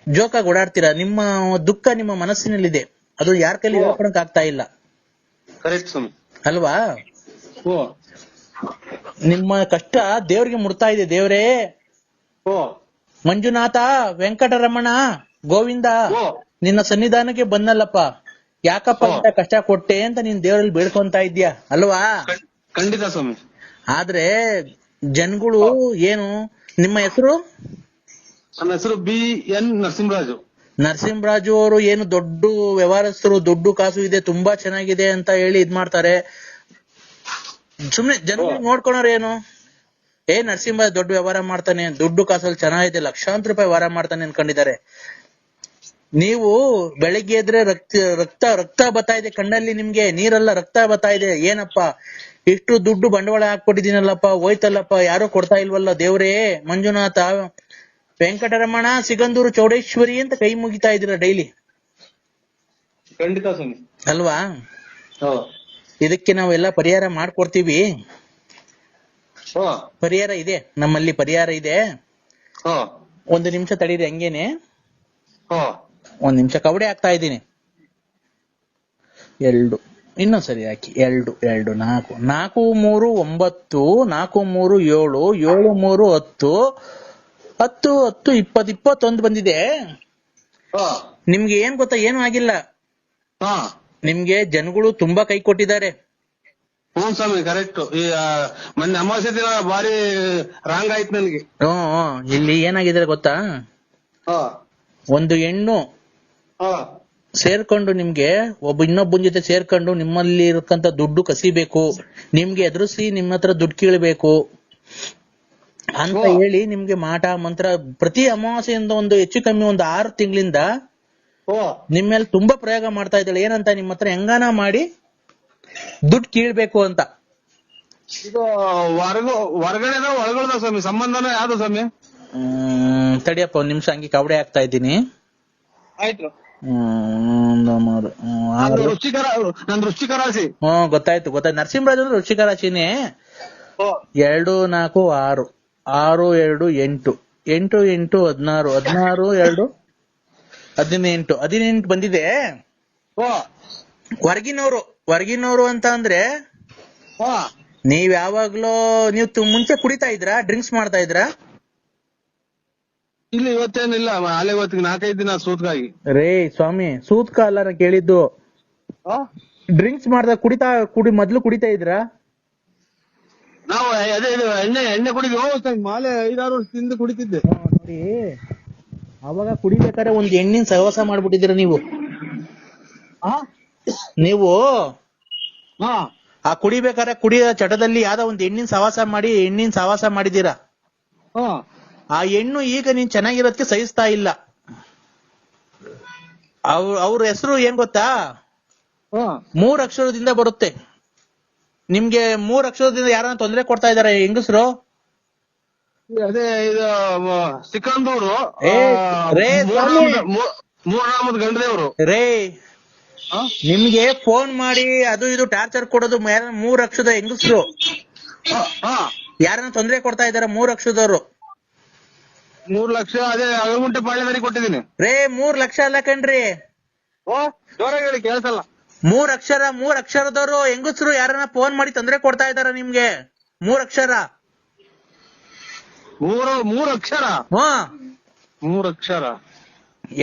ಜೋಕಾಗಿ ಓಡಾಡ್ತೀರಾ. ನಿಮ್ಮ ದುಃಖ ನಿಮ್ಮ ಮನಸ್ಸಿನಲ್ಲಿದೆ, ಅದು ಯಾರ ಕೈಲಿ ಹೇಳ್ಕೊಳಕ್ ಆಗ್ತಾ ಇಲ್ಲ ಅಲ್ವಾ? ನಿಮ್ಮ ಕಷ್ಟ ದೇವ್ರಿಗೆ ಮುಡ್ತಾ ಇದೆ. ದೇವ್ರೇ, ಮಂಜುನಾಥ, ವೆಂಕಟರಮಣ, ಗೋವಿಂದ, ನಿನ್ನ ಸನ್ನಿಧಾನಕ್ಕೆ ಬಂದಲ್ಲಪ್ಪ, ಯಾಕಪ್ಪ ಅಂತ ಕಷ್ಟ ಕೊಟ್ಟೆ ಅಂತ ನೀನ್ ದೇವರಲ್ಲಿ ಬೇಡ್ಕೊಂತ ಇದ್ಯಾ ಅಲ್ವಾ? ಖಂಡಿತ ಸ್ವಾಮಿ. ಆದ್ರೆ ಜನಗಳು ಏನು, ನಿಮ್ಮ ಹೆಸರು? ನನ್ನ ಹೆಸರು BN ನರಸಿಂಹರಾಜು. ನರಸಿಂಹರಾಜು ಅವರು ಏನು ದೊಡ್ಡ ವ್ಯವಹಾರಸ್ಥರು, ದುಡ್ಡು ಕಾಸು ಇದೆ, ತುಂಬಾ ಚೆನ್ನಾಗಿದೆ ಅಂತ ಹೇಳಿ ಇದ್ ಮಾಡ್ತಾರೆ. ಸುಮ್ನೆ ಜನಗಳು ನೋಡ್ಕೊಳೋರು ಏನು, ನರಸಿಂಹ ದೊಡ್ಡ ವ್ಯವಹಾರ ಮಾಡ್ತಾನೆ, ದುಡ್ಡು ಕಾಸಲ್ಲಿ ಚೆನ್ನಾಗಿದೆ, ಲಕ್ಷಾಂತರ ರೂಪಾಯಿ ವ್ಯವಹಾರ ಮಾಡ್ತಾನೆ ಅನ್ಕೊಂಡಿದ್ದಾರೆ. ನೀವು ಬೆಳಿಗ್ಗೆ ಎದ್ರೆ ರಕ್ತ ಬರ್ತಾ ಇದೆ ಕಣ್ಣಲ್ಲಿ, ನಿಮ್ಗೆ ನೀರಲ್ಲ ರಕ್ತ ಬರ್ತಾ ಇದೆ. ಏನಪ್ಪ ಇಷ್ಟು ದುಡ್ಡು ಬಂಡವಾಳ ಹಾಕ್ಕೊಟ್ಟಿದ್ದೀನಲ್ಲಪ್ಪ, ಹೋಯ್ತಲ್ಲಪ್ಪ, ಯಾರು ಕೊಡ್ತಾ ಇಲ್ವಲ್ಲ ದೇವ್ರೇ, ಮಂಜುನಾಥ, ವೆಂಕಟರಮಣ, ಸಿಗಂದೂರು ಚೌಡೇಶ್ವರಿ ಅಂತ ಕೈ ಮುಗಿತಾ ಇದೀರ ಡೈಲಿ, ಖಂಡಿತ ಸ್ವಾಮಿ ಅಲ್ವಾ? ಇದಕ್ಕೆ ನಾವೆಲ್ಲ ಪರಿಹಾರ ಮಾಡ್ಕೊಡ್ತೀವಿ. ಪರಿಹಾರ ಇದೆ ನಮ್ಮಲ್ಲಿ, ಪರಿಹಾರ ಇದೆ. ಒಂದು ನಿಮಿಷ ತಡೀರಿ ಹಂಗೇನೆ, ಒಂದ್ ನಿಮಿಷ ಕವಡೆ ಹಾಕ್ತಾ ಇದ್ದೀನಿ. 2 ಇನ್ನೊಂದ್ಸರಿ ಹಾಕಿ, 2 4 4 3 9 4 3 7 7 3 10 10 10 20 21 ಬಂದಿದೆ. ನಿಮ್ಗೆ ಏನ್ ಗೊತ್ತಾ, ಏನು ಆಗಿಲ್ಲ. ನಿಮ್ಗೆ ಜನಗಳು ತುಂಬಾ ಕೈ ಕೊಟ್ಟಿದ್ದಾರೆ. ಹ್ಞೂ ಸ್ವಾಮಿ ಕರೆಕ್ಟ್. ಈ ಮೊನ್ನೆ ಅಮಾವಾಸ್ಯೆ ದಿನ ಬಾರಿ ರಾಂಗ್ ಆಯ್ತು ನನ್ಗೆ. ಇಲ್ಲಿ ಏನಾಗಿದೆ ಗೊತ್ತಾ, ಒಂದು ಹೆಣ್ಣು ಸೇರ್ಕೊಂಡು ನಿಮ್ಗೆ ಇನ್ನೊಬ್ಬನ ಜೊತೆ ಸೇರ್ಕೊಂಡು ನಿಮ್ಮಲ್ಲಿ ಇರಕ್ಕಂತ ದುಡ್ಡು ಕಸಿಬೇಕು, ನಿಮ್ಗೆ ಎದುರಿಸಿ ನಿಮ್ಮ ಹತ್ರ ದುಡ್ಡು ಕೀಳ್ಬೇಕು ಅಂತ ಹೇಳಿ ನಿಮ್ಗೆ ಮಾಟ ಮಂತ್ರ ಪ್ರತಿ ಅಮಾವಾಸ್ಯೆಯಿಂದ ಒಂದು ಹೆಚ್ಚು ಕಮ್ಮಿ ಒಂದು 6 ತಿಂಗಳಿಂದ ನಿಮ್ ಮೇಲೆ ತುಂಬಾ ಪ್ರಯೋಗ ಮಾಡ್ತಾ ಇದ್ದಾಳೆ. ಏನಂತ, ನಿಮ್ಮ ಹತ್ರ ಹೆಂಗಾನ ಮಾಡಿ ದುಡ್ಡು ಕೀಳ್ಬೇಕು ಅಂತ. ಇದು ಹೊರಗಡೆ ಒಳಗಡೆ ಸ್ವಾಮಿ, ಸಂಬಂಧನ ಯಾವ್ದು ಸ್ವಾಮಿ? ತಡಿಯಪ್ಪ ಒಂದ್ ನಿಮಿಷ ಹಂಗೆ ಕವಡೆ ಹಾಕ್ತಾ ಇದ್ದೀನಿ. ಆಯ್ತು. ವೃಶ್ಚಿಕ ರಾಶಿ. ಗೊತ್ತಾಯ್ತು. ನರಸಿಂಹರಾಜ್ ಅಂದ್ರೆ ವೃಶ್ಚಿಕ ರಾಶಿನೇ. 2 4 6 6 2 8 8 8 16 16 2 18 ಬಂದಿದೆ. ಹೊರಗಿನವರು ಅಂತ ಅಂದ್ರೆ ನೀವ್ ಯಾವಾಗ್ಲೂ ನೀವು ಮುಂಚೆ ಕುಡಿತಾ ಇದ್ರಾ, ಡ್ರಿಂಕ್ಸ್ ಮಾಡ್ತಾ ಇದ್ರಾ? ಇಲ್ಲ, ಇವತ್ತೇನಿಲ್ಲ, ಅಲ್ಲೇ ಇವತ್ತಿಗೆ 4-5 ದಿನ ಸೂತ್ಕಾಗಿ. ರೇ ಸ್ವಾಮಿ, ಸೂತ್ಕ ಅಲ್ಲ ನಾ ಕೇಳಿದ್ದು. ಡ್ರಿಂಕ್ಸ್ ಮಾಡ್ದಾಗ ಮೊದ್ಲು ಕುಡಿತಾ ಇದ್ರಾ? ನಾವು ಅದೇ ಇದು ಎಣ್ಣೆ ಕುಡಿದ್ವಿ. ಮಾಲೆ 5-6 ವರ್ಷದಿಂದ ಕುಡಿತಿದ್ದೆ. ನೋಡಿ, ಅವಾಗ ಕುಡಿಬೇಕಾದ್ರೆ ಒಂದ್ ಎಣ್ಣಿನ ಸಹವಾಸ ಮಾಡ್ಬಿಟ್ಟಿದ್ದೀರ ನೀವು. ನೀವು ಆ ಕುಡಿಬೇಕಾದ್ರೆ ಕುಡಿಯೋ ಚಟದಲ್ಲಿ ಯಾವ್ದೋ ಒಂದ್ ಎಣ್ಣಿನ ಸಹವಾಸ ಮಾಡಿದೀರಾ. ಆ ಹೆಣ್ಣು ಈಗ ನೀನ್ ಚೆನ್ನಾಗಿರೋದಕ್ಕೆ ಸಹಿಸ್ತಾ ಇಲ್ಲ. ಅವ್ರ ಹೆಸರು ಏನ್ ಗೊತ್ತಾ? 3 ಅಕ್ಷರದಿಂದ ಬರುತ್ತೆ. ನಿಮ್ಗೆ 3 ಅಕ್ಷರದಿಂದ ಯಾರನ್ನ ತೊಂದರೆ ಕೊಡ್ತಾ ಇದಾರೆ ಹೆಂಗಸರು? ಅದೇ ಇದು ಸಿಕಂದೂರು, ಮೂರನಾಮದ ಗಂಡದೇವ್ರು. ರೇ, ನಿಮ್ಗೆ ಫೋನ್ ಮಾಡಿ ಅದು ಇದು ಟಾರ್ಚರ್ ಕೊಡೋದು 3 ಅಕ್ಷರದ ಹೆಂಗಸರು. ಯಾರನ್ನ ತೊಂದರೆ ಕೊಡ್ತಾ ಇದಾರೆ 3 ಅಕ್ಷರದವ್ರು. 3 ಲಕ್ಷ ಅದೇ ಅಗಲಗುಂಟೆ ಪಾಳ್ಯದಲ್ಲಿ ಕೊಟ್ಟಿದ್ದೀನಿ. ರೇ, 3 ಲಕ್ಷ ಅಲ್ಲ ಕಣ್ರಿ, ಜೋರಾಗಿ ಹೇಳಿ ಕೇಳ್ಸಲ್ಲ. 3 ಅಕ್ಷರದವರು ಹೆಂಗಸರು ಯಾರನ್ನ ಫೋನ್ ಮಾಡಿ ತೊಂದರೆ ಕೊಡ್ತಾ ಇದಾರ ನಿಮ್ಗೆ. 3 ಅಕ್ಷರ. 3 ಅಕ್ಷರ. 3 ಅಕ್ಷರ.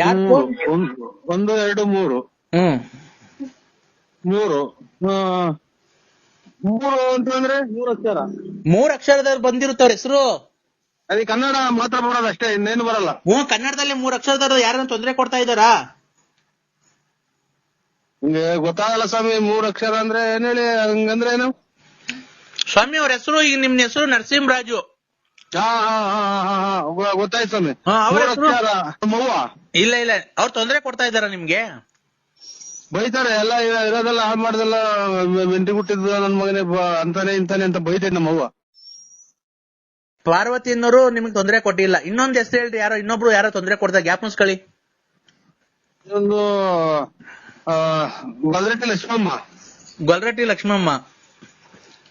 1 2 3. 3 ಅಂತಂದ್ರೆ 3 ಅಕ್ಷರ. 3 ಅಕ್ಷರದವ್ರು ಬಂದಿರುತ್ತವ್ರ ಹೆಸರು. ಅದೇ ಕನ್ನಡ ಮಾತ್ರ ಬರೋದು ಅಷ್ಟೇ, ಇನ್ನೇನು ಬರಲ್ಲ. ಕನ್ನಡದಲ್ಲಿ 3 ಅಕ್ಷರದವ್ರು ಯಾರನ್ನ ತೊಂದರೆ ಕೊಡ್ತಾ ಇದಾರಾ? ನಿಮ್ಗೆ ಗೊತ್ತಾಗಲ್ಲ ಸ್ವಾಮಿ, 3 ಅಕ್ಷರ ಅಂದ್ರೆ ಏನ್ ಹೇಳಿ, ಹಂಗಂದ್ರೆ ಏನು ಸ್ವಾಮಿ? ಅವ್ರ ಹೆಸರು, ಈಗ ನಿಮ್ ಹೆಸರು ನರಸಿಂಹರಾಜು. ಗೊತ್ತಾಯ್ತು ಸ್ವಾಮಿ. ಅವ್ವ ಇಲ್ಲ ಅವ್ರು ತೊಂದರೆ ಕೊಡ್ತಾ ಇದಾರ ನಿಮ್ಗೆ? ಬೈತಾರೆ, ಎಲ್ಲ ಇರೋದೆಲ್ಲ ಹಾಳು ಮಾಡ್ದೆಲ್ಲ ಮೆಂಟಿ ಹುಟ್ಟಿದ್ದು ನನ್ ಮಗನೇ ಅಂತಾನೆ ಇಂತಾನೆ ಅಂತ ಬೈತೇನೆ ನಮ್ಮವ್ವ. ಪಾರ್ವತಿ ಅನ್ನೋರು ನಿಮ್ಗೆ ತೊಂದರೆ ಕೊಟ್ಟಿಲ್ಲ. ಇನ್ನೊಂದ್ ಹೆಸರು ಹೇಳ್ರಿ, ಇನ್ನೊಬ್ರು ಯಾರೋ ತೊಂದರೆ ಕೊಡ್ತಾರೆ, ಜ್ಞಾಪನಿಸ್ಕೊಳ್ಳಿ. ಇನ್ನೊಂದು ಗೊಲ್ರಟ್ಟಿ ಲಕ್ಷ್ಮಮ್ಮ.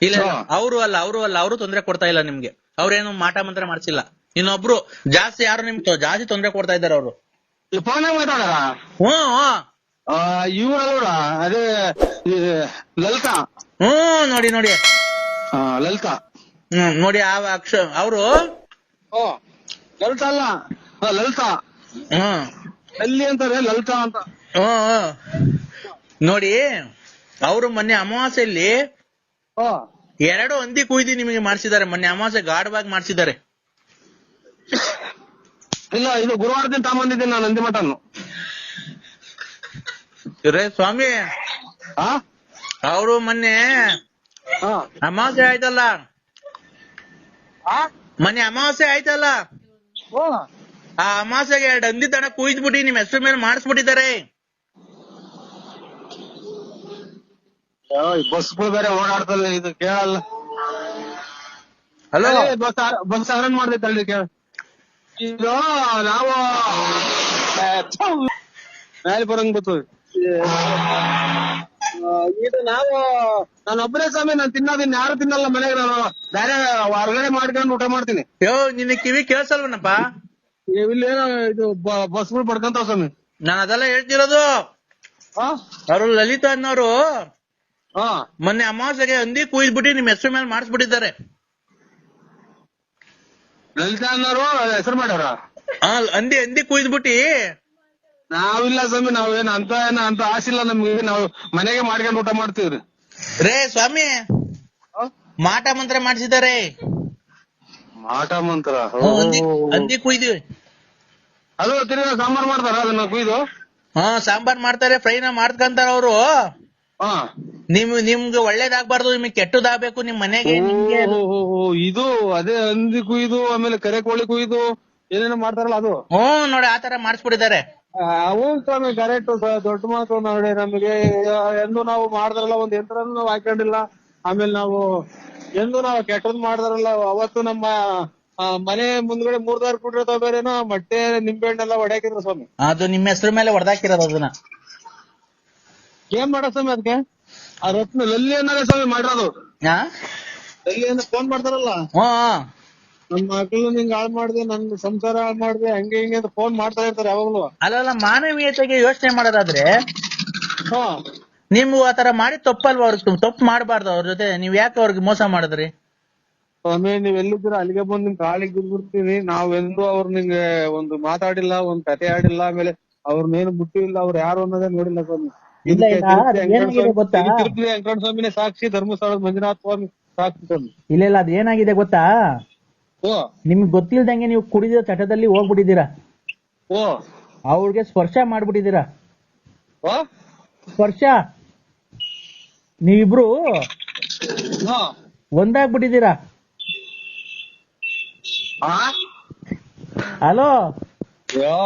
ಇಲ್ಲ, ಅವರು ಅಲ್ಲ, ಅವರು ತೊಂದರೆ ಕೊಡ್ತಾ ಇಲ್ಲ ನಿಮ್ಗೆ. ಅವ್ರೇನು ಮಾಟ ಮಂತ್ರ ಮಾಡ್ಸಿಲ್ಲ. ಇನ್ನೊಬ್ರು ಜಾಸ್ತಿ ಯಾರು ನಿಮ್ಗೆ ಜಾಸ್ತಿ ತೊಂದರೆ ಕೊಡ್ತಾ ಇದಾರೆ ಅವರು. ಇವ್ರ ಅದೇ ಲಲಿತಾ. ನೋಡಿ ಲಲಿತಾ. ನೋಡಿ ಅವರು ಲಲಿತಾ ಅಲ್ಲ, ಲಲಿತಾ. ಎಲ್ಲಿ ಅಂತಾರೆ ಲಲಿತಾ ಅಂತ. ನೋಡಿ, ಅವರು ಮೊನ್ನೆ ಅಮಾವಾಸ್ಯೆಯಲ್ಲಿ 2 ಹಂದಿ ಕುಯ್ದು ನಿಮಗೆ ಮಾಡಿಸಿದ್ದಾರೆ. ಮೊನ್ನೆ ಅಮಾವಾಸ್ಯೆ ಗಾಢವಾಗಿ ಮಾಡಿಸಿದ್ದಾರೆ. ಇಲ್ಲ, ಇದು ಗುರುವಾರದಿಂದ ತಗೊಂಡಿದ್ದೀನಿ ನಾನು ಹಂದಿ ಮಟನ್ನು. ರೇ ಸ್ವಾಮಿ, ಅವರು ಮೊನ್ನೆ ಅಮಾವಾಸ್ಯೆ ಆಯ್ತಲ್ಲ, ಮೊನ್ನೆ ಅಮಾವಾಸ್ಯೆ ಆಯ್ತಲ್ಲ, ಆ ಅಮಾವಾಸ್ಯೆಗೆ 2 ಹಂದಿ ದನ ಕುಯ್ದ್ಬಿಟ್ಟು ನಿಮ್ ಹೆಸರು ಮೇಲೆ ಮಾಡಿಸ್ಬಿಟ್ಟಿದ್ದಾರೆ. ಬಸ್ಗಳು ಬೇರೆ ಓಡಾಡ್ತಲ್ಲ, ಇದು ಕೇಳಲ್ಲ. ಹಲೋ, ಬಸ್ ಆರನ್ ಮಾಡ್ದೈತಲ್ರಿ ಕೇಳ. ಇದು ನಾವು ಮೇಲೆ ಬರಂಗ್ ಬರ್ತದೆ. ಇದು ನಾವು ನಾನೊಬ್ಬರೇ ಸ್ವಾಮಿ, ನಾನ್ ತಿನ್ನೋದಿನ್ ಯಾರು ತಿನ್ನಲ್ಲ ಮನೆಗೆ. ನಾನು ಬೇರೆ ಹೊರಗಡೆ ಮಾಡ್ಕೊಂಡು ಊಟ ಮಾಡ್ತೀನಿ. ನಿನ್ನ ಕಿವಿ ಕೇಳ್ಸಲ್ವನಪ್ಪ? ಇಲ್ಲೇನೋ ಇದು ಬಸ್ಗಳು ಪಡ್ಕೊಂತಾವ ಸ್ವಾಮಿ. ನಾನು ಅದೆಲ್ಲ ಹೇಳ್ತಿರೋದು. ಅವರು ಲಲಿತಾ ಅನ್ನೋರು ಮೊನ್ನೆ ಅಮಾವಾಸ್ಯೆಗೆ ಹಂದಿ ಕುಯ್ದ್ಬಿಟ್ಟು ನಿಮ್ ಹೆಸರು ಮೇಲೆ ಮಾಡಿಸ್ಬಿಟ್ಟಿದ್ದಾರೆ. ಲಲಿತಾ ಅನ್ನೋರು ಹೆಸರು ಮಾಡ್ಯಾರ? ಹಂದಿ ಕುಯ್ದ್ಬಿಟ್ಟಿ. ನಾವಿಲ್ಲ ಸ್ವಾಮಿ, ನಾವೇನು ಅಂತ ಆಸಿಲ್ಲ ನಮ್ಗೆ. ನಾವು ಮನೆಗೆ ಮಾಡ್ಕೊಂಡು ಊಟ ಮಾಡ್ತೀವ್ರಿ. ರೇ ಸ್ವಾಮಿ, ಮಾಟ ಮಂತ್ರ ಮಾಡಿಸಿದ್ದಾರೆ. ಮಾಟ ಮಂತ್ರ? ಹಂದಿ ಕುಯ್ದು ಅದು ತಿರ್ಗಾ ಸಾಂಬಾರ್ ಮಾಡ್ತಾರ ಅದನ್ನ ಕುಯ್ದು? ಸಾಂಬಾರ್ ಮಾಡ್ತಾರೆ, ಫ್ರೈನ ಮಾಡ್ಕಂತಾರ ಅವರು. ನಿಮ್ಗೆ ಒಳ್ಳೇದಾಗ್ಬಾರ್ದು, ನಿಮ್ಗೆ ಕೆಟ್ಟದಾಗ್ಬೇಕು ನಿಮ್ ಮನೆಗೆ. ಇದು ಅದೇ ಹಂದಿ ಕುಯ್ದು, ಆಮೇಲೆ ಕರೆ ಕೋಳಿ ಕುಯ್ದು ಏನೇನೋ ಮಾಡ್ತಾರಲ್ಲ ಅದು? ನೋಡಿ ಆತರ ಮಾಡಿಸ್ಬಿಟ್ಟಿದ್ದಾರೆ. ಅವನ್ ಸ್ವಾಮಿ ಕರೆಕ್ಟ್, ದೊಡ್ಡ ಮಾತು ನೋಡಿ. ನಮಗೆ ಎಂದು ನಾವು ಮಾಡಿದ್ರಲ್ಲ, ಒಂದ್ ಯಂತ್ರನೂ ನಾವು ಹಾಕೊಂಡಿಲ್ಲ. ಆಮೇಲೆ ನಾವು ಎಂದು ನಾವು ಕೆಟ್ಟದ್ ಮಾಡಿದ್ರಲ್ಲ, ಅವತ್ತು ನಮ್ಮ ಮನೆ ಮುಂದ್ಗಡೆ 3 ಕೊಟ್ಟಿರ್ತಾವ ಬೇರೆನೋ, ಮೊಟ್ಟೆ ನಿಂಬೆಹಣ್ಣೆಲ್ಲ ಹೊಡ್ಯಾಕಿದ್ರು ಸ್ವಾಮಿ. ಅದು ನಿಮ್ಮ ಹೆಸರು ಮೇಲೆ ಹೊಡೆದಾಕಿರೋದು. ಅದನ್ನ ಏನ್ ಮಾಡೋ ಸ್ವಾಮಿ ಅದಕ್ಕೆ? ಆ ರತ್ನ ಲಲ್ಲಿ ಅನ್ನೋದೇ ಸ್ವಾಮಿ ಮಾಡಿರೋದು. ಲಲ್ಲಿ ಅಂದ್ರೆ ಫೋನ್ ಮಾಡ್ತಾರಲ್ಲ, ನನ್ ಮಕ್ಳು ನಿಂಗ್ ಹಾಳ್ ಮಾಡ್ದೆ, ನನ್ ಸಂಸಾರ ಹಾಳ್ ಮಾಡ್ದೆ, ಹಂಗೆ ಹಿಂಗೆ ಅಂತ ಫೋನ್ ಮಾಡ್ತಾ ಇರ್ತಾರೆ ಯಾವಾಗ್ಲೂ. ಅಲ್ಲ, ಮಾನವೀಯತೆಗೆ ಯೋಚನೆ ಮಾಡೋದಾದ್ರೆ ನೀವು ಆತರ ಮಾಡಿ ತಪ್ಪಲ್ವಾ? ಅವ್ರಿಗೆ ತಪ್ಪು ಮಾಡಬಾರ್ದು. ಅವ್ರ ಜೊತೆ ನೀವ್ ಯಾಕೆ ಅವ್ರಿಗೆ ಮೋಸ ಮಾಡಿದ್ರಿ? ಸ್ವಾಮಿ ನೀವ್ ಎಲ್ಲಿದ್ದೀರ ಅಲ್ಲಿಗೆ ಬಂದು ನಿಮ್ ಕಾಲಿಗೆ ಬಿದ್ಬಿಡ್ತೀವಿ. ನಾವೆಂದೂ ಅವ್ರ ನಿಂಗೆ ಒಂದು ಮಾತಾಡಿಲ್ಲ, ಒಂದ್ ಕತೆ ಆಡಿಲ್ಲ, ಆಮೇಲೆ ಅವ್ರನ್ನೇನು ಬಿಟ್ಟಿಲ್ಲ, ಅವ್ರು ಯಾರು ಅನ್ನೋದೇ ನೋಡಿಲ್ಲ ಸ್ವಾಮಿ. ತಿರುಪತಿ ವೆಂಕಟ ಸ್ವಾಮಿನೇ ಸಾಕ್ಷಿ, ಧರ್ಮಸ್ಥಳದ ಮಂಜುನಾಥ ಸ್ವಾಮಿ ಸಾಕ್ಷಿ ಸ್ವಾಮಿ. ಇಲ್ಲ, ಅದ್ ಏನಾಗಿದೆ ಗೊತ್ತಾ? ನಿಮ್ಗೆ ಗೊತ್ತಿಲ್ದಂಗೆ ನೀವು ಕುಡಿದ ಚಟದಲ್ಲಿ ಹೋಗ್ಬಿಟ್ಟಿದ್ದೀರಾ. ಅವ್ರಿಗೆ ಸ್ಪರ್ಶ ಮಾಡ್ಬಿಟ್ಟಿದ್ದೀರಾ. ಸ್ಪರ್ಶ ನೀವಿಬ್ರು ಒಂದಾಗ್ಬಿಟ್ಟಿದ್ದೀರಾ. ಹಲೋ,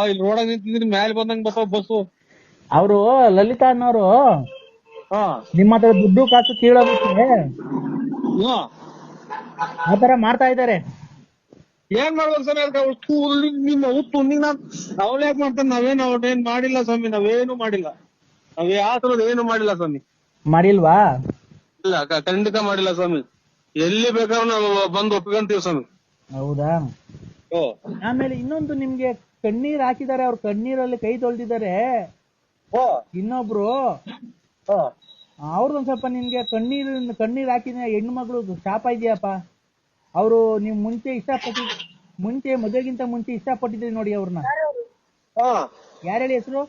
ಇಲ್ಲಿ ರೋಡಾಗ ನಿಂತಿದ್ರಿ, ಮ್ಯಾಲೆ ಬಂದಂಗ್ ಬರ್ತಾವ ಬಸ್ಸು. ಅವರು ಲಲಿತಾ ಅನ್ನೋರು ನಿಮ್ಮ ಹತ್ರ ದುಡ್ಡು ಕಾಸು ಕೀಳೋದಕ್ಕೆ ಆತರ ಮಾಡ್ತಾ ಇದ್ದಾರೆ. ಏನ್ ಮಾಡ್ಬೇಕು ಸ್ವಾಮಿ? ಅದಕ್ಕೆ ನಿಮ್ಮ ಉತ್ತು ಅವ್ಳು ಯಾಕೆ ಮಾಡ್ತಾನೆ? ನಾವೇನ್ ಮಾಡಿಲ್ಲ ಸ್ವಾಮಿ, ನಾವೇನು ಮಾಡಿಲ್ಲ. ನಾವ್ ಯಾವ ಏನು ಮಾಡಿಲ್ಲ ಸ್ವಾಮಿ. ಮಾಡಿಲ್ವಾ? ಇಲ್ಲ, ಖಂಡಿತ ಮಾಡಿಲ್ಲ ಸ್ವಾಮಿ. ಎಲ್ಲಿ ಬೇಕಾದ್ರೂ ನಾವು ಬಂದು ಒಪ್ಕೊಂತೀವಿ ಸ್ವಾಮಿ. ಹೌದಾ? ಆಮೇಲೆ ಇನ್ನೊಂದು, ನಿಮ್ಗೆ ಕಣ್ಣೀರ್ ಹಾಕಿದ್ದಾರೆ, ಅವ್ರ ಕಣ್ಣೀರಲ್ಲಿ ಕೈ ತೊಳ್ದಿದ್ದಾರೆ. ಇನ್ನೊಬ್ರು ಅವ್ರದೊಂದ್ ಸ್ವಲ್ಪ ನಿಮ್ಗೆ ಕಣ್ಣೀರ್ ಹಾಕಿದ ಹೆಣ್ಣು ಮಗಳು ಶಾಪ ಇದೆಯಪ್ಪ. ಅವರು ನೀವು ಮದುವೆಗಿಂತ ಮುಂಚೆ ಇಷ್ಟಪಟ್ಟಿದ್ರಿ ನೋಡಿ ಅವ್ರನ್ನ. ಯಾರು ಹೇಳಿ ಹೆಸರು?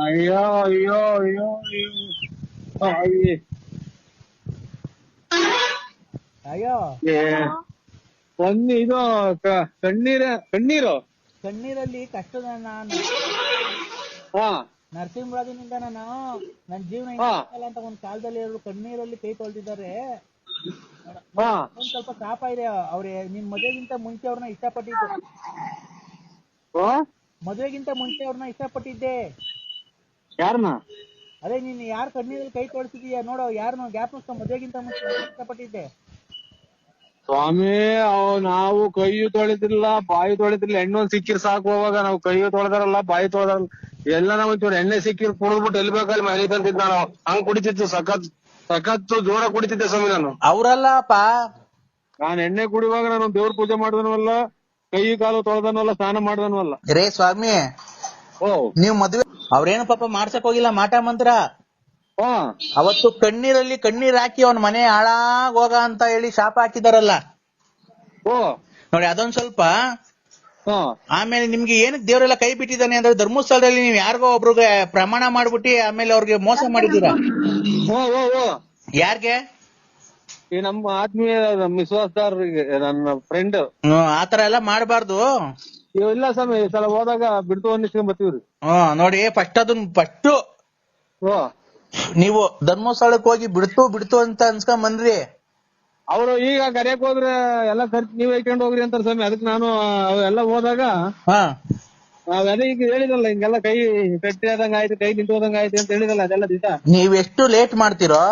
ಅಯ್ಯೋ ಅಯ್ಯೋ ಅಯ್ಯೋ ಅಯ್ಯೋ, ಇದು ಕಣ್ಣೀರಲ್ಲಿ ಕಷ್ಟದ ನರಸಿಂಹರಾಜನಿಂದ ನಾನು ನನ್ನ ಜೀವನ ಅಂತ ಒಂದ್ ಕಾಲದಲ್ಲಿ ಅವರು ಕಣ್ಣೀರಲ್ಲಿ ಕೈ ತೊಳ್ದಿದ್ದಾರೆ. ಒಂದ್ ಸ್ವಲ್ಪ ಶಾಪ ಇದೆ. ಅವ್ರೆ ನಿಮ್ ಮದುವೆಗಿಂತ ಮುಂಚೆ ಅವ್ರನ್ನ ಇಷ್ಟಪಟ್ಟಿದ್ದೆ. ಮದುವೆಗಿಂತ ಮುಂಚೆ ಅವ್ರನ್ನ ಇಷ್ಟಪಟ್ಟಿದ್ದೆ. ಯಾರನ್ನ? ಅದೇ ನೀನ್ ಯಾರು ಕಣ್ಣೀರಲ್ಲಿ ಕೈ ತೊಳ್ಸಿದೀಯ ನೋಡೋ, ಯಾರನ್ನ ಜ್ಞಾಪಕ ಮದುವೆಗಿಂತ ಮುಂಚೆ ಇಷ್ಟಪಟ್ಟಿದ್ದೆ. ಸ್ವಾಮಿ, ನಾವು ಕೈಯು ತೊಳೆದಿಲ್ಲ, ಬಾಯಿ ತೊಳೆದಿಲ್ಲ. ಎಣ್ಣೆ ಸಿಕ್ಕಿರ್ ಸಾಕು. ಅವಾಗ ನಾವು ಕೈಯು ತೊಳೆದಾರಲ್ಲ, ಬಾಯಿ ತೊಳೆದಾರಲ್ಲ, ಎಲ್ಲ ನಾವ್ ಒಂಚೂರು ಎಣ್ಣೆ ಸಿಕ್ಕಿರ್ ಕುಡಿದ್ಬಿಟ್ಟು ಎಲ್ಲಿ ಬೇಕಲ್ಲಿ ಮನೆ ತಂತಿದ್ ನಾನು. ಹಂಗ್ ಕುಡಿತಿತ್ತು, ಸಖತ್ತು ಜೋರ ಕುಡಿತಿದ್ದೆ ಸ್ವಾಮಿ ನಾನು. ಅವ್ರಲ್ಲಪ್ಪ, ನಾನ್ ಎಣ್ಣೆ ಕುಡಿಯುವಾಗ ನಾನು ದೇವ್ರ ಪೂಜೆ ಮಾಡ್ದನವಲ್ಲ, ಕೈ ಕಾಲು ತೊಳೆದನವಲ್ಲ, ಸ್ನಾನ ಮಾಡ್ದನವಲ್ಲ. ರೇ ಸ್ವಾಮಿ, ನೀವ್ ಮದ್ವೆ ಅವ್ರೇನು ಪಾಪ ಮಾಡ್ಸಕ್ ಹೋಗಿಲ್ಲ ಮಾಟ ಮಂತ್ರ. ಅವತ್ತು ಕಣ್ಣೀರಲ್ಲಿ ಕಣ್ಣೀರ್ ಹಾಕಿ ಅವನ್ ಮನೆ ಹಾಳಾಗ್ ಹೋಗ ಅಂತ ಹೇಳಿ ಶಾಪ ಹಾಕಿದಾರಲ್ಲ ನೋಡಿ, ಅದೊಂದ್ ಸ್ವಲ್ಪ. ಆಮೇಲೆ ನಿಮ್ಗೆ ಏನಕ್ಕೆ ದೇವರೆಲ್ಲ ಕೈ ಬಿಟ್ಟಿದ್ದಾನೆ ಅಂದ್ರೆ, ಧರ್ಮಸ್ಥಳದಲ್ಲಿ ನೀವ್ ಯಾರಿಗೋ ಒಬ್ರಿಗೆ ಪ್ರಮಾಣ ಮಾಡ್ಬಿಟ್ಟು ಆಮೇಲೆ ಅವ್ರಿಗೆ ಮೋಸ ಮಾಡಿದೀರಾ. ಯಾರ್ಗೆ? ಈ ನಮ್ಮ ಆತ್ಮೀಯ ವಿಶ್ವಾಸದಾರರಿಗೆ, ನನ್ನ ಫ್ರೆಂಡ್. ಆತರ ಎಲ್ಲ ಮಾಡಬಾರ್ದು. ಇಲ್ಲ ಸ್ವಾಮಿ, ಈ ಸಲ ಹೋದಾಗ ಬಿಡ್ತು ಅನ್ನಿಸ್ಕೊಂಡ್ ಬರ್ತೀವ್ರಿ. ನೋಡಿ, ಫಸ್ಟ್ ನೀವು ಧರ್ಮಸ್ಥಳಕ್ಕೆ ಹೋಗಿ ಬಿಡ್ತು ಅಂತ ಅನ್ಸ್ಕೊಂಡ್ ಬಂದ್ರಿ. ಅವ್ರು ಈಗ ಕರೆಯಕ್ ಹೋದ್ರೆ ಎಲ್ಲ ಖರ್ಚು ನೀವ್ ಹೇಳ್ಕೊಂಡು ಹೋಗ್ರಿ ಅಂತಾರೆ ಸ್ವಾಮಿ. ಅದಕ್ಕೆ ನಾನು ಎಲ್ಲ ಹೋದಾಗ ಹಾ ಅದೇ ಈಗ ಹೇಳಿದಲ್ಲ, ಹಿಂಗೆಲ್ಲ ಕೈ ಕಟ್ಟಿ ಆದಂಗ ಆಯ್ತು, ಕೈ ನಿಂತು ಹೋದಂಗ ಆಯ್ತು ಅಂತ ಹೇಳಿದಲ್ಲ, ಅದೆಲ್ಲ ದಿವಸ. ನೀವ್ ಎಷ್ಟು ಲೇಟ್ ಮಾಡ್ತೀರೋ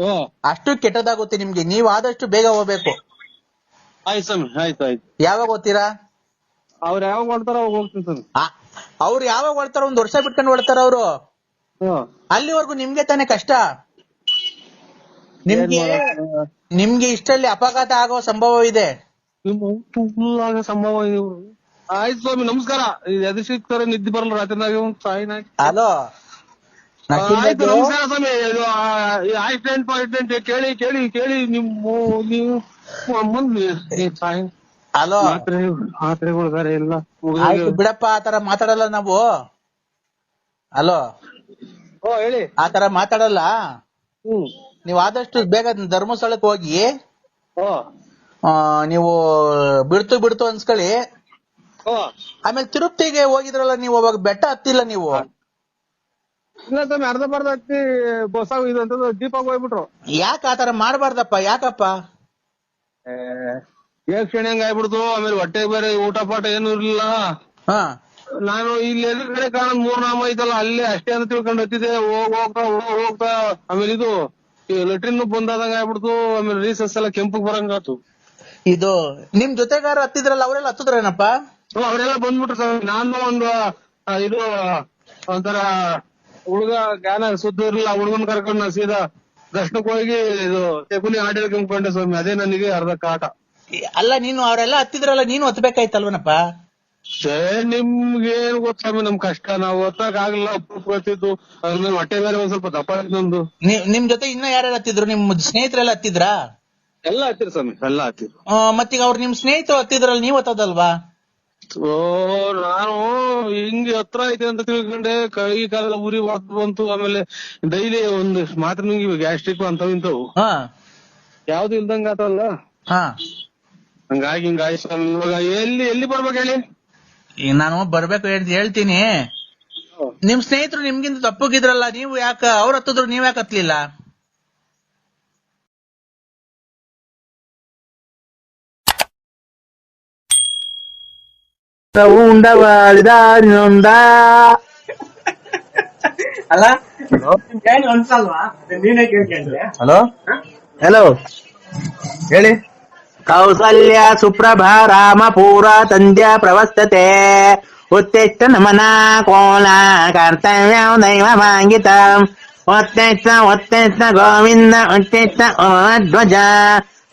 ಓ ಅಷ್ಟು ಕೆಟ್ಟದಾಗುತ್ತೆ ನಿಮ್ಗೆ. ನೀವ್ ಆದಷ್ಟು ಬೇಗ ಹೋಗ್ಬೇಕು. ಆಯ್ತು ಸ್ವಾಮಿ, ಆಯ್ತು. ಯಾವಾಗ ಹೋಗ್ತೀರಾ? ಅವ್ರು ಯಾವಾಗ ಹೊಡ್ತಾರ ಅವಾಗ ಹೋಗ್ತೀನಿ ಸ್ವಾಮಿ. ಅವ್ರು ಯಾವಾಗ ಹೊಡ್ತಾರ? 1 ವರ್ಷ ಬಿಟ್ಕೊಂಡು ಹೊಡ್ತಾರ ಅವ್ರು. ಅಲ್ಲಿವರೆಗೂ ನಿಮ್ಗೆ ತಾನೇ ಕಷ್ಟ. ನಿಮ್ಗೆ ಇಷ್ಟರಲ್ಲಿ ಅಪಘಾತ ಆಗೋ ಸಂಭವ ಇದೆ. ಸಂಭವ ಇದೆ. ಆಯ್ತು ಸ್ವಾಮಿ, ನಮಸ್ಕಾರ. ಎದು ಸಿಗ್ತಾರೆ, ನಿದ್ದೆ ಬರಲ್ಲ ರಾತ್ರಿನಾಗ. ಹಲೋ ಆಯ್ತು, ನಮಸ್ಕಾರ ಸ್ವಾಮಿ. ಆಕ್ಸಿಡೆಂಟ್ ಕೇಳಿ ಕೇಳಿ ಕೇಳಿ ನೀವು ಹಲೋ ಮಾತ್ರೆಗಳು ಬೇರೆ ಇಲ್ಲ. ಆಯ್ತು ಬಿಡಪ್ಪ, ಆತರ ಮಾತಾಡಲ್ಲ ನಾವು. ಹಲೋ ಹೇಳಿ. ಆತರ ಮಾತಾಡಲ್ಲ. ನೀವ್ ಆದಷ್ಟು ಬೇಗ ಧರ್ಮಸ್ಥಳಕ್ಕೆ ಹೋಗಿ ನೀವು ಬಿಡ್ತು ಅನ್ಸ್ಕೊಳ್ಳಿ. ಆಮೇಲೆ ತಿರುಪತಿಗೆ ಹೋಗಿದ್ರಲ್ಲ ನೀವು, ಅವಾಗ ಬೆಟ್ಟ ಹತ್ತಿಲ್ಲ ನೀವು. ಇಲ್ಲ ಸ್ವಾಮಿ, ಅರ್ಧ ಬರ್ಧ ಹತ್ತಿ ಬಸ್ ಇದು ಅಂತ ದೀಪಾಗ ಹೋಗ್ಬಿಟ್ರು. ಯಾಕೆ ಆತರ ಮಾಡ್ಬಾರ್ದಪ್ಪ? ಯಾಕಪ್ಪ? ಕ್ಷಣಿ ಹಂಗ ಆಗ್ಬಿಡ್ತು. ಆಮೇಲೆ ಹೊಟ್ಟೆ ಬೇರೆ ಊಟ ಪಾಠ ಏನು ಇರ್ಲಿಲ್ಲ. ನಾನು ಇಲ್ಲಿ ಎದುರುಗಡೆ ಕಾಣ 3 ನಾಮ ಐತಲ್ಲ, ಅಲ್ಲೇ ಅಷ್ಟೇ ಅಂತ ತಿಳ್ಕೊಂಡು ಹತ್ತಿದೆ. ಹೋಗ್ತಾ ಆಮೇಲೆ ಇದು ಲೆಟ್ರಿನ್ ಬಂದಾದಂಗ ಆಗ್ಬಿಡ್ತು. ಆಮೇಲೆ ರೀಸಸ್ ಎಲ್ಲ ಕೆಂಪಗ್ ಬರಂಗಾತು. ಇದು ನಿಮ್ ಜೊತೆಗಾರ ಹತ್ತಿದ್ರಲ್ಲ, ಅವರೆಲ್ಲ ಹತ್ತದ್ರೇನಪ್ಪ? ಅವರೆಲ್ಲ ಬಂದ್ಬಿಟ್ರು ಸ್ವಾಮಿ. ನಾನು ಒಂದು ಇದು ಒಂಥರ ಹುಡುಗ ಜ್ಞಾನ ಸುದ್ದಿ ಇರ್ಲಿಲ್ಲ, ಹುಡುಗನ್ ಕರ್ಕೊಂಡು ಸೀದಾ ದರ್ಶನಕ್ಕೆ ಹೋಗಿ ಇದು ತೆಗುನಿ ಆಡಿಯೋ ಕೆಂಪ್ಕೊಂಡೆ ಸ್ವಾಮಿ. ಅದೇ ನನಗೆ ಅರ್ಧ ಕಾಟ. ಅಲ್ಲ, ನೀನು ಅವರೆಲ್ಲ ಹತ್ತಿದ್ರಲ್ಲ, ನೀನು ಹತ್ಬೇಕಾಯ್ತಲ್ವನಪ್ಪ? ನಿಮ್ಗೇನ್ ಗೊತ್ತ ಸ್ವಾಮಿ ನಮ್ ಕಷ್ಟ. ನಾವು ಹೊತ್ತಾಗ ಆಗ್ಲಿಲ್ಲ, ಗೊತ್ತಿದ್ದು. ಅದ್ರ ಮೇಲೆ ಹೊಟ್ಟೆ ಬೇರೆ ಒಂದ್ ಸ್ವಲ್ಪ ದಪ್ಪ ನಂದು. ನಿಮ್ ಜೊತೆ ಇನ್ನ ಯಾರ್ಯಾರು ಹತ್ತಿದ್ರು? ನಿಮ್ ಸ್ನೇಹಿತರೆಲ್ಲ ಹತ್ತಿದ್ರಾ? ಎಲ್ಲ ಹತ್ತಿರ ಸ್ವಾಮಿ, ಎಲ್ಲ ಹತ್ತಿದ್ರು. ಮತ್ತೀಗ ಅವ್ರು ನಿಮ್ ಸ್ನೇಹಿತರು ಹತ್ತಿದ್ರಲ್ಲ, ನೀವ್ ಹತ್ತದಲ್ವಾ? ನಾನು ಹಿಂಗೆ ಹತ್ರ ಐತೆ ಅಂತ ತಿಳ್ಕೊಂಡೆ. ಕೈ ಕಾಲೆಲ್ಲ ಉರಿ ಬಂತು. ಆಮೇಲೆ ಡೈಲಿ ಒಂದು ಮಾತ್ರ ನುಂಗಿವಿ, ಗ್ಯಾಸ್ಟ್ರಿಕ್ ಅಂತವ್ ಇಂತವು ಯಾವ್ದು ಇಲ್ದಂಗ ಆತಲ್ಲ. ಹಂಗಾಗಿ ಹಿಂಗಾಯ್ತು ಸ್ವಾಮಿ. ಇವಾಗ ಎಲ್ಲಿ ಬರ್ಬೇಕು ಹೇಳಿ? ನಾನು ಬರ್ಬೇಕು ಹೇಳ್ತೀನಿ. ನಿಮ್ ಸ್ನೇಹಿತರು ನಿಮ್ಗಿಂತ ತಪ್ಪಗಿದ್ರಲ್ಲ, ನೀವು ಯಾಕ ಅವ್ರ ಹತ್ತಿದ್ರು, ನೀವ್ ಯಾಕೆ ಹತ್ಲಿಲ್ಲ? ಅಲ್ಲ, ಹಲೋ ಹಲೋ ಹೇಳಿ. ಕೌಸಲ್ಯ ಸುಪ್ರಭಾ ರಾಮ ಪೂರ ತಂದ್ಯ ಪ್ರವಸ್ತತೆ ಉತ್ತಿಷ್ಟ ನಮನ ಕೋಲ ಕರ್ತವ್ಯ ದೈವ ಮಾಂಗಿತ ಉತ್ತಿಷ್ಟ ಗೋವಿಂದ ಉತ್ತಿಷ್ಟ ಧ್ವಜ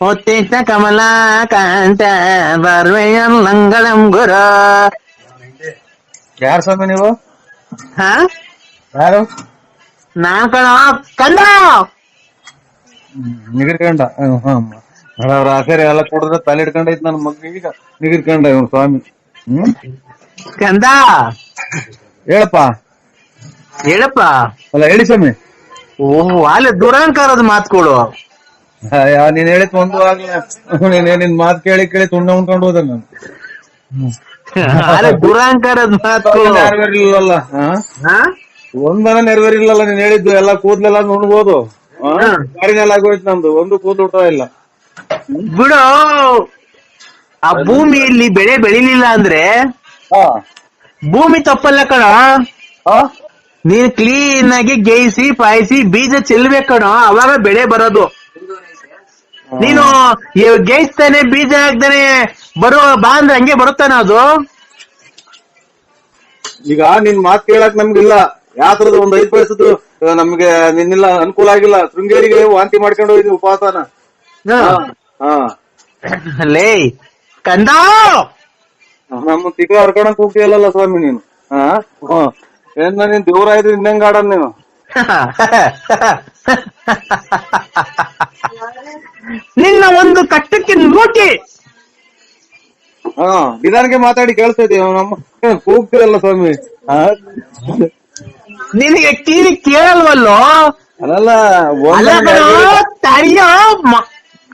ಉತ್ತಿಷ್ಟ ಕಮಲಾ ಕಾಂತ ಬರ್ವೆಯಂ ಮಂಗಳಂ ಗುರು. ಯಾರು ಸ್ವಾಮಿ ನೀವು? ಯಾರು? ನಾನ್ ಕಣ ಕಂದ ನಿಗಿರ್ಕಂಡ. ಅವ್ರ ಆಸರೆ ಎಲ್ಲ ಕೊಡಿದ್ರೆ ತಲೆ ಹಿಡ್ಕೊಂಡೈತ್ ನನ್ ಮಗ್ನಿಗೆ. ಈಗ ನಿಗಿರ್ಕಂಡ ಇವ್ನು ಸ್ವಾಮಿ. ಕಂದ ಹೇಳಪ್ಪ. ಅಲ್ಲ ಹೇಳಿ ಸ್ವಾಮಿ. ಓಹ್, ಅಲ್ಲಿ ದುರಂಕಾರದ ಮಾತುಗಳು. ನೀನ್ ಹೇಳಿತ್ ಒಂದು ಆಗ್ಲಿ, ನಿನ್ ಮಾತು ಕೇಳಿ ತುಂಡ ಉಂಡ್ಕೊಂಡು ಹೋದ ನಾನು. ದುರಂಕಾರದ ಮಾತುಗಳು ನೆರವೇರಿಲ್ಲಲ್ಲ. ಒಂದನ ನೆರವೇರಿಲ್ಲಲ್ಲ. ನೀನ್ ಹೇಳಿದ್ದು ಎಲ್ಲ ಕೂದ್ಲೆಲ್ಲ ನುಣ್ಬೋದು. ಗಾಡಿನೆಲ್ಲ ಆಗೋಯ್ತು ನಮ್ದು, ಒಂದು ಕೂದಲು ಹುಟ್ಟೋ ಇಲ್ಲ. ಬಿಡು, ಆ ಭೂಮಿಯಲ್ಲಿ ಬೆಳೆ ಬೆಳಿಲಿಲ್ಲ ಅಂದ್ರೆ ಭೂಮಿ ತಪ್ಪಲ್ಲ ಕಣ. ನೀನ್ ಕ್ಲೀನ್ ಆಗಿ ಗೇಯಿಸಿ ಪಾಯಿಸಿ ಬೀಜ ಚೆಲ್ಬೇಕು ಕಣ, ಅವಾಗ ಬೆಳೆ ಬರೋದು. ನೀನು ಗೇಯಿಸ್ತಾನೆ ಬೀಜ ಹಾಕ್ತಾನೆ ಬಾ ಅಂದ್ರೆ ಹಂಗೆ ಬರುತ್ತಾನ ಅದು? ಈಗ ನಿನ್ ಮಾತು ಕೇಳಕ್ ನಮ್ಗಿಲ್ಲ. ಯಾತ್ರದ ಒಂದ್ 5 ಪೈಸದ್ದು ನಮ್ಗೆ ನಿನ್ನೆಲ್ಲ ಅನುಕೂಲ ಆಗಿಲ್ಲ. ಶೃಂಗೇರಿಗೆ ವಾಂತಿ ಮಾಡ್ಕೊಂಡು ಹೋಗಿದ್ವಿ ಉಪವಾಸನ. ಲೇ ಕಂದ, ನಮ್ಮ ತಿಕ್ಕ ಹರ್ಕೊಳಕ್ ಹೋಗ್ತೀಯಲ್ಲ ಸ್ವಾಮಿ ನೀನು. ಏನ್ ನೀನ್ ದೇವ್ರ ಆಯ್ತು ಇನ್ನಂಗ ಆಡನ್ ನೀನು. ನಿನ್ನ ಒಂದು ಕಷ್ಟಕ್ಕೆ ನೋಟಿ ನಿಧಾನಕ್ಕೆ ಮಾತಾಡಿ ಕೇಳಿಸ್ತೈತಿ. ನಮ್ಮ ಕೂಗ್ತಿರಲ್ಲ ಸ್ವಾಮಿ. ನಿನಗೆ ಟಿವಿ ಕೇಳಲ್ವಲ್ಲೋ? ಅಲ್ಲ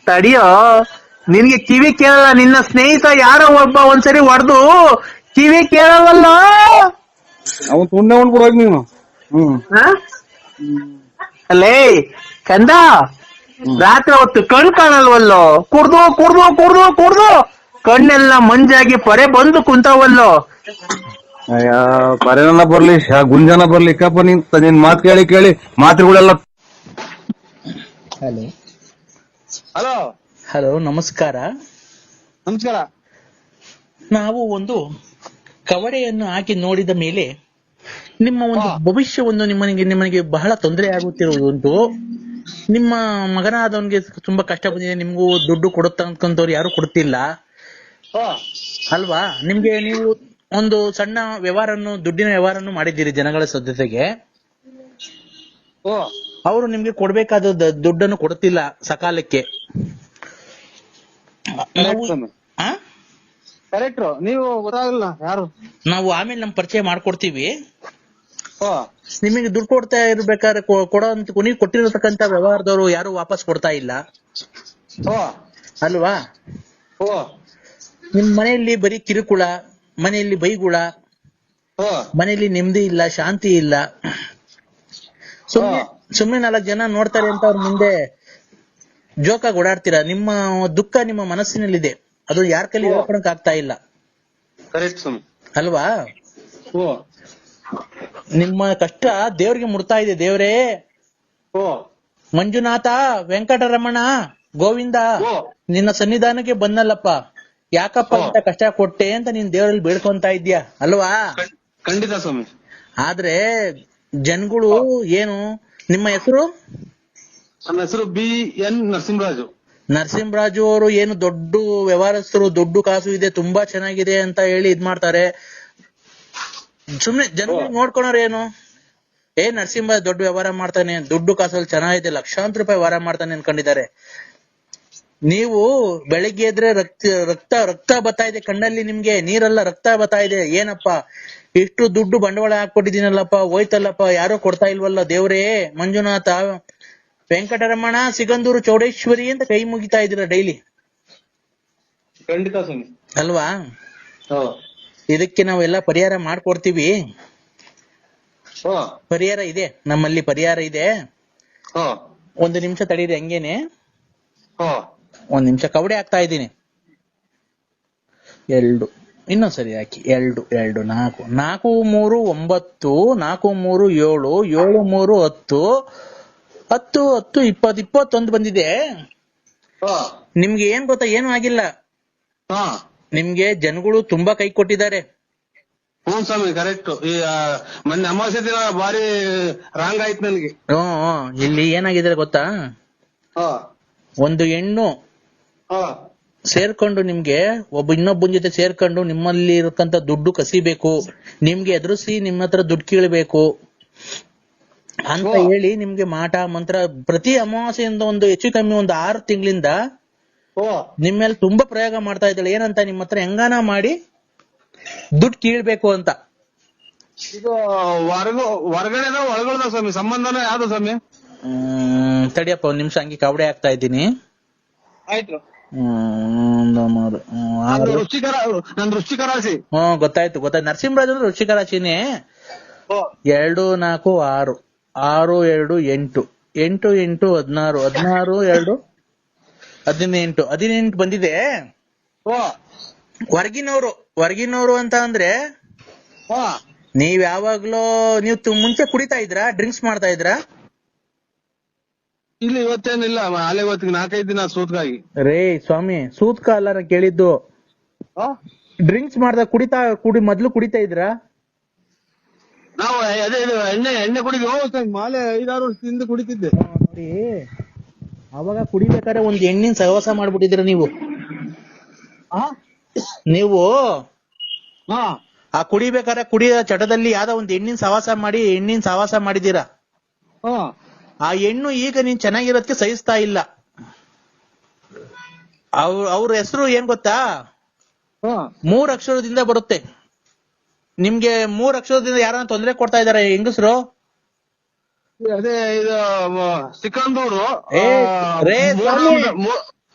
ತಡಿಯೋ, ನಿನ್ಗೆ ಕಿವಿ ಕೇಳಲ್ಲ. ನಿನ್ನ ಸ್ನೇಹಿತ ಯಾರೋ ಒಬ್ಬ ಒಂದ್ಸರಿ ಹೊಡೆದು ಕಿವಿ ಕೇಳಲ್ವಲ್ಲ. ಅವನ್ ತುಂಡೆ ಉಂಡ್ಬಿಡೋಗಿ ನೀನು. ಅಲ್ಲೇ ಕಂದ, ರಾತ್ರಿ ಹೊತ್ತು ಕಣ್ ಕಾಣಲ್ವಲ್ಲೋ, ಕುಡ್ದು ಕುಡ್ದು ಕುಡ್ದು ಕುಡ್ದು ಕಣ್ಣೆಲ್ಲ ಮಂಜಾಗಿ ಪರೆ ಬಂದು ಕುಂತಾವಲ್ಲೋ. ಅಯ್ಯ ಪರೇನ ಬರ್ಲಿ ಗುಂಜನ ಬರ್ಲಿ ಕಪ್ಪ ನಿನ್ ಮಾತ್ ಕೇಳಿ ಕೇಳಿ ಮಾತ್ರೆಗಳೆಲ್ಲ. ಹಲೋ ಹಲೋ ಹಲೋ, ನಮಸ್ಕಾರ. ನಮಸ್ಕಾರ. ನಾವು ಒಂದು ಕವಡೆಯನ್ನು ಹಾಕಿ ನೋಡಿದ ಮೇಲೆ ನಿಮ್ಮ ಒಂದು ಭವಿಷ್ಯವನ್ನು ನಿಮ್ಮನಿಗೆ ಬಹಳ ತೊಂದರೆ ಆಗುತ್ತಿರುವುದುಂಟು. ನಿಮ್ಮ ಮಗನಾದವನಿಗೆ ತುಂಬಾ ಕಷ್ಟ ಬಂದಿದೆ, ನಿಮ್ಗೂ ದುಡ್ಡು ಕೊಡುತ್ತಂತವ್ರು ಯಾರು ಕೊಡ್ತಿಲ್ಲ ಅಲ್ವಾ? ನಿಮ್ಗೆ ನೀವು ಒಂದು ಸಣ್ಣ ವ್ಯವಹಾರನ್ನು, ದುಡ್ಡಿನ ವ್ಯವಹಾರನ್ನು ಮಾಡಿದ್ದೀರಿ ಜನಗಳ ಜೊತೆಗೆ. ಅವರು ನಿಮ್ಗೆ ಕೊಡ್ಬೇಕಾದ ದುಡ್ಡನ್ನು ಕೊಡ್ತಿಲ್ಲ ಸಕಾಲಕ್ಕೆ. ಕರೆಕ್ಟ್. ನೀವು ಗೊತ್ತಾಗಲ್ಲ ಯಾರು. ನಾವು ಆಮೇಲೆ ನಮ್ ಪರಿಚಯ ಮಾಡ್ಕೊಡ್ತೀವಿ. ನಿಮಗೆ ದುಡ್ಡು ಕೊಡ್ತಾ ಇರ್ಬೇಕಾದ್ರೆ ಕೊಡೋಂತ ನೀವು ಕೊಟ್ಟಿರತಕ್ಕಂತ ವ್ಯವಹಾರದವರು ಯಾರು ವಾಪಸ್ ಕೊಡ್ತಾ ಇಲ್ಲ ಅಲ್ವಾ? ನಿಮ್ ಮನೆಯಲ್ಲಿ ಬರೀ ಕಿರುಕುಳ, ಮನೆಯಲ್ಲಿ ಬೈಗುಳ, ಮನೆಯಲ್ಲಿ ನೆಮ್ಮದಿ ಇಲ್ಲ, ಶಾಂತಿ ಇಲ್ಲ. ಸುಮ್ನೆ 4 ಜನ ನೋಡ್ತಾರೆ ಅಂತ ಅವ್ರ ಮುಂದೆ ಜೋಕಾಗಿ ಓಡಾಡ್ತೀರಾ. ನಿಮ್ಮ ದುಃಖ ನಿಮ್ಮ ಮನಸ್ಸಿನಲ್ಲಿದೆ, ಅದು ಯಾರ ಕೈಲಿ ಹೇಳ್ಕೊಳಕ್ ಆಗ್ತಾ ಇಲ್ಲ ಅಲ್ವಾ? ನಿಮ್ಮ ಕಷ್ಟ ದೇವ್ರಿಗೆ ಮುಡ್ತಾ ಇದೆ. ದೇವ್ರೇ, ಮಂಜುನಾಥ, ವೆಂಕಟರಮಣ, ಗೋವಿಂದ, ನಿನ್ನ ಸನ್ನಿಧಾನಕ್ಕೆ ಬಂದಲ್ಲಪ್ಪ, ಯಾಕಪ್ಪ ಇಂತ ಕಷ್ಟ ಕೊಟ್ಟೆ ಅಂತ ನೀನ್ ದೇವರಲ್ಲಿ ಬೇಡ್ಕೊಂತ ಇದ್ಯಾ ಅಲ್ವಾ? ಖಂಡಿತ ಸ್ವಾಮಿ. ಆದ್ರೆ ಜನಗಳು ಏನು, ನಿಮ್ಮ ಹೆಸರು? ನನ್ನ ಹೆಸರು BN ನರಸಿಂಹರಾಜು. ನರಸಿಂಹರಾಜು ಅವರು ಏನು ದೊಡ್ಡ ವ್ಯವಹಾರಸ್ಥರು, ದುಡ್ಡು ಕಾಸು ಇದೆ, ತುಂಬಾ ಚೆನ್ನಾಗಿದೆ ಅಂತ ಹೇಳಿ ಇದ್ ಮಾಡ್ತಾರೆ. ಸುಮ್ನೆ ಜನಗಳು ನೋಡ್ಕೊಳೋರು ಏನು, ನರಸಿಂಹರಾಜ್ ದೊಡ್ಡ ವ್ಯವಹಾರ ಮಾಡ್ತಾನೆ, ದುಡ್ಡು ಕಾಸಲ್ಲಿ ಚೆನ್ನಾಗಿದೆ, ಲಕ್ಷಾಂತರ ರೂಪಾಯಿ ವ್ಯವಹಾರ ಮಾಡ್ತಾನೆ ಅನ್ಕೊಂಡಿದ್ದಾರೆ. ನೀವು ಬೆಳಿಗ್ಗೆ ಎದ್ರೆ ರಕ್ತ ಬರ್ತಾ ಇದೆ ಕಣ್ಣಲ್ಲಿ, ನಿಮ್ಗೆ ನೀರೆಲ್ಲ ರಕ್ತ ಬರ್ತಾ ಇದೆ. ಏನಪ್ಪಾ ಇಷ್ಟು ದುಡ್ಡು ಬಂಡವಾಳ ಹಾಕೊಟ್ಟಿದ್ದೀನಲ್ಲಪ್ಪ, ಹೋಯ್ತಲ್ಲಪ್ಪ, ಯಾರೋ ಕೊಡ್ತಾ ಇಲ್ವಲ್ಲ ದೇವ್ರೇ, ಮಂಜುನಾಥ, ವೆಂಕಟರಮಣ, ಸಿಗಂದೂರು, ಚೌಡೇಶ್ವರಿ ಅಂತ ಕೈ ಮುಗಿತಾ ಇದ್ದೀರಾ ಡೈಲಿ. ಖಂಡಿತ ಸ್ವಾಮಿ ಅಲ್ವಾ? ಇದಕ್ಕೆ ನಾವೆಲ್ಲ ಪರಿಹಾರ ಮಾಡ್ಕೊಡ್ತೀವಿ. ಪರಿಹಾರ ಇದೆ, ನಮ್ಮಲ್ಲಿ ಪರಿಹಾರ ಇದೆ. 1 ನಿಮಿಷ ತಡೀರಿ ಹಂಗೇನೆ. 1 ನಿಮಿಷ ಕವಡೆ ಹಾಕ್ತಾ ಇದ್ದೀನಿ. 2 ಇನ್ನೊಂದ್ ಸರಿ ಹಾಕಿ. 2 2 4 4 3 9 4 3 7 7 3 10 10 10 20 21 ಬಂದಿದೆ. ನಿಮ್ಗೆ ಏನ್ ಗೊತ್ತಾ, ಏನು ಆಗಿಲ್ಲ. ನಿಮ್ಗೆ ಜನಗಳು ತುಂಬಾ ಕೈ ಕೊಟ್ಟಿದ್ದಾರೆ. ಹ್ಞೂ ಸ್ವಾಮಿ, ಕರೆಕ್ಟ್. ಈ ಮೊನ್ನೆ ಅಮಾವಾಸ್ಯೆ ದಿನ ಬಾರಿ ರಾಂಗ್ ಆಯ್ತು ನನ್ಗೆ. ಇಲ್ಲಿ ಏನಾಗಿದೆ ಗೊತ್ತಾ, ಒಂದು ಹೆಣ್ಣು ಸೇರ್ಕೊಂಡು ನಿಮ್ಗೆ ಇನ್ನೊಬ್ಬನ ಜೊತೆ ಸೇರ್ಕೊಂಡು ನಿಮ್ಮಲ್ಲಿ ಇರತಕ್ಕಂತ ದುಡ್ಡು ಕಸಿಬೇಕು, ನಿಮ್ಗೆ ಎದುರಿಸಿ ನಿಮ್ಮ ಹತ್ರ ದುಡ್ಡು ಕೀಳ್ಬೇಕು ಅಂತ ಹೇಳಿ ನಿಮ್ಗೆ ಮಾಟ ಮಂತ್ರ ಪ್ರತಿ ಅಮಾವಾಸ್ಯೆಯಿಂದ ಒಂದು ಹೆಚ್ಚು ಕಮ್ಮಿ 6 ತಿಂಗಳಿಂದ ನಿಮ್ಮೇಲೆ ತುಂಬಾ ಪ್ರಯೋಗ ಮಾಡ್ತಾ ಇದ್ದಾಳೆ. ಏನಂತ, ನಿಮ್ಮ ಹತ್ರ ಹೆಂಗಾನ ಮಾಡಿ ದುಡ್ಡು ಕೀಳ್ಬೇಕು ಅಂತ. ಇದು ಹೊರಗಡೆ ಒಳಗಡೆ ಸ್ವಾಮಿ, ಸಂಬಂಧನ ಯಾವ್ದು ಸ್ವಾಮಿ? ತಡಿಯಪ್ಪ 1 ನಿಮಿಷ ಹಂಗೆ ಕವಡೆ ಹಾಕ್ತಾ ಇದ್ದೀನಿ. ಆಯ್ತು. ವೃಶ್ಚಿಕ ರಾಶಿ. ಗೊತ್ತಾಯ್ತು. ನರಸಿಂಹರಾಜ್ ಅಂದ್ರೆ ವೃಶ್ಚಿಕ ರಾಶಿನೇ. 2 4 6 6 2 8 8 8 16 16 2 18 ಬಂದಿದೆ. ಹೊರಗಿನವರು ಅಂತ ಅಂದ್ರೆ ನೀವ್ ಯಾವಾಗ್ಲೂ ಮುಂಚೆ ಕುಡಿತಾ ಇದ್ರಾ, ಡ್ರಿಂಕ್ಸ್ ಮಾಡ್ತಾ ಇದ್ರಾ? ಇಲ್ಲ, ಇವತ್ತೇನಿಲ್ಲ. ಅಲ್ಲೇ ಇವತ್ತಿಗೆ 4-5 ದಿನ ಸೂತ್ಕಾಗಿ. ರೇ ಸ್ವಾಮಿ, ಸೂತ್ಕ ಅಲ್ಲ ನಾ ಕೇಳಿದ್ದು. ಡ್ರಿಂಕ್ಸ್ ಮಾಡ್ದಾಗ ಮೊದ್ಲು ಕುಡಿತಾ ಇದ್ರಾ? ನಾವು ಅದೇ ಎಣ್ಣೆ ಕುಡಿದ್ವಿ. ಮಾಲೆ 5-6 ವರ್ಷದಿಂದ ಕುಡಿತಿದ್ದೆ. ನೋಡಿ, ಅವಾಗ ಕುಡಿಬೇಕಾದ್ರೆ ಒಂದ್ ಎಣ್ಣಿನ ಸಹವಾಸ ಮಾಡ್ಬಿಟ್ಟಿದ್ದೀರ ನೀವು. ಆ ಕುಡಿಬೇಕಾದ್ರೆ ಕುಡಿಯ ಚಟದಲ್ಲಿ ಯಾವ್ದೋ ಒಂದ್ ಎಣ್ಣಿನ ಸಹವಾಸ ಮಾಡಿದೀರಾ. ಆ ಹೆಣ್ಣು ಈಗ ನೀನ್ ಚೆನ್ನಾಗಿರೋದಕ್ಕೆ ಸಹಿಸ್ತಾ ಇಲ್ಲ. ಅವ್ರ ಹೆಸರು ಏನ್ ಗೊತ್ತಾ? 3 ಅಕ್ಷರದಿಂದ ಬರುತ್ತೆ. ನಿಮ್ಗೆ 3 ಅಕ್ಷರದಿಂದ ಯಾರನ್ನ ತೊಂದರೆ ಕೊಡ್ತಾ ಇದಾರೆ ಹೆಂಗಸರು? ಅದೇ ಇದು ಸಿಕಂದೂರು,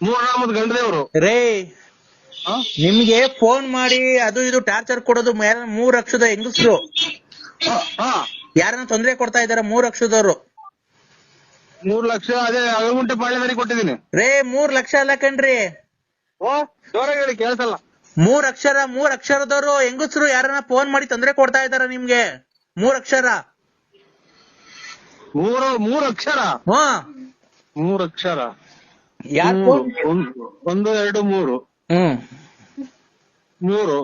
ಮೂರ್ನಾಮದ ಗಂಡದೇವ್ರು. ರೇ, ನಿಮ್ಗೆ ಫೋನ್ ಮಾಡಿ ಅದು ಇದು ಟಾರ್ಚರ್ ಕೊಡೋದು 3 ಅಕ್ಷರದ ಹೆಂಗಸರು ಯಾರನ್ನ ತೊಂದರೆ ಕೊಡ್ತಾ ಇದಾರೆ. 3 ಅಕ್ಷರದವ್ರು 3 ಲಕ್ಷ ಅದೇ ಅಗಲಗುಂಟೆ ಪಾಳ್ಯದಲ್ಲಿ ಕೊಟ್ಟಿದ್ದೀನಿ. ರೇ 3 ಲಕ್ಷ ಅಲ್ಲ ಕಣ್ರಿ, ಓ ಜೋರಾಗಿ ಹೇಳಿ ಕೇಳ್ಸಲ್ಲ. 3 ಅಕ್ಷರದವರು ಹೆಂಗಸರು ಯಾರನ್ನ ಫೋನ್ ಮಾಡಿ ತೊಂದ್ರೆ ಕೊಡ್ತಾ ಇದಾರ ನಿಮ್ಗೆ. 3 ಅಕ್ಷರ. 3 ಅಕ್ಷರ. 3 ಅಕ್ಷರ. ಯಾರು? 1 2 3. 3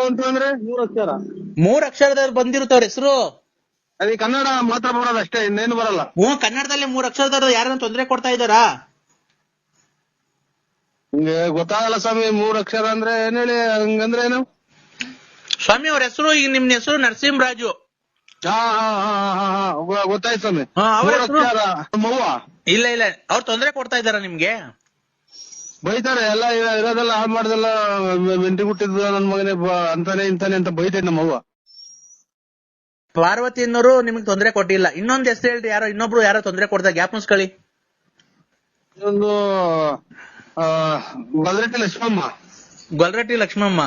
ಅಂತಂದ್ರೆ 3 ಅಕ್ಷರ. 3 ಅಕ್ಷರದವ್ರು ಬಂದಿರುತ್ತವ್ರ ಹೆಸರು. ಅದೇ ಕನ್ನಡ ಮಾತ್ರ ಬರೋದು ಅಷ್ಟೇ, ಇನ್ನೇನು ಬರಲ್ಲ. ಕನ್ನಡದಲ್ಲಿ 3 ಅಕ್ಷರದವ್ರು ಯಾರನ್ನ ತೊಂದ್ರೆ ಕೊಡ್ತಾ ಇದಾರಾ? ನಿಮ್ಗೆ ಗೊತ್ತಾಗಲ್ಲ ಸ್ವಾಮಿ 3 ಅಕ್ಷರ ಅಂದ್ರೆ ಏನ್ ಹೇಳಿ, ಹಂಗಂದ್ರೆ ಏನು ಸ್ವಾಮಿ? ಅವ್ರ ಹೆಸರು, ಈಗ ನಿಮ್ ಹೆಸರು ನರಸಿಂಹರಾಜು. ಗೊತ್ತಾಯ್ತು ಸ್ವಾಮಿ. ಮವ್ವ ಇಲ್ಲ ಅವ್ರು ತೊಂದ್ರೆ ಕೊಡ್ತಾ ಇದಾರ ನಿಮ್ಗೆ? ಬೈತಾರೆ, ಎಲ್ಲ ಇರೋದೆಲ್ಲ ಹಾಳು ಮಾಡ್ದೆಲ್ಲ ಮೆಂಟಿ ಹುಟ್ಟಿದ್ದು ನನ್ ಮಗನೇ ಅಂತಾನೆ ಇಂತಾನೆ ಅಂತ ಬೈತೈತೆ ನಮ್ಮವ್ವ. ಪಾರ್ವತಿ ಅನ್ನೋರು ನಿಮ್ಗೆ ತೊಂದ್ರೆ ಕೊಟ್ಟಿಲ್ಲ. ಇನ್ನೊಂದ್ ಹೆಸರು ಹೇಳ್ರಿ, ಇನ್ನೊಬ್ರು ಯಾರೋ ತೊಂದ್ರೆ ಕೊಡ್ತಾರೆ, ಜ್ಞಾಪನಿಸ್ಕೊಳ್ಳಿ. ಒಂದು ಗೊಲ್ರಟ್ಟಿ ಲಕ್ಷ್ಮಮ್ಮ. ಗೊಲ್ರಟ್ಟಿ ಲಕ್ಷ್ಮಮ್ಮ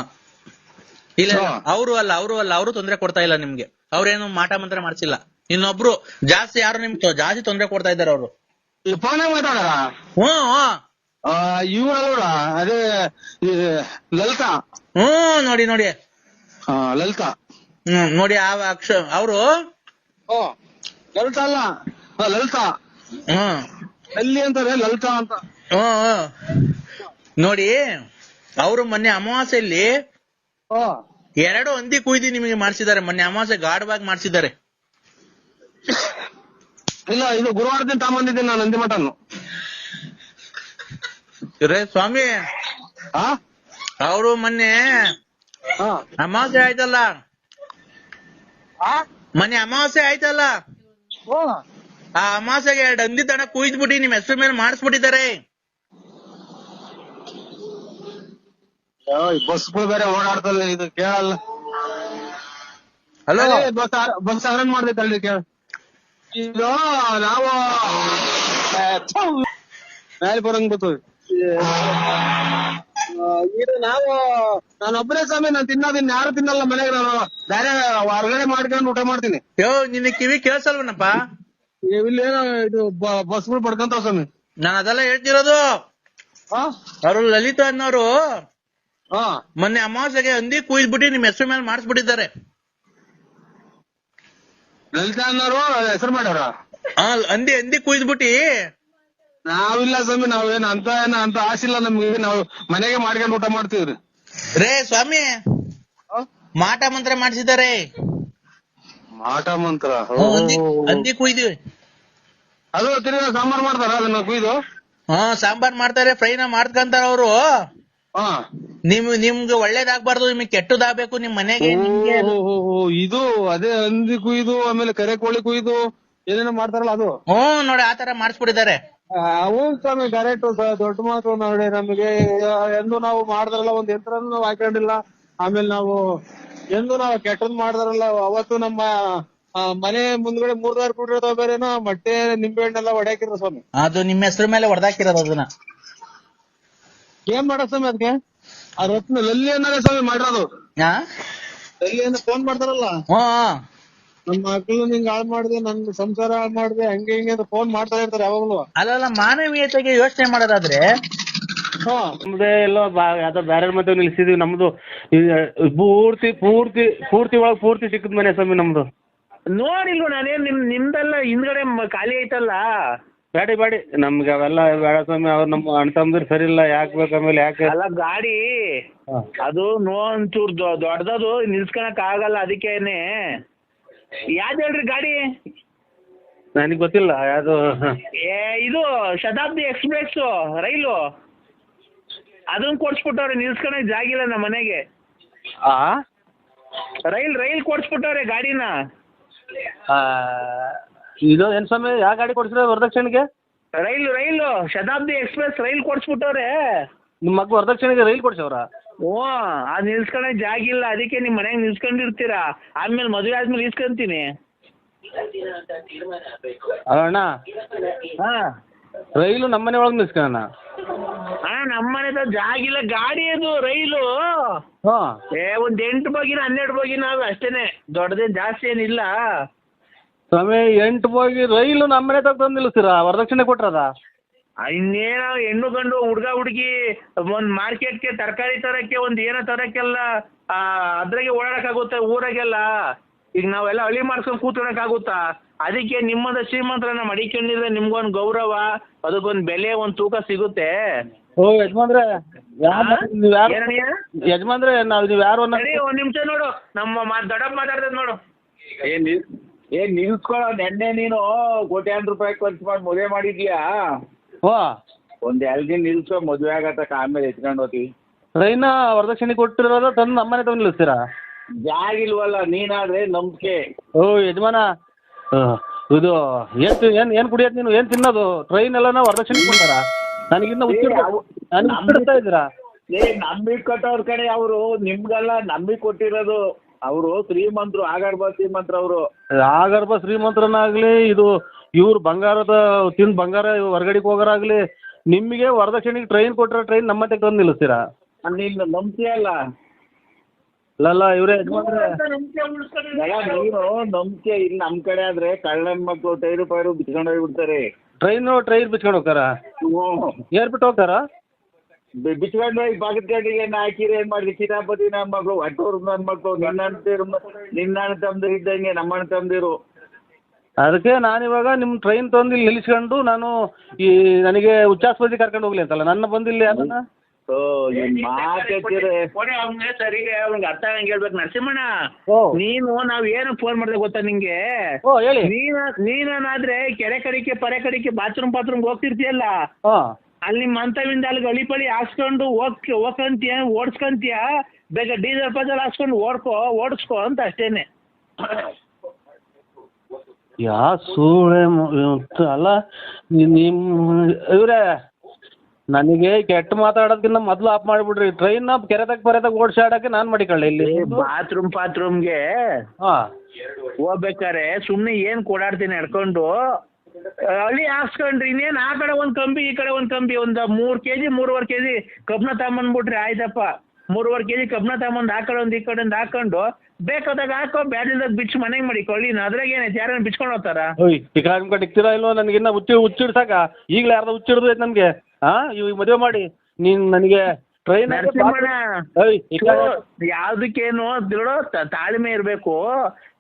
ಇಲ್ಲ, ಅವರು ಅಲ್ಲ, ಅವರು ತೊಂದ್ರೆ ಕೊಡ್ತಾ ಇಲ್ಲ ನಿಮ್ಗೆ. ಅವ್ರೇನು ಮಾಟ ಮಂತ್ರ ಮಾಡ್ಸಿಲ್ಲ. ಇನ್ನೊಬ್ರು ಜಾಸ್ತಿ ಯಾರು ನಿಮ್ಗೆ ಜಾಸ್ತಿ ತೊಂದ್ರೆ ಕೊಡ್ತಾ ಇದಾರೆ ಅವರು. ಫೋನೇ ಮಾತಾಡಾರ? ಇವ್ರ ಅದೇ ಲಲಿತಾ. ನೋಡಿ ಲಲಿತಾ. ನೋಡಿ ಅವರು ಲಲಿತಾ ಅಲ್ಲ, ಲಲಿತಾ. ಅಲ್ಲಿ ಅಂತಾರೆ ಲಲಿತಾ ಅಂತ. ನೋಡಿ, ಅವರು ಮೊನ್ನೆ ಅಮಾವಾಸ್ಯೆಯಲ್ಲಿ 2 ಹಂದಿ ಕುಯ್ದು ನಿಮಗೆ ಮಾಡ್ಸಿದ್ದಾರೆ. ಮೊನ್ನೆ ಅಮಾವಾಸ್ಯೆ ಗಾಢವಾಗಿ ಮಾಡ್ಸಿದ್ದಾರೆ. ಇಲ್ಲ, ಇದು ಗುರುವಾರ ದಿನ ತಗೊಂಡಿದ್ದೀನಿ ನಾನು ಹಂದಿ ಮಟನ್ನು. ರೇ ಸ್ವಾಮಿ, ಅವರು ಮೊನ್ನೆ ಅಮಾವಾಸ್ಯೆ ಆಯ್ತಲ್ಲ, ಮೊನ್ನೆ ಅಮಾವಾಸ್ಯೆ ಆಯ್ತಲ್ಲ, ಆ ಅಮಾವಾಸ್ಯೆಗೆ 2 ಹಂದಿ ತನ ಕುಯ್ದ್ಬಿಟ್ಟು ನಿಮ್ ಹೆಸರು ಮೇಲೆ ಮಾಡಿಸ್ಬಿಟ್ಟಿದ್ದಾರೆ. ಬಸ್ಗಳು ಬೇರೆ ಓಡಾಡ್ತಲ್ಲ, ಇದು ಕೇಳಲ್ಲ. ಹಲೋ, ಬಸ್ ಅರೇಂಜ್ ಮಾಡ್ದೈತಲ್ರಿ, ಕೇಳ. ಇದು ನಾವು ಮೇಲೆ ಬರಂಗ್ ಬರ್ತದೆ. ಇದು ನಾನೊಬ್ಬನೇ ಸ್ವಾಮಿ, ನಾನು ತಿನ್ನೋದಿನ್ ಯಾರು ತಿನ್ನಲ್ಲ ಮನೆಗೆ. ನಾನು ಬೇರೆ ಹೊರಗಡೆ ಮಾಡ್ಕೊಂಡು ಊಟ ಮಾಡ್ತೀನಿ. ನಿನ್ನ ಕಿವಿ ಕೇಳ್ಸಲ್ವನಪ್ಪ? ಇಲ್ಲೇನೋ ಇದು ಬಸ್ಗಳು ಪಡ್ಕೊಂತಾವ ಸ್ವಾಮಿ. ನಾನು ಅದೆಲ್ಲ ಹೇಳ್ತಿರೋದು. ಅವರು ಲಲಿತಾ ಅನ್ನೋರು ಮೊನ್ನೆ ಅಮಾವಾಸ್ಯೆಗೆ ಹಂದಿ ಕುಯ್ದ್ಬಿಟ್ಟು ನಿಮ್ ಹೆಸರು ಮೇಲೆ ಮಾಡಿಸ್ಬಿಟ್ಟಿದ್ದಾರೆ. ಲಲಿತಾ ಅನ್ನೋರು ಹೆಸರು ಮಾಡ್ಯಾರ? ಹಂದಿ ಕುಯ್ದ್ಬಿಟ್ಟಿ. ನಾವಿಲ್ಲ ಸ್ವಾಮಿ, ನಾವೇನು ಅಂತ ಆಸೆ ಇಲ್ಲ ನಮ್ಗೆ. ನಾವು ಮನೆಗೆ ಮಾಡ್ಕೊಂಡು ಊಟ ಮಾಡ್ತೀವ್ರಿ. ರೇ ಸ್ವಾಮಿ, ಮಾಟ ಮಂತ್ರ ಮಾಡಿಸಿದ್ದಾರೆ. ಮಾಟ ಮಂತ್ರ? ಹಂದಿ ಕುಯ್ದಿವಿ. ಅದು ತಿರ್ಗಾ ಸಾಂಬಾರ್ ಮಾಡ್ತಾರ ಅದನ್ನ ಕುಯ್ದು? ಸಾಂಬಾರ್ ಮಾಡ್ತಾರೆ, ಫ್ರೈನ ಮಾಡ್ಕಂತಾರ ಅವರು. ನಿಮ್ಗೆ ಒಳ್ಳೇದಾಗ್ಬಾರ್ದು, ನಿಮ್ಗೆ ಕೆಟ್ಟದಾಗ್ಬೇಕು ನಿಮ್ ಮನೆಗೆ. ಇದು ಅದೇ ಹಂದಿ ಕುಯ್ದು, ಆಮೇಲೆ ಕರೆ ಕೋಳಿ ಕುಯ್ದು ಏನೇನೋ ಮಾಡ್ತಾರಲ್ಲ ಅದು? ನೋಡಿ, ಆತರ ಮಾಡಿಸ್ಬಿಟ್ಟಿದ್ದಾರೆ. ಹೌದು ಸ್ವಾಮಿ, ಕರೆಕ್ಟ್. ದೊಡ್ಡ ಮಾತು ನೋಡಿ. ನಮಗೆ ಎಂದು ನಾವು ಮಾಡಿದ್ರಲ್ಲ, ಒಂದ್ ಯಂತ್ರನೂ ನಾವು ಹಾಕೊಂಡಿಲ್ಲ. ಆಮೇಲೆ ನಾವು ಎಂದು ನಾವು ಕೆಟ್ಟದ್ ಮಾಡಿದ್ರಲ್ಲ, ಅವತ್ತು ನಮ್ಮ ಮನೆ ಮುಂದ್ಗಡೆ 3 ಕೂಡಿರ್ತಾವ ಬೇರೆನೋ, ಮೊಟ್ಟೆ ನಿಂಬೆ ಹಣ್ಣೆಲ್ಲ ಹೊಡ್ಯಾಕಿರ ಸ್ವಾಮಿ. ಅದು ನಿಮ್ಮ ಹೆಸರು ಮೇಲೆ ಹೊಡೆದಾಕಿರೋದು. ಅದನ್ನ ಏನ್ ಮಾಡೋ ಸ್ವಾಮಿ ಅದಕ್ಕೆ? ಆ ರತ್ನ ಲಲ್ಲಿ ಅನ್ನೋದೇ ಸ್ವಾಮಿ ಮಾಡಿರೋದು. ಲಲ್ಲಿ ಅಂತ ಫೋನ್ ಮಾಡ್ತಾರಲ್ಲ, ನಮ್ಮ ಮಕ್ಳು ನಿಂಗ್ ಹಾಳು ಮಾಡಿದೆ, ನನ್ ಸಂಸಾರ ಹಾಳು ಮಾಡಿದೆ, ಹಂಗೆ ಹಿಂಗೆ ಅಂತ ಫೋನ್ ಮಾಡ್ತಾ ಇರ್ತಾರೆ ಯಾವಾಗ್ಲೂ. ಅಲ್ಲ, ಮಾನವೀಯತೆಗೆ ಯೋಚನೆ ಮಾಡೋದಾದ್ರೆ ನಮ್ದೇ ಎಲ್ಲೋ ಯಾವ್ದೋ ಬ್ಯಾರೆ ಮತ್ತೆ ನಿಲ್ಸಿದೀವಿ. ನಮ್ದು ಪೂರ್ತಿ ಒಳಗ್ ಪೂರ್ತಿ ಸಿಕ್ಕದ ಮನೆ ಸ್ವಾಮಿ ನಮ್ದು. ನೋಡಿಲ್ವ ನಾನೇನ್ ನಿಮ್ದೆಲ್ಲ ಹಿಂದ್ಗಡೆ ಖಾಲಿ ಐತಲ್ಲ. ಬ್ಯಾಡಿ ನಮ್ಗೆ ಅವೆಲ್ಲ ಬೇಡ ಸ್ವಾಮಿ. ಅವ್ರು ನಮ್ಮ ಅಣ್ಣ ತಮ್ಮದ್ರು ಸರಿ ಇಲ್ಲ, ಯಾಕೆ ಬೇಕು ಆಮೇಲೆ ಯಾಕೆ? ಅಲ್ಲ, ಗಾಡಿ ಅದು ಒಂಚೂರು ದೊಡ್ಡದದು, ನಿಲ್ಸ್ಕೊಳಕ್ ಆಗಲ್ಲ. ಅದಕ್ಕೇನೆ ಯಾವ್ದು ಹೇಳ್ರಿ ಗಾಡಿ? ನನಗ್ ಗೊತ್ತಿಲ್ಲ ಯಾವ್ದು. ಇದು ಶತಾಬ್ದಿ ಎಕ್ಸ್ಪ್ರೆಸ್ ರೈಲು, ಅದನ್ನ ಕೊಡ್ಸ್ಬಿಟ್ಟವ್ರೆ. ನಿಲ್ಸ್ಕೊಳಕ್ ಜಾಗಿಲ್ಲ ನಮ್ಮ ಮನೆಗೆ. ರೈಲ್ ಕೊಡ್ಸ್ಬಿಟ್ಟವ್ರೆ ಗಾಡಿನ. ಇದು ಏನ್ ಸ್ವಾಮಿ, ಯಾವ ಗಾಡಿ ಕೊಡ್ಸಿರ ವರದಕ್ಷಿಣೆಗೆ? ರೈಲು ಶತಾಬ್ದಿ ಎಕ್ಸ್ಪ್ರೆಸ್ ರೈಲ್ ಕೊಡ್ಸ್ಬಿಟ್ಟವ್ರೆ. ನಿಮ್ ಮಗ ವರದಕ್ಷಿಣೆಗೆ ರೈಲ್ ಕೊಡ್ಸವ್ರ? ಅದ್ ನಿಲ್ಸ್ಕೊಳಕ್ ಜಾಗಿಲ್ಲ, ಅದಕ್ಕೆ ನಿಮ್ ಮನೆಗ್ ನಿಲ್ಸ್ಕೊಂಡಿರ್ತೀರಾ. ಆದ್ಮೇಲೆ ಮದುವೆ ಆದ್ಮೇಲೆ ಇಸ್ಕೊಂತೀನಿ. ಅಣ್ಣ, ರೈಲು ನಮ್ಮನೆ ಒಳಗ್ ನಿಲ್ಸ್ಕೊಳ್ಳೋಣ. ನಮ್ಮನೆ ಜಾಗಿಲ್ಲ, ಗಾಡಿ ಅದು ರೈಲು. ಒಂದ್ 8 ಬೋಗಿನ 12 ಬೋಗಿನ ಅಷ್ಟೇನೆ, ದೊಡ್ಡದೇನ್ ಜಾಸ್ತಿ ಏನಿಲ್ಲ. ಸ್ವಾಮಿ 8 ಹೋಗಿ ರೈಲು ನಮ್ಮನೆ ತಂದು ನಿಲ್ಲಿಸ್ತೀರಾ? ವರದಕ್ಷಿಣೆ ಕೊಟ್ರದ? ಇನ್ನೇನೋ ಹೆಣ್ಣು ಗಂಡು ಹುಡುಗ ಹುಡುಗಿ ಒಂದ್ ಮಾರ್ಕೆಟ್ಗೆ ತರಕಾರಿ ತರಕ್ಕೆ ಒಂದ್ ಏನೋ ತರಕ್ಕೆಲ್ಲ ಅದ್ರಾಗೆ ಓಡಾಡಕ್ಕಾಗುತ್ತಾ ಊರಾಗೆಲ್ಲ? ಈಗ ನಾವೆಲ್ಲ ಹಳ್ಳಿ ಮಾಡ್ಸ್ಕೊಂಡ್ ಕೂತ್ಕೊಳಕ್ಕಾಗುತ್ತಾ? ಅದಕ್ಕೆ ನಿಮ್ಮದ ಶ್ರೀಮಂತರನ್ನ ಮಡಿಕೊಂಡಿದ್ರೆ ನಿಮ್ಗೊಂದು ಗೌರವ, ಅದಕ್ಕೊಂದು ಬೆಲೆ, ಒಂದು ತೂಕ ಸಿಗುತ್ತೆ. ಓ ಯಜಮಾನ್ರೆ, ಯಜಮಾನ್ರೆ ನೀವು ಯಾರು? ಒಂದ್ ನಿಮಿಷ ನೋಡು, ನಮ್ಮ ದೊಡ್ಡಪ್ಪ ಮಾತಾಡ್ತದ ನೋಡು. ಏನ್ ನಿಲ್ಸ್ಕೊಳ್ಳೋ, ನೆನ್ನೆ ನೀನು ಕೋಟ್ಯಾಂತರ ರೂಪಾಯಿ ಖರ್ಚು ಮಾಡಿ ಮದುವೆ ಮಾಡಿದ್ಯಾ? ಓ ಒಂದ್ 2 ದಿನ ನಿಲ್ಸೋ, ಮದುವೆ ಆಗತ್ತಕ್ಕ, ಆಮೇಲೆ ಎತ್ಕೊಂಡು ಹೋಗಿ. ಟ್ರೈನ್ ವರದಕ್ಷಿಣೆ ಕೊಟ್ಟಿರೋದ ತಂದು ನಮ್ಮನೆ ತಂದು ನಿಲ್ಲಿಸ್ತೀರಾ? ಜಾಗ ಇಲ್ವಲ್ಲ, ನೀನಾದ್ರೆ ನಂಬಿಕೆ. ಓ ಯಜಮಾನ, ಇದು ಏನ್ ಕುಡಿಯೋದು ನೀನು? ಏನ್ ತಿನ್ನೋದು? ಟ್ರೈನ್ ಎಲ್ಲ ವರದಕ್ಷಿಣೆ ಕೊಡ್ತಾರ? ನನಗಿನ್ನ ಹುಚ್ಚಿಡ್ತಾ ಇದ್ದೀರಾ? ನಂಬಿಕೆ ಕೊಟ್ಟವ್ರ ಕಡೆ ಅವರು, ನಿಮ್ಗೆಲ್ಲ ನಂಬಿಕೆ ಕೊಟ್ಟಿರೋದು ಅವರು. ಶ್ರೀಮಂತರು, ಆಗರ್ಭ ಶ್ರೀಮಂತರು ಅವರು. ಆಗರ್ಭ ಶ್ರೀಮಂತರನ್ನಾಗ್ಲಿ, ಇದು ಇವ್ರು ಬಂಗಾರದ ತಿಂದು ಬಂಗಾರ ಹೊರಗಡೆಗೆ ಹೋಗೋರಾಗ್ಲಿ, ನಿಮಗೆ ವರದಕ್ಷಿಣೆಗೆ ಟ್ರೈನ್ ಕೊಟ್ಟರೆ ಟ್ರೈನ್ ನಮ್ಮ ತಂದು ನಿಲ್ಲಿಸ್ತೀರಾ? ನೀನು ನಂಬಿಕೆ ಅಲ್ಲ ಅಲ್ಲ ಇವರೇ ಯಜಮಾನ್ರೆ, ನೀನು ನಂಬಿಕೆ ಇಲ್ಲಿ ನಮ್ಮ ಕಡೆ ಆದ್ರೆ ಕಳ್ಳನ ಮಕ್ಕಳು ಟೈರು ಪೈರು ಬಿಚ್ಕೊಂಡು ಹೋಗ್ಬಿಡ್ತಾರೆ. ಟ್ರೈನ್ ಬಿಚ್ಕೊಂಡು ಹೋಗ್ತಾರ? ಏರ್ಬಿಟ್ಟು ಹೋಗ್ತಾರ? ಬಿಚ್ಕೊಂಡು ಹೋಗಿ ಬಾಗಿದ ಗಡಿಗೆ ಹಾಕಿರಿ. ಏನ್ ಮಾಡ್ಲಿ? ಕಿತಾಪತಿ ನನ್ನ ಮಕ್ಕಳು, ಒಟ್ಟೂರು ನನ್ನ ಮಕ್ಕಳು, ನಿನ್ನ ಅಣ್ಣ ತಮ್ಮದಿರು ಇದ್ದಂಗೆ ನಮ್ಮ ಅಣ್ಣ ತಮ್ಮದಿರು. ಅದಕ್ಕೆ ನಾನಿವಾಗ ನಿಮ್ಮ ಟ್ರೈನ್ ತಂದು ಇಲ್ಲಿ ನಿಲ್ಲಿಸ್ಕೊಂಡು ನಾನು ನನಗೆ ಉಚ್ಚಾಸ್ಪತ್ರೆ ಕರ್ಕೊಂಡು ಹೋಗ್ಲಿ ಅಂತಲ್ಲ, ನನ್ನ ಬಂದಿಲ್ಲ ಅದನ್ನ ಸರಿಗೆ ಅವ್ನಿಗೆ ಅರ್ಥ ಆಗಂಗೆ ಹೇಳ್ಬೇಕು. ನರಸಿಂಹಣ್ಣ, ನೀನು ನಾವ್ ಏನು ಫೋನ್ ಮಾಡಿದೆ ಗೊತ್ತಾ ನಿಂಗೆ? ಹೇಳಿ. ನೀನಾದ್ರೆ ಕೆರೆ ಕಡಿಕೆ ಪರೆ ಕಡಿಕೆ ಬಾತ್ರೂಮ್ ಹೋಗ್ತಿರ್ತೀಯಲ್ಲ, ಅಲ್ಲಿ ಮಂತವಿಂದ ಅಲ್ಲಿ ಗಳಿಪಳಿ ಹಾಕ್ಸ್ಕೊಂಡು ಹೋಗ್ಕಂತೀಯ, ಓಡಿಸ್ಕೊಂತೀಯ. ಬೇಗ ಡೀಸೆಲ್ ಪಜಲ್ ಹಾಕ್ಸ್ಕೊಂಡು ಓಡಿಸ್ಕೊ ಅಂತ ಅಷ್ಟೇನೆ. ಸೂಳೆ ಅಲ್ಲ ಇವ್ರೆ, ನನಗೆ ಕೆಟ್ಟ ಮಾತಾಡೋದಕ್ಕಿಂತ ಮೊದಲು ಆಫ್ ಮಾಡಿಬಿಡ್ರಿ. ಟ್ರೈನ್ ಕೆರೆದಾಗ ಓಡಿಸಾಡಕ್ಕೆ ನಾನು ಮಾಡಿಕೊಳ್ಳಿ. ಇಲ್ಲಿ ಬಾತ್ರೂಮ್ಗೆ ಹೋಗ್ಬೇಕಾರೆ ಸುಮ್ನೆ ಏನ್ ಕೊಡಾಡ್ತೀನಿ ನಡ್ಕೊಂಡು ಅಲ್ಲಿ ಹಾಕ್ಸ್ಕೊಂಡ್ರಿ. ಇನ್ನೇನ್ ಆ ಕಡೆ ಒಂದ್ ಕಂಬಿ, ಈ ಕಡೆ ಒಂದ್ ಕಂಬಿ, ಒಂದ್ 3 kg 3.25 kg ಕಬ್ನ ತಗೊಂಬಂದ್ಬಿಟ್ರಿ, ಆಯ್ತಪ್ಪ. 3.25 kg ಕಬ್ನ ತಗೊಂಬಂದ್ ಆ ಕಡೆ ಒಂದ್ ಈ ಕಡೆ ಹಾಕೊಂಡು ಬೇಕಾದಾಗ ಹಾಕೋ, ಬ್ಯಾಡ್ಲಿದಾಗ ಬಿಚ್ಚು ಮನೆಗೆ ಮಾಡಿ ಕೊಳ್ಳಿನ. ಅದ್ರಾಗ ಏನೈತೆ? ಯಾರನ್ನ ಬಿಚ್ಕೊಂಡು ಹೋಗ್ತಾರ? ಇಕ್ತಿರಾ ಇಲ್ವೋ? ನನಗಿನ್ನ ಹುಚ್ಚಿಡ್ಸಾಕ ಈಗಲೇ ಯಾರ್ದ ಹುಚ್ಚಿಡ್ದು ಐತೆ ನಮ್ಗೆ. ಇವಾಗ ಮದುವೆ ಮಾಡಿ ನೀನ್ ನನಗೆ ಟ್ರೈನ್ ಯಾವ್ದಕ್ಕೇನು ನೋಡೋ, ತಾಳ್ಮೆ ಇರ್ಬೇಕು.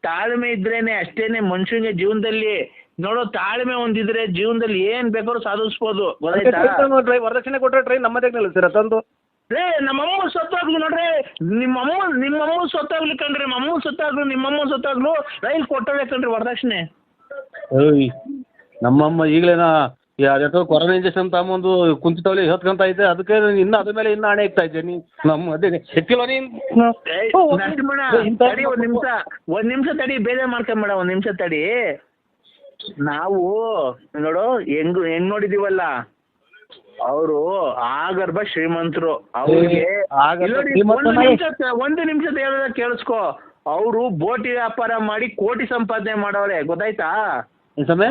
ತಾಳ್ಮೆ ಇದ್ರೇನೆ ಅಷ್ಟೇನೆ ಮನುಷ್ಯನಿಗೆ ಜೀವನದಲ್ಲಿ. ನೋಡೋ, ತಾಳ್ಮೆ ಒಂದಿದ್ರೆ ಜೀವನದಲ್ಲಿ ಏನ್ ಬೇಕಾದ್ರೂ ಸಾಧಿಸ್ಬೋದು. ವರದಕ್ಷಿಣೆ ಕೊಟ್ಟರೆ ಟ್ರೈನ್ ನಮ್ಮದೇ ನಿಲ್ಲಿಸ್ತೀರ ತಂದು? ನಮ್ಮಮ್ಮ ಸತ್ತಾಗ್ಲು ನೋಡ್ರಿ, ನಿಮ್ಮಮ್ಮ ಸತ್ತಾಗ್ಲಿ ಕಣ್ರಿ, ನಮ್ಮಮ್ಮ ಸತ್ತಾಗ್ಲು, ನಿಮ್ಮಮ್ಮ ಸತ್ತಾಗ್ಲು ರೈಲ್ ಕೊಟ್ಟವೇ ಕಣ್ರಿ ವರದಕ್ಷಿಣೆ. ನಮ್ಮಮ್ಮ ಈಗಲೇನ ಕೊರೋನಾ ಇಂಜೆಕ್ಷನ್ ತಗೊಂಬಂದು ಕುಂತಿತಾವಲ್ಲಿ ಹೊತ್ಕೊಂತ ಐತೆ, ಅದಕ್ಕೆ ಇನ್ನ ಅದ್ರ ಮೇಲೆ ಇನ್ನ ಹಣೆ ಇಕ್ತಾ ಇದ್ದೆ. ನಮ್ಮ ಅದೇ ಎಕ್ಕಿಲ್ವ ನೀನ್? ಒಂದ್ ನಿಮಿಷ ತಡಿ, ಬೇರೆ ಮಾಡ್ಕೊಂಬೇಡ, ಒಂದ್ ನಿಮಿಷ ತಡಿ. ನಾವು ನೋಡು ಹೆಂಗ್ ನೋಡಿದೀವಲ್ಲ, ಅವರು ಆಗರ್ಭ ಶ್ರೀಮಂತರು. ಅವ್ರಿಗೆ ಒಂದು ನಿಮಿಷ ಹೇಳೋದ ಕೇಳಿಸ್ಕೊ. ಅವರು ಬೋಟಿ ವ್ಯಾಪಾರ ಮಾಡಿ ಕೋಟಿ ಸಂಪಾದನೆ ಮಾಡವ್ರೆ, ಗೊತ್ತಾಯ್ತಾ?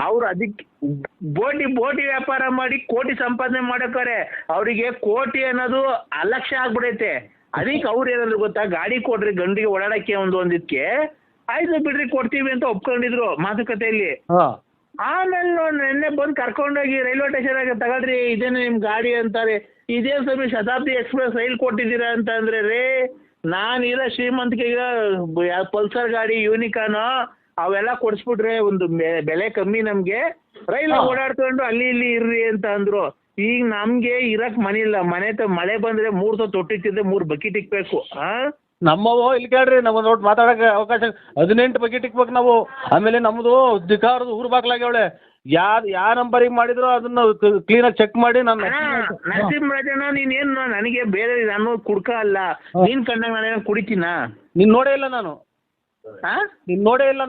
ಅವ್ರು ಅದಕ್ಕೆ ಬೋಟಿ ವ್ಯಾಪಾರ ಮಾಡಿ ಕೋಟಿ ಸಂಪಾದನೆ ಮಾಡಕ್ಕಾರೆ. ಅವರಿಗೆ ಕೋಟಿ ಅನ್ನೋದು ಅಲಕ್ಷ್ಯ ಆಗ್ಬಿಡೈತೆ. ಅದಕ್ಕೆ ಅವ್ರು ಏನಾದ್ರು ಗೊತ್ತಾ, ಗಾಡಿ ಕೊಡ್ರಿ ಗಂಡಿಗೆ ಓಡಾಡಕ್ಕೆ ಒಂದಿದ್ಕೆ, ಆಯ್ತು ಬಿಡ್ರಿ ಕೊಡ್ತೀವಿ ಅಂತ ಒಪ್ಕೊಂಡಿದ್ರು ಮಾತುಕತೆಯಲ್ಲಿ. ಆಮೇಲೆ ನೆನ್ನೆ ಬಂದು ಕರ್ಕೊಂಡೋಗಿ ರೈಲ್ವೆ ಸ್ಟೇಷನ್ ಆಗಿ ತಗೊಳ್ರಿ, ಇದೇನು ನಿಮ್ ಗಾಡಿ ಅಂತಾರೆ. ಇದೇನು ಸ್ವಾಮಿ ಶತಾಬ್ದಿ ಎಕ್ಸ್ಪ್ರೆಸ್ ರೈಲ್ ಕೊಟ್ಟಿದ್ದೀರಾ ಅಂತ ಅಂದ್ರೆ, ರೇ ನಾನಿರೋ ಶ್ರೀಮಂತಿಗೆ ಪಲ್ಸರ್ ಗಾಡಿ, ಯೂನಿಕಾನು ಅವೆಲ್ಲ ಕೊಡಿಸ್ಬಿಟ್ರೆ ಒಂದು ಬೆಲೆ ಕಮ್ಮಿ ನಮ್ಗೆ, ರೈಲ್ ಓಡಾಡ್ಕೊಂಡು ಅಲ್ಲಿ ಇಲ್ಲಿ ಇರ್ರಿ ಅಂತ ಅಂದ್ರು. ಈಗ ನಮ್ಗೆ ಇರಕ್ ಮನೆ ಇಲ್ಲ, ಮಳೆ ಬಂದ್ರೆ 3 ತೊಟ್ಟಿತ್ತಿದ್ರೆ 3 ಬಕೆಟ್ ಇಕ್ಬೇಕು. ನಮ್ಮವು ಇಲ್ಲಿ ಕೇಳ್ರಿ, ನಮ್ಮ ನೋಟ್ ಮಾತಾಡಕ್ಕೆ ಅವಕಾಶ 18 ಬಕೆಟ್ ಇಕ್ಬೇಕು ನಾವು. ಆಮೇಲೆ ನಮ್ದು ದಿಕ್ಕಾರದು ಊರು ಬಾಗ್ಲಾಗ್ಯವಳೆ, ಯಾವ ನಂಬರಿಗೆ ಮಾಡಿದ್ರು ಅದನ್ನ ಕ್ಲೀನಾಗಿ ಚೆಕ್ ಮಾಡಿ. ನಾನು ನರಸಿಂಹರಾಜಣ್ಣ, ನೀನೇನು ನನಗೆ ಬೇರೆ ನಾನು ಕುಡ್ಕ ಅಲ್ಲ, ನೀನ್ ಕಂಡಾಗ ನಾನೇನು ಕುಡಿತೀನ? ನೀನ್ ನೋಡೇ ಇಲ್ಲ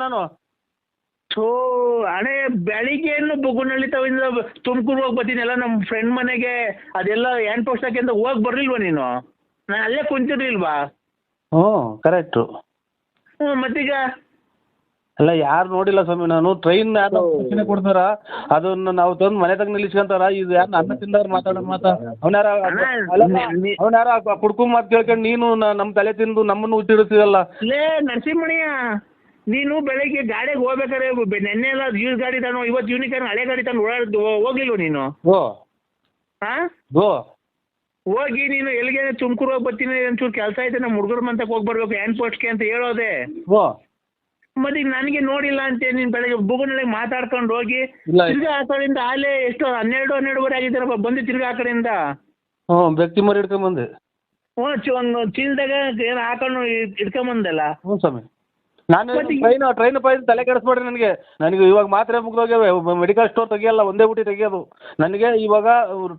ನಾನು. ಸೊ ಹಣೆ ಬೆಳಿಗ್ಗೆಯನ್ನು ಬುಗುನಳ್ಳಿ ತವಿಂದ ತುಮಕೂರು ಹೋಗಿ ಬರ್ತೀನಿ ಎಲ್ಲ ನಮ್ಮ ಫ್ರೆಂಡ್ ಮನೆಗೆ, ಅದೆಲ್ಲ ಹ್ಯಾಂಡ್ ಪೋಸ್ಟ್ ಹಾಕಿಂದ ಹೋಗಿ ಬರ್ಲಿಲ್ವಾ ನೀನು? ನಾನು ಅಲ್ಲೇ ಕುಂತಿರ್ಲಿಲ್ವಾ? ಕರೆಕ್ಟು. ಮತ್ತೀಗ ಅಲ್ಲ, ಯಾರು ನೋಡಿಲ್ಲ ಸ್ವಾಮಿ ನಾನು. ಟ್ರೈನ್ ಯಾರು ಕೊಡ್ತಾರ ಅದನ್ನ ನಾವು ತಂದು ಮನೆ ತಗ ನಿಲ್ಲಿಸ್ಕೊಂತಾರ. ಇದು ಯಾರು ಅನ್ನ ತಿಂದವ್ರು ಮಾತಾಡೋ ಅವನ್ಯಾರ ಕುಡ್ಕು ಮಾತು ಕೇಳ್ಕೊಂಡು ನೀನು ನಮ್ಮ ತಲೆ ತಿಂದು ನಮ್ಮನ್ನು ಹುಚ್ಚಿಡ್ತೀವಲ್ಲ. ಲೇ ನರಸಿಂಹಣ್ಣ, ನೀನು ಬೆಳಗ್ಗೆ ಗಾಡಿಗೆ ಹೋಗ್ಬೇಕಾರೆ ನೆನ್ನೆ ಎಲ್ಲ ಯೂಸ್ ಗಾಡಿ ತಾನು, ಇವತ್ತು ಯೂನಿಕಾರ್ನ್ ಹಳೆ ಗಾಡಿ ತಾನು ಹೋಗ್ಲಿಲ್ವ ನೀನು? ಓ ಹಾ ಓ ಹೋಗಿ ನೀನು ಎಲ್ಲಿಗೆ ತುಮಕೂರು ಹೋಗಿ ಬರ್ತೀನಿ, ಒಂಚೂರು ಕೆಲಸ ಐತೆ ನಮ್ಮ ಹುಡುಗರ ಮಂತಕ್ಕೆ ಹೋಗಿ ಬರ್ಬೇಕು ಹ್ಯಾಂಡ್ ಪೋಸ್ಟ್ಗೆ ಅಂತ ಹೇಳೋದೆ. ಓ ಮತ್ತೆ ಈಗ ನನಗೆ ನೋಡಿಲ್ಲ ಅಂತ ನೀನು ಬೆಳಗ್ಗೆ ಬುಗುನಲ್ಲಿ ಮಾತಾಡ್ಕೊಂಡು ಹೋಗಿ ಇಲ್ಲ. ತಿರ್ಗಾ ಆ ಕಡೆಯಿಂದ ಆಲೇ ಎಷ್ಟು 12-12 ಆಗಿದ್ದಾರಪ್ಪ ಬಂದು ತಿರ್ಗಾ ಆ ಕಡೆಯಿಂದ ವ್ಯಕ್ತಿ ಮರಿ ಹಿಡ್ಕೊಂಬಂದೆ. ಒಂದು ಚೀಲದಾಗ ಏನು ಹಾಕೊಂಡು ಇಟ್ಕೊಂಬಂದಲ್ಲ. ಹ್ಞೂ ಸ್ವಾಮಿ, ನಾನು ಟ್ರೈನ್ ಪೈನ್ ತಲೆ ಕೆಡಿಸ್ಬೇಡ್ರಿ ನನಗೆ ಇವಾಗ ಮಾತ್ರೆ ಮುಗ್ದೋಗ್ಯಾವೆ, ಮೆಡಿಕಲ್ ಸ್ಟೋರ್ ತೆಗಿಯಲ್ಲ, ಒಂದೇ ಬುಟ್ಟಿ ತೆಗಿಯೋದು ನನಗೆ. ಇವಾಗ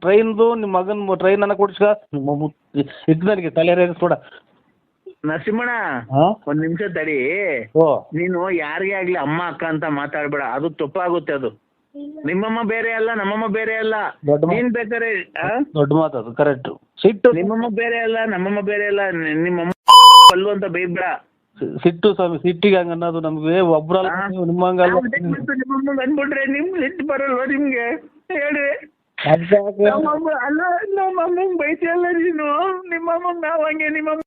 ಟ್ರೈನ್ದು ನಿಮ್ಮ ಮಗನ ಟ್ರೈನ್ ಅನ್ನ ಕೊಡಿಸ್ಕ ಇತ್ತು ನನಗೆ ತಲೆ ರೇಗಿಸ್ಬೇಡ. ನರಸಿಂಹಣ್ಣ ಒಂದ್ ನಿಮಿಷ ತಡಿ. ನೀನು ಯಾರಿಗೇ ಆಗ್ಲಿ ಅಮ್ಮ ಅಕ್ಕ ಅಂತ ಮಾತಾಡ್ಬೇಡ, ಅದು ತಪ್ಪಾಗುತ್ತೆ. ಅದು ನಿಮ್ಮಮ್ಮ ಬೇರೆ ಅಲ್ಲ, ನಮ್ಮಮ್ಮ ಬೇರೆ ಅಲ್ಲ. ನೀನ್ ಬೇಕಾರೆ ದೊಡ್ಡ ಮಾತು ಅದು, ಕರೆಕ್ಟ್. ಸಿಟ್ಟು ನಿಮ್ಮಮ್ಮ ಬೇರೆ ಅಲ್ಲ, ನಮ್ಮಮ್ಮ ಬೇರೆ ಅಲ್ಲ, ನಿಮ್ಮಮ್ಮ ಅಲ್ಲು ಅಂತ ಬೈಬೇಡ. ಸಿಟ್ಟು ಸ್ವಾಮಿ, ಸಿಟ್ಟಿಗೆ ಹಂಗ ಅನ್ನೋದು ನಮ್ಗೆ ಒಬ್ರಲ್ಲ, ನಿಮ್ಮಂಗಲ್ಲ. ನಿಮ್ಮಮ್ಮ ಅಂದ್ಬಿಟ್ರೆ ನಿಮ್ ಸಿಟ್ಟು ಬರಲ್ವ ನಿಮ್ಗೆ? ಹೇಳ್ರಿ. ಅಲ್ಲ ನಮ್ಮಮ್ಮಂಗ್ ಬೈತಿಯಲ್ಲ ನೀನು, ನಿಮ್ಮಮ್ಮ ನಾವ್ ಹಂಗೆ ನಿಮ್ಮಮ್ಮ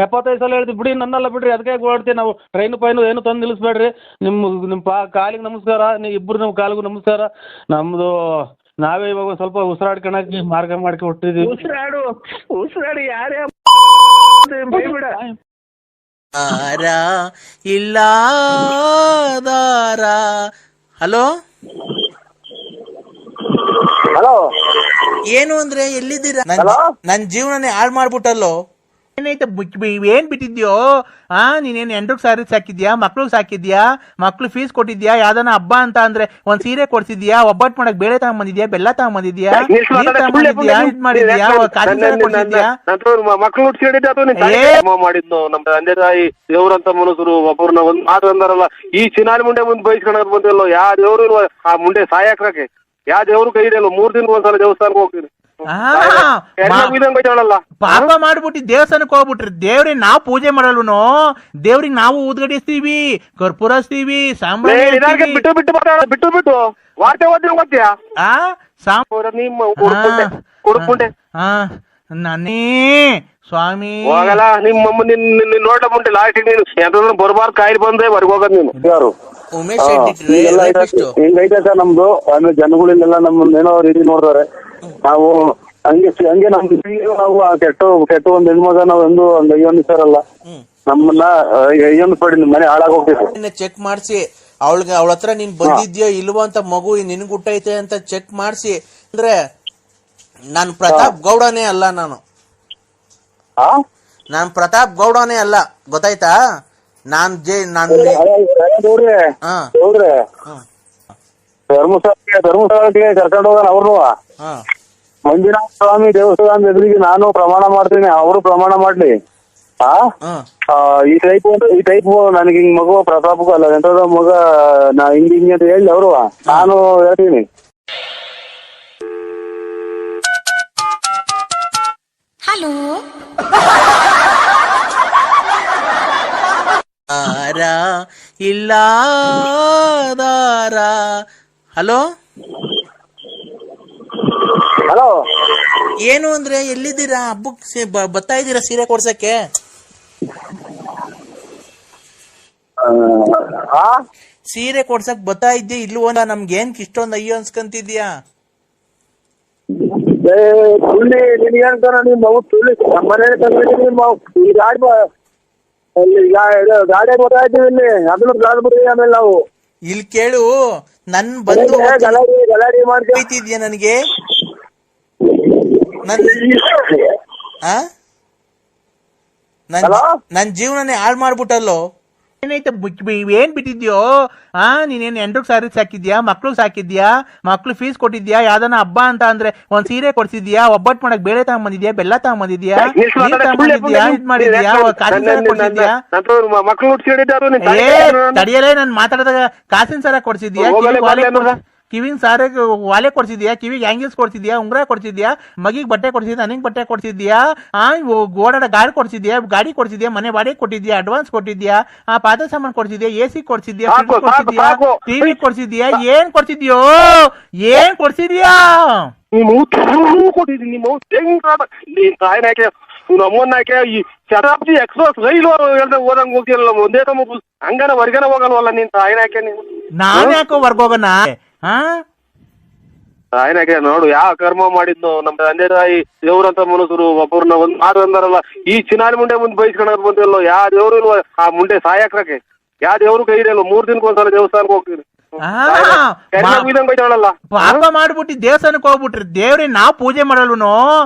75 ಸಲ ಹೇಳ್ತೀವಿ ಬಿಡಿ, ನನ್ನಲ್ಲ ಬಿಡ್ರಿ, ಅದಕ್ಕೆ ಓಡ್ತೀವಿ ನಾವು. ಟ್ರೈನ್ ಪೈನು ಏನು ತಂದು ನಿಲ್ಲಿಸ್ಬೇಡ್ರಿ. ನಿಮ್ಮ ಕಾಲಿಗೆ ನಮಸ್ಕಾರ, ಇಬ್ಬರು ನಮ್ಮ ಕಾಲಿಗೂ ನಮಸ್ಕಾರ. ನಮ್ದು ನಾವೇ ಇವಾಗ ಸ್ವಲ್ಪ ಉಸಿರಾಡ್ಕೊಳಕ್ಕೆ ಮಾರ್ಗ ಮಾಡ್ಕೊಂಡು ಹೊಟ್ಟಿದೀವಿ. ಉಸಿರಾಡು ಯಾರೇ ಬೈಬಿಡ. ಇಲ್ಲ ಹಲೋ ಹಲೋ, ಏನು ಅಂದ್ರೆ ಎಲ್ಲಿದ್ದೀರಾ? ನನ್ ಜೀವನನೇ ಹಾಳು ಮಾಡ್ಬಿಟ್ಟಲ್ಲೋ. ಏನೈತೆ ಏನ್ ಬಿಟ್ಟಿದ್ಯೋ? ನೀನೇನು ಎಂಟ್ರಿಗೆ ಸಾರಿ ಸಾಕಿದ್ಯಾ, ಮಕ್ಳಿಗೆ ಸಾಕಿದ್ಯಾ, ಮಕ್ಳು ಫೀಸ್ ಕೊಟ್ಟಿದ್ಯಾ, ಯಾವ್ದಾನ ಹಬ್ಬ ಅಂತ ಅಂದ್ರೆ ಒಂದ್ ಸೀರೆ ಕೊಡ್ಸಿದ್ಯಾ, ಒಬ್ಬಟ್ಟು ಮಾಡಕ್ ಬೇಳೆ ತಗೊಂಬಂದಿದ್ಯಾ, ಬೆಲ್ಲ ತಗೊಂಬಂದಿದ್ಯಾ, ಇದ್ ಮಾಡಿದ್ಯಾ, ಮಕ್ಳು ಮಾಡಿದ್ನು. ನಮ್ಮ ತಂದೆ ತಾಯಿ ದೇವ್ರಂತ ಮನುಷ್ಯರು ಒಬ್ಬರನ್ನ ಒಂದ್ ಮಾತು ಅಂದಾರಲ್ಲ, ಈ ಚಿನಾರಿ ಮುಂಡೆ ಮುಂದೆ ಬಯಸ್ಕೊಳಕ್ ಬಂದಿಲ್ಲ. ಯಾವ ದೇವ್ರು ಆ ಮುಂಡೆ ಸಾಯಕ್ಕೆ ಯಾವ ದೇವ್ರು ಕೈ ಇದೆಯಲ್ಲ, 3 ದಿನ ಒಂದ್ಸಲ ದೇವಸ್ಥಾನಕ್ಕೆ ಹೋಗ್ತೀನಿ. ಪಾಪ ಮಾಡ್ಬಿಟ್ಟು ದೇವಸ್ಥಾನಕ್ಕೆ ಹೋಗ್ಬಿಟ್ರಿ. ದೇವ್ರಿಗೆ ನಾವು ಪೂಜೆ ಮಾಡಲ್ವನೋ? ದೇವ್ರಿಗೆ ನಾವು ಊದ್ಗಡಿಸ್ತೀವಿ, ಕರ್ಪೂರ ಹಚ್ತೀವಿ, ಸಾಂಬ್ರಾಣಿ ಬಿಟ್ಟು ಬಿಟ್ಟು ಬಿಟ್ಟು ವಾರ್ತೆ ಓದ್ತೀಯ? ನಾನೇ ಸ್ವಾಮಿ ಹೋಗಲ್ಲ. ನಿಮ್ಮಮ್ಮ ನಿನ್ನ ನೋಡ ಮುಂಟೆ ಲಾಸ್ಟ್ ನೀನು ಎಂತ ಬರ್ಬಾರ್ದು ಕಾಯಿಲೆ ಬಂದ್ರೆ ಹೊರಗೆ ಹೋಗೋದು ನೀನು. ಯಾರು ಹಿಂಗೈತೆ ಸರ್ ನಮ್ದು. ಆಮೇಲೆ ಜನಗಳಿಂದೆಲ್ಲ ನಮ್ಮನ್ನೇನೋ ರೀತಿ ನೋಡ್ತಾರೆ. ನಾವು ಹಂಗೆ ನಾವು ಕೆಟ್ಟ ಒಂದ್ ಹೆಣ್ಮಗ ನಾವ್ ಒಂದು ಅಯ್ಯೊಂದಿಸಾರಲ್ಲ, ನಮ್ಮನ್ನ ಅಯ್ಯೊಂದ್ ಪಡಿ ಮನೆ ಹಾಳಾಗೋಗ್ತೈತೆ. ಚೆಕ್ ಮಾಡ್ಸಿ ಅವಳ ಹತ್ರ ನೀನ್ ಬಂದಿದ್ಯೋ ಇಲ್ವೋ ಅಂತ, ಮಗು ನಿನ್ಗೆ ಹುಟ್ಟೈತೆ ಅಂತ ಚೆಕ್ ಮಾಡ್ಸಿ. ಅಂದ್ರೆ ನಾನ್ ಪ್ರತಾಪ್ ಗೌಡನೇ ಅಲ್ಲ, ನಾನ್ ಪ್ರತಾಪ್ ಗೌಡನೇ ಅಲ್ಲ, ಗೊತ್ತಾಯ್ತಾ? ಧರ್ಮಸ್ಥಳಕ್ಕೆ ಕರ್ಕೊಂಡು ಹೋಗೋಣ ಅವ್ರು. ಮಂಜುನಾಥ ಸ್ವಾಮಿ ದೇವಸ್ಥಾನದ ಎದುರಿಗೆ ನಾನು ಪ್ರಮಾಣ ಮಾಡ್ತೀನಿ, ಅವರು ಪ್ರಮಾಣ ಮಾಡ್ಲಿ. ಈ ಟೈಪ್ ನನಗೆ ಹಿಂಗ್ ಮಗು ಪ್ರತಾಪಕ್ಕೂ ಅಲ್ಲ, ಎಂತದ ಮಗ ನಾ ಹಿಂಗೆ ಅಂತ ಹೇಳಿ ಅವರು ನಾನು ಹೇಳ್ತೀನಿ. ಹಲೋ ಇಲ್ಲ ಹಲೋ ಹಲೋ, ಏನು ಅಂದ್ರೆ ಎಲ್ಲಿದ್ದೀರಾ? ಹಬ್ಬಕ್ಕೆ ಬರ್ತಾ ಇದ್ದೀರಾ ಸೀರೆ ಕೊಡ್ಸಕ್ಕೆ? ಸೀರೆ ಕೊಡ್ಸಕ್ ಬರ್ತಾ ಇದ್ದೆ ಇಲ್ವೋ? ನಮ್ಗೆ ಏನ್ ಇಷ್ಟೊಂದು ಅಯ್ಯೋ ಅನ್ಸ್ಕಂತಿದ್ಯಾ? ಆಮೇಲೆ ನಾವು ಇಲ್ಲಿ ಕೇಳು, ನನ್ ಬಂದು ಗಲಾಟೆ ಮಾಡ್ತಿದ್ಯಾ ನನಗೆ? ನನ್ ಜೀವನನೇ ಹಾಳು ಮಾಡ್ಬಿಟ್ಟಲ್ಲೋ. ಏನೈತೆ ಏನ್ ಬಿಟ್ಟಿದ್ಯೋ? ನೀನೇನು ಎಂಟ್ರಿಗೆ ಸಾರಿ ಸಾಕಿದ್ಯಾ, ಮಕ್ಳಿಗೆ ಸಾಕಿದ್ಯಾ, ಮಕ್ಳು ಫೀಸ್ ಕೊಟ್ಟಿದ್ಯಾ, ಯಾವ್ದಾನ ಹಬ್ಬ ಅಂತ ಅಂದ್ರೆ ಒಂದ್ ಸೀರೆ ಕೊಡ್ಸಿದ್ಯಾ, ಒಬ್ಬಟ್ಟು ಮಾಡಕ್ ಬೇಳೆ ತಗೊಂಬಂದಿದ್ಯಾ, ಬೆಲ್ಲ ತಗೊಂಬಂದಿದ್ಯಾ, ಇದ್ ಮಾಡಿದ್ಯಾ, ಕೊಡ್ಸಿದ್ಯಾ? ತಡಿಯಲೇ ನಾನು ಮಾತಾಡಿದಾಗ ಕಾಸಿನ ಸಾರ ಕೊಡ್ಸಿದ್ಯಾ, ಕಿವಿನ ಸಾರ ವಾಲೆ ಕೊಡ್ಸಿದ್ಯಾ, ಕಿವಿಗೆ ಹ್ಯಾಂಗಿಲ್ಸ್ ಕೊಡ್ಸಿದ್ಯಾ, ಉಂಗ್ರ ಕೊಡ್ಸಿದ್ಯಾ, ಮಗಿಗೆ ಬಟ್ಟೆ ಕೊಡ್ಸಿದ್ಯಾ, ನನಗೆ ಬಟ್ಟೆ ಕೊಡ್ಸಿದ್ಯಾ, ಓಡಾಡ ಗಾಡಿ ಕೊಡ್ಸಿದ್ಯಾ, ಮನೆ ಬಾಡಿಗೆ ಕೊಟ್ಟಿದ್ಯಾ, ಅಡ್ವಾನ್ಸ್ ಕೊಟ್ಟಿದ್ಯಾ, ಪಾದ ಸಾಮಾನು ಕೊಡ್ಸಿದ್ಯಾ, AC ಕೊಡ್ಸಿದ್ಯಾ, ಟಿವಿ ಕೊಡ್ಸಿದ್ಯಾ, ಏನ್ ಕೊಡ್ಸಿದ್ಯೋ? ಇವ್ನ ಅಮ್ಮನ್ನಾಕೆ ಈ ಶತಾಬ್ದಿ ಎಕ್ಸ್ಪ್ರೆಸ್ ರೈಲು ಓದಂಗ್ ಹೋಗ್ತಿರಲ್ಲ ಒಂದೇ ಸಮ ಹಂಗಾನ ಹೊರ್ಗನ ಹೋಗಲ್ವಲ್ಲ ನೀನ್ ತಾಯಿನಾಕೆ ನೀನು ನಾನ್ ಯಾಕೋ ಹೊರ್ಗೋಗಣ ತಾಯಿನಾಕೆ ನೋಡು ಯಾವ ಕರ್ಮ ಮಾಡಿದ್ನು ನಮ್ಮ ತಂದೆ ತಾಯಿ ದೇವ್ರಂತ ಮನುಷ್ಯರು ಒಬ್ಬರನ್ನ ಒಂದ್ ಮಾತು ಅಂದಾರಲ್ಲ ಈ ಚಿನಾಲಿ ಮುಂಡೆ ಮುಂದೆ ಬೈಸ್ಕೊಳಕ್ ಬಂದಿಲ್ಲ ಯಾವ ದೇವ್ರು ಇಲ್ವ ಆ ಮುಂಡೆ ಸಾಯಕ್ರಕ್ಕೆ ಯಾವ ದೇವ್ರು ಕೈ ಇರಲ್ಲ 3 ದಿನಕ್ಕೊಂದ್ಸಲ ದೇವಸ್ಥಾನಕ್ಕೆ ಹೋಗ್ತೀನಿ ಪಾಪ ಮಾಡ್ಬಿಟ್ಟು ದೇವಸ್ಥಾನಕ್ಕೆ ಹೋಗ್ಬಿಟ್ರಿ ದೇವ್ರಿಗೆ ನಾವು ಪೂಜೆ ಮಾಡಲ್ವನು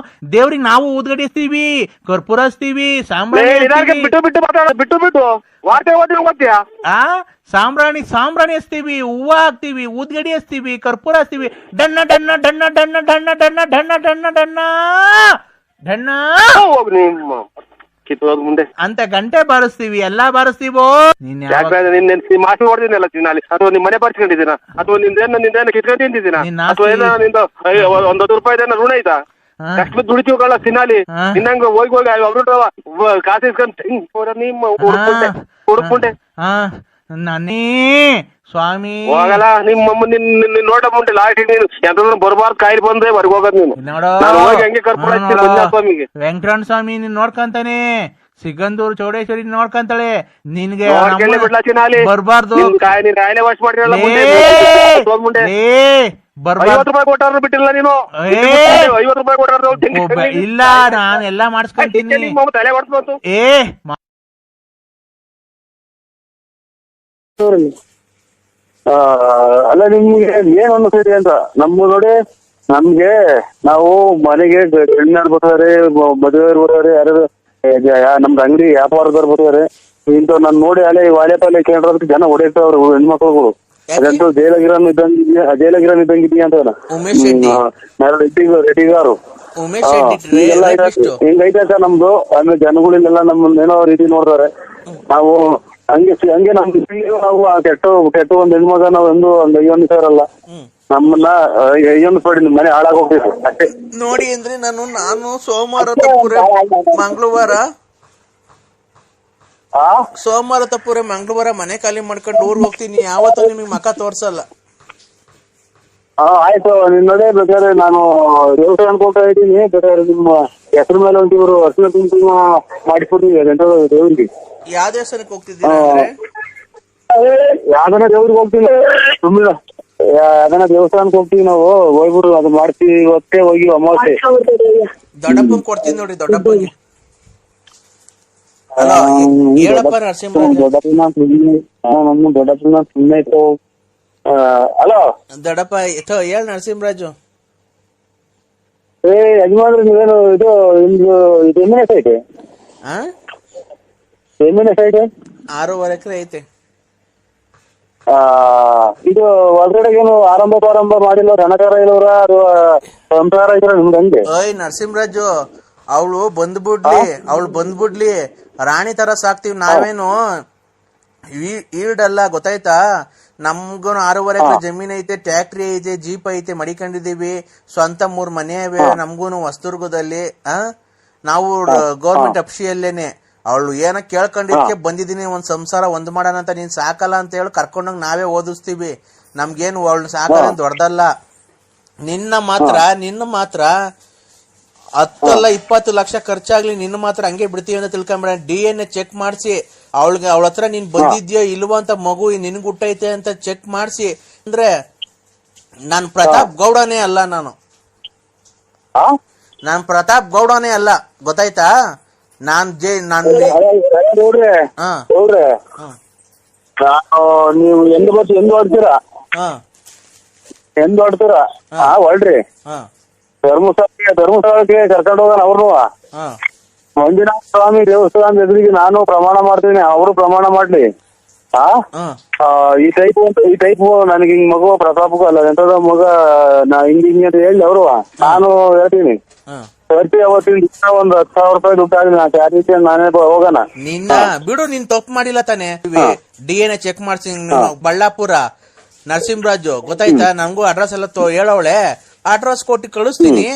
ದೇವ್ರಿಗೆ ನಾವು ಊದ್ಗಡಿಸ್ತೀವಿ ಕರ್ಪೂರ ಹಚ್ತೀವಿ ಬಿಟ್ಟು ಸಾಂಬ್ರಾಣಿ ಹಚ್ತೀವಿ ಹೂವ ಹಾಕ್ತಿವಿ ಊದ್ಗಡಿ ಹಚ್ತೀವಿ ಕರ್ಪೂರ ಹಚ್ತೀವಿ ಡನ್ನ ಡನ್ನ ಡನ್ನ ಡನ್ನ ಡನ್ನ ಡನ್ನ ಡನ್ನ ಡನ್ನ ಡನ್ನ ಡನ್ನ ಮುಂದೆ ಅಂತ ಗಂಟೆ ಬಾರಿಸ್ತೀವಿ ಎಲ್ಲಾ ಬಾರಿಸ್ತೀವೋ ಮಾಸಿ ಹೊಡ್ದಿನಲ್ಲ ಚಿನ್ನಾಲಿ ಅಥವಾ ನಿಮ್ ಮನೆ ಬರ್ಸ್ಕೊಂಡಿದ್ದೀನ ಅಥವಾ ನಿಂದೇನ ಕಿತ್ಕೊಂಡು ತಿಂತಿದ್ದೀನ ಅಥವಾ ಏನೋ ನಿಂದ 1 ರೂಪಾಯಿ ಋಣ ಐತಾ ಕಷ್ಟ ದುಡಿತೀವಿ ಕಳ್ಳ ಚಿನ್ನಾಲಿ ಇನ್ನಂಗ ಹೋಗಿ ಅವ್ರು ಕಾಸು ಇಸ್ಕೊಂಡು ನಿಮ್ಮ ಹುಡುಕ್ಕೊಂಡೆ ನನ್ನೇ ಸ್ವಾಮಿ ಹೋಗಲ್ಲ ನಿಮ್ಮಮ್ಮ ನಿನ್ನ ನೋಡ ಮುಂಟೆ ಲಾಸ್ಟ್ ನೀನು ಎಂತ ಬರ್ಬಾರ್ದು ಕಾಯಿಲೆ ಬಂದ್ರೆ ಹೊರಗೆ ಹೋಗೋದು ನೀನು ಹಂಗೆ ಕರ್ಕೊಂಡು ಸ್ವಾಮಿಗೆ ವೆಂಕಟರಮಣ ಸ್ವಾಮಿ ನೀನ್ ನೋಡ್ಕಂತಾನೆ ಸಿಗಂದೂರು ಚೌಡೇಶ್ವರಿ ನೋಡ್ಕಂತಾಳೆ ನಿನ್ಗೆ ಬರ್ಬಾರ್ದು ಕಾಯಿಲೆ ವಾಶ್ ಮಾಡಿರಲ್ಲ 50 ರೂಪಾಯಿ ಕೊಟ್ಟಾರ ಬಿಟ್ಟಿಲ್ಲ ನೀನು 50 ರೂಪಾಯಿ ಕೊಟ್ಟಾರ ಇಲ್ಲ ನಾನು ಎಲ್ಲಾ ಮಾಡಿಸ್ಕೊಂತೀನಿ ತಲೆ ಹೊಡ್ತು ಅಲ್ಲ ನಿಮ್ಗೆ ಏನ್ ಅನ್ನಿಸ್ತೈತಿ ಅಂತ ನಮ್ಮ ನೋಡಿ ನಮ್ಗೆ ನಾವು ಮನೆಗೆ ಹೆಣ್ಣಾಡ್ ಬರ್ತಾರೆ ಮದುವೆಯವ್ರು ಬರ್ತಾರೆ ಯಾರು ನಮ್ದು ಅಂಗಡಿ ವ್ಯಾಪಾರದವ್ರು ಬರ್ತಾರೆ ಇಂಥವ್ ನಾನು ನೋಡಿ ಅಲ್ಲೇ ವಾಲೆ ಪಾಲೆ ಕೇಳೋದಕ್ಕೆ ಜನ ಹೊಡೆಯವ್ರು ಹೆಣ್ಮಕ್ಳುಗಳು ಅದಂತೂ ಜೈಲಗಿರನ್ ಇದ್ದಂಗಿದೀಯ ಅಂತ ರೆಡ್ಡಿಗಾರು ಹಿಂಗೈತೆ ಸರ್ ನಮ್ದು ಆಮೇಲೆ ಜನಗಳಿಗೆಲ್ಲ ನಮ್ಮನ್ನೇನೋ ರೀತಿ ನೋಡ್ತಾರೆ ನಾವು ಹಂಗೆ ನಮ್ದು ನಾವು ಕೆಟ್ಟ ಒಂದ್ ಹೆಣ್ಮಗ ನಾವ್ ಒಂದು ಅಯ್ಯೊಂದಿಸಾರಲ್ಲ ನಮ್ಮನ್ನ ಅಯ್ಯೊಂದಿಸ್ಬೇಡಿ ನಿಮ್ ಮನೆ ಹಾಳಾಗ ಹೋಗ್ಬೇಕು ಅಷ್ಟೇ ನೋಡಿ ಅಂದ್ರೆ ನಾನು ಸೋಮವಾರ ತಪ್ಪುರೆ ಮಂಗಳವಾರ ಮನೆ ಖಾಲಿ ಮಾಡ್ಕೊಂಡು ಊರ್ಗ್ ಹೋಗ್ತೀನಿ ಯಾವತ್ತೂ ನಿಮಗ್ ಮಕ ತೋರ್ಸಲ್ಲ. ಆಯ್ತು ನಿನ್ ನೋಡೇ ಬೇಕಾದ್ರೆ ನಾನು ದೇವಸ್ಥಾನ ಅನ್ಕೊಳ್ತಾ ಇದ್ದೀನಿ ಬೇಕಾದ್ರೆ ನಿಮ್ಮ ಹೆಸರು ಮೇಲೆ ಒಂಚೂರು ಅರ್ಶಿನ ಕುಂಕುಮ ಮಾಡಿಸ್ಬಿಡ್ತೀವಿ ದೇವ್ರಿಗೆ. ಯಾವ ದೇವಸ್ಥಾನಕ್ಕೆ ಹೋಗ್ತಿದ್ದೀನಿ ಯಾವ್ದನ ದೇವ್ರಿಗೆ ಹೋಗ್ತೀನಿ ಸುಮ್ಮನೆ ಯಾವ್ದನ ದೇವಸ್ಥಾನಕ್ಕೆ ಹೋಗ್ತೀವಿ ನಾವು ಹೋಗ್ಬಿಡು ಅದು ಮಾಡ್ತೀವಿ ಇವತ್ತೇ ಹೋಗಿ ಅಮಾವಾಸ್ಯೆ ದೊಡ್ಡಪ್ಪನ್ ಕೊಡ್ತೀನಿ ನೋಡಿ ದೊಡ್ಡಪ್ಪನಿಗೆ ದೊಡ್ಡಪ್ಪನ ಸುಮ್ಮನೆ ಇತ್ತು. ಹಲೋ ದೊಡ್ಡಪ್ಪ ಹೇಳ್ ನರಸಿಂಹರಾಜು. ಯಜಮಾನ್ರಿ ನೀವೇನು ಇದು ನಿಮ್ದು ಇದು ಎಮ್ಮಿನ ಐತೆ ಎಮ್ಮಿನ ಐತೆ 6.5 ಎಕರೆ ಐತೆ. ಇದು ಒಳಗಡೆ ಏನು ಆರಂಭ ಮಾಡಿಲ್ಲ ರಣಕಾರ ಇಲ್ಲವ್ರ ಅಥವಾ ಸಂಸಾರ ಇದ್ರ ನಿಮ್ಗೆ ಹಂಗೆ? ನರಸಿಂಹರಾಜು ಅವಳು ಬಂದ್ಬಿಡ್ಲಿ ರಾಣಿ ತರ ಸಾಕ್ತಿವಿ ನಾವೇನು ಈಡಲ್ಲ ಗೊತ್ತಾಯ್ತಾ. ನಮ್ಗೂ 6.5 ಎಕರೆ ಜಮೀನ್ ಐತೆ, ಟ್ಯಾಕ್ಟ್ರಿ ಐತೆ, ಜೀಪ್ ಐತೆ, ಮಡಿಕೊಂಡಿದೀವಿ, ಸ್ವಂತ 3 ಮನೆ ಇವೆ ನಮ್ಗೂನು ಹೊಸದುರ್ಗದಲ್ಲಿ. ನಾವು ಗೌರ್ಮೆಂಟ್ ಅಫ್ಸಿಯಲ್ಲೇನೆ ಅವಳು ಏನ ಕೇಳ್ಕೊಂಡಿದ್ಕೆ ಬಂದಿದೀನಿ ಒಂದ್ ಸಂಸಾರ ಒಂದ್ ಮಾಡೋಣ ಅಂತ. ನೀನ್ ಸಾಕಲ್ಲ ಅಂತ ಹೇಳಿ ಕರ್ಕೊಂಡೋಗ್ ನಾವೇ ಓದಿಸ್ತೀವಿ. ನಮ್ಗೇನು ಅವಳು ಸಾಕಲ್ಲ ದೊಡ್ಡದಲ್ಲ. ನಿನ್ನ ಮಾತ್ರ 10 20 ಲಕ್ಷ ಖರ್ಚಾಗ್ಲಿ ನಿನ್ನ ಮಾತ್ರ ಹಂಗೆ ಬಿಡ್ತೀವಿ ಅಂತ ತಿಳ್ಕೊಂಬೇಡ. DNA ಚೆಕ್ ಮಾಡಿಸಿ ಅವಳ ಹತ್ರ ನೀನ್ ಬಂದಿದ್ಯೋ ಇಲ್ವೋ ಅಂತ, ಮಗು ನಿನ್ಗೆ ಹುಟ್ಟೈತೆ ಅಂತ ಚೆಕ್ ಮಾಡಿಸಿ ಅಂದ್ರೆ ನಾನ್ ಪ್ರತಾಪ್ ಗೌಡನೇ ಅಲ್ಲ, ನಾನ್ ಪ್ರತಾಪ್ ಗೌಡನೇ ಅಲ್ಲ ಗೊತ್ತಾಯ್ತಾ. ನೀವು ಎಂದು ಹೊಡ್ತೀರಾ ಹೊಳ್ರಿ ಧರ್ಮಸ್ಥಳಕ್ಕೆ ಕರ್ಕೊಂಡು ಹೋಗೋಣ ಅವ್ರು. ಮಂಜುನಾಥ ಸ್ವಾಮಿ ದೇವಸ್ಥಾನದ ಎದುರಿಗೆ ನಾನು ಪ್ರಮಾಣ ಮಾಡ್ತೀನಿ, ಅವರು ಪ್ರಮಾಣ ಮಾಡ್ಲಿ. ಈ ಟೈಪ್ ನನಗೆ ಹಿಂಗ್ ಮಗು ಪ್ರತಾಪಕ್ಕೂ ಅಲ್ಲ ಎಂತದ ಮಗ ನಾ ಹಿಂಗ್ ಅಂತ ಹೇಳಿ ಅವರು ನಾನು ಹೇಳ್ತೀನಿ ಸರ್ತಿ ಅವತ್ತಿನ ಒಂದ್ 10,000 ರೂಪಾಯಿ ದುಡ್ಡು ಆಗಲಿ ನಾ ರೀತಿ ನಾನೇ ಹೋಗೋಣ. ನಿನ್ನ ಬಿಡು, ನೀನ್ ತಪ್ಪು ಮಾಡಿಲ್ಲ ತಾನೆ. DNA ಚೆಕ್ ಮಾಡ್ಸಿ ಬಳ್ಳಾಪುರ ನರಸಿಂಹರಾಜು ಗೊತ್ತಾಯ್ತಾ. ನಂಗೂ ಅಡ್ರೆಸ್ ಎಲ್ಲ ಹೇಳವಳೆ, ಅಡ್ರೆಸ್ ಕೊಟ್ಟು ಕಳಿಸ್ತೀನಿ.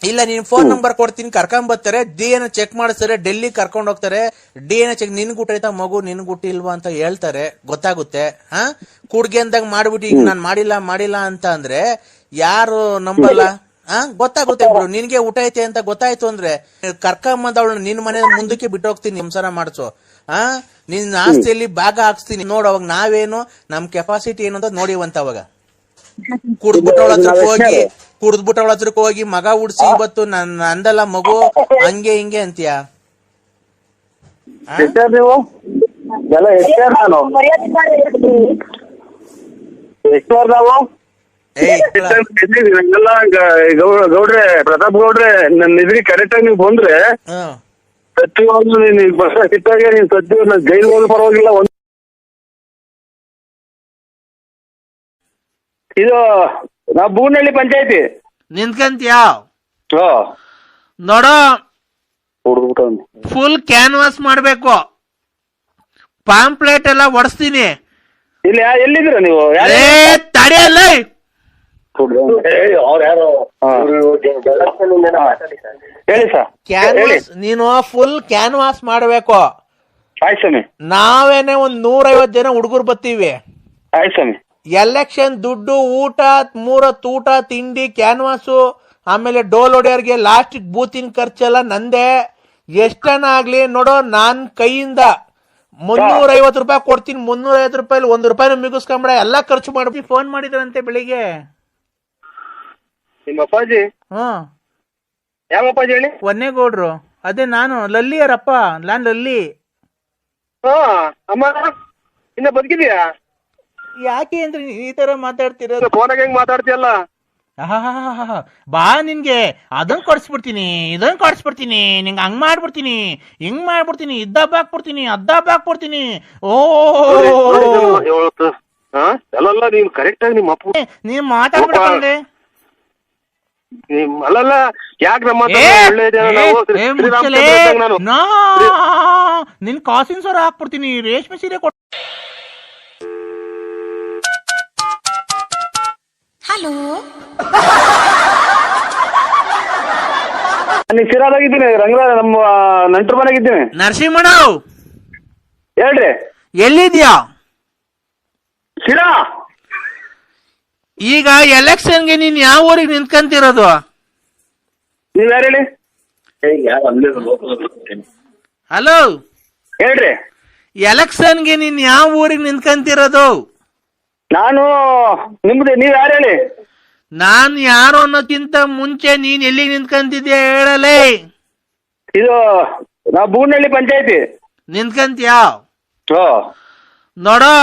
ಇಲ್ಲ ನೀನ್ ಫೋನ್ ನಂಬರ್ ಕೊಡ್ತೀನಿ, ಕರ್ಕೊಂಡ್ ಬರ್ತಾರೆ, DNA ಚೆಕ್ ಮಾಡಿಸ್ತಾರೆ, ಡೆಲ್ಲಿ ಕರ್ಕೊಂಡ್ ಹೋಗ್ತಾರೆ. DNA ಚೆಕ್ ನಿನ್ ಗುಟ್ಟೈತಾ ಮಗು ನಿನ್ ಗುಟ್ಟಿ ಇಲ್ವಾ ಅಂತ ಹೇಳ್ತಾರೆ, ಗೊತ್ತಾಗುತ್ತೆ. ಕೂಡ್ಗೆ ಅಂದಾಗ ಮಾಡ್ಬಿಟ್ಟು ಈಗ ನಾನ್ ಮಾಡಿಲ್ಲ ಅಂತ ಅಂದ್ರೆ ಯಾರು ನಂಬಲ್ಲ. ಗೊತ್ತಾಗುತ್ತೆ ಬಿಡು. ನಿನ್ಗೆ ಊಟ ಐತೆ ಅಂತ ಗೊತ್ತಾಯ್ತು ಅಂದ್ರೆ ಕರ್ಕೊಂಬಂದ ಅವಳು ನಿನ್ ಮನೆ ಮುಂದಕ್ಕೆ ಬಿಟ್ಟು ಹೋಗ್ತೀನಿ, ಸಂಸಾರ ಮಾಡ್ಸು. ನಿನ್ ಆಸ್ತಿಯಲ್ಲಿ ಭಾಗ ಹಾಕ್ಸ್ತೀನಿ ನೋಡು. ಅವಾಗ ನಾವೇನು ನಮ್ ಕೆಪಾಸಿಟಿ ಏನು ಅಂತ ನೋಡಿವಂತ. ಅವಾಗ ಕುಡ್ದ್ಬಿಟ್ಟವಳ ಹತ್ರಕ್ಕೆ ಹೋಗಿ ಮಗ ಉಡ್ಸಿ ಇವತ್ತು ನಂದಲ್ಲ ಮಗು ಹಂಗೆ ಹಿಂಗೆ ಅಂತೀಯ. ನೀವು ಎಲ್ಲ ನಾನು ನಾವು ಎಲ್ಲ ಗೌಡ್ರೆ ಪ್ರತಾಪ್ ಗೌಡ್ರೆ ನನ್ನ ಇದ್ರಿ ಕರೆಕ್ಟ್ ಆಗಿ ನೀವು ಬಂದ್ರೆ ಸತ್ಯವಾಗ್ಲೂ ನೀನ್ ಬಸ್ ಸಿಟ್ಟಾಗೆ ನೀನ್ ಸತ್ಯ ಜೈಲ್ ಹೋದ್ರು ಪರವಾಗಿಲ್ಲ. ಇದು ನಾವು ಬೂನಹಳ್ಳಿ ಪಂಚಾಯತಿ ನಿಂತ್ಕಂತೀಯ ನೋಡೋ. ಫುಲ್ ಕ್ಯಾನ್ವಾಸ್ ಮಾಡ್ಬೇಕು, ಪಾಂಪ್ಲೆಟ್ ಎಲ್ಲ ಒಡಿಸ್ತೀನಿ. ಇಲ್ಲಿ ಎಲ್ಲಿದ್ದೀರ ನೀವು? ತಡೆಯಲ್ಲ, ಹೇಳಿ ಸರ್. ಕ್ಯಾನ್ವಾಸ್ ನೀನು ಫುಲ್ ಕ್ಯಾನ್ವಾಸ್ ಮಾಡ್ಬೇಕು. ಆಯ್ತು ಸ್ವಾಮಿ. ನಾವೇನೆ 150 ಜನ ಹುಡುಗರು ಬರ್ತೀವಿ. ಆಯ್ತು ಸ್ವಾಮಿ. ಎಲೆಕ್ಷನ್ ದುಡ್ಡು, ಊಟ, 3 ಹೊತ್ತು ಊಟ ತಿಂಡಿ, ಕ್ಯಾನ್ವಾಸು, ಆಮೇಲೆ ಡೋಲ್ ಹೊಡೆಯೋರ್ಗೆ ಲಾಸ್ಟ್ ಬೂತಿನ ಖರ್ಚೆಲ್ಲ ನಂದೇ. ಎಷ್ಟನ ಆಗ್ಲಿ ನೋಡೋ, ನಾನ್ ಕೈಯಿಂದ 350 ರೂಪಾಯಿ ಕೊಡ್ತೀನಿ. 350 ರೂಪಾಯಿ 1 ರೂಪಾಯಿನ ಮಿಗಿಸ್ಕೊಂಬಿಡ, ಎಲ್ಲಾ ಖರ್ಚು ಮಾಡ್ಬಿಟ್ಟು. ಫೋನ್ ಮಾಡಿದ್ರಂತೆ ಬೆಳಿಗ್ಗೆ ನಿಮ್ಮ ಅಪ್ಪಾಜಿ? ಯಾವ ಅಪ್ಪಾಜಿ ಹೇಳಿ? ಒನ್ನೇಗೌಡ್ರು. ಅದೇ ನಾನು ಲಲ್ಲಿಯರಪ್ಪ, ನಾನ್ ಲಲ್ಲಿ. ಅಮ್ಮ ಇನ್ನ ಬದುಕಿದ್ಯಾ? ಯಾಕೆ ಅಂದ್ರೆ ಈ ತರ ಮಾತಾಡ್ತಿರೋದು? ಫೋನಾಗ ಹೆಂಗ್ ಮಾತಾಡ್ತೀಯಲ್ಲ? ಬಾ, ನಿನ್ಗೆ ಅದನ್ ಕೊಡ್ಸ್ಬಿಡ್ತೀನಿ, ಇದನ್ ಕೊಡ್ಸ್ಬಿಡ್ತೀನಿ, ನಿಂಗೆ ಹಂಗ್ ಮಾಡ್ಬಿಡ್ತೀನಿ, ಹಿಂಗ್ ಮಾಡ್ಬಿಡ್ತೀನಿ, ಇದ್ದಬ್ಬ ಹಾಕ್ಬಿಡ್ತೀನಿ, ಅದ್ದಬ್ಬ ಹಾಕ್ಬಿಡ್ತೀನಿ. ಅಲ್ಲಲ್ಲ, ನೀವ್ ಕರೆಕ್ಟ್ ಆಗಿ ನಿಮ್ಮ ಅಪ್ಪ ನೀವ್ ಮಾತಾಡ್ಬಿಡ್ತಂದ್ರೆ ಅಲ್ಲಲ್ಲ, ಯಾಕೆ ನಮ್ಮ ನಿನ್ ಕಾಸಿನ ಸರ ಹಾಕ್ಬಿಡ್ತೀನಿ, ರೇಷ್ಮೆ ಸೀರೆ ಕೊಡ್. ಹಲೋ, ನಾನು ಶಿರಾದಾಗಿದ್ದೀನಿ, ರಂಗರಾಜ ನಮ್ಮ ನಂಟ್ರ ಮನೆಗಿದ್ದೀನಿ. ನರಸಿಂಹಣ್ಣವ್ ಹೇಳ್ರಿ, ಎಲ್ಲಿದ್ಯಾ? ಶಿರಾ. ಈಗ ಎಲೆಕ್ಷನ್ಗೆ ನೀನ್ ಯಾವ ಊರಿಗೆ ನಿಂತ್ಕಂತಿರೋದು? ನೀವ್ ಯಾರು ಹೇಳಿ? ಹಲೋ, ಹೇಳ್ರಿ. ಎಲೆಕ್ಷನ್ಗೆ ನೀನ್ ಯಾವ ಊರಿಗೆ ನಿಂತ್ಕಂತಿರೋದು? ನಾನು ನಿಮ್ದು, ನೀವ್ ಯಾರು ಹೇಳಿ? ನಾನ್ ಯಾರು ಅನ್ನೋಕ್ಕಿಂತ ಮುಂಚೆ ನೀನ್ ಎಲ್ಲಿಗೆ ನಿಂತ್ಕಂತಿದ್ಯಾ ಹೇಳಲೇ. ಇದು ನಾವು ಬೂನಹಳ್ಳಿ ಪಂಚಾಯತಿ. ನಿಂತ್ಕಂತೀಯಾ? ನೋಡೋ,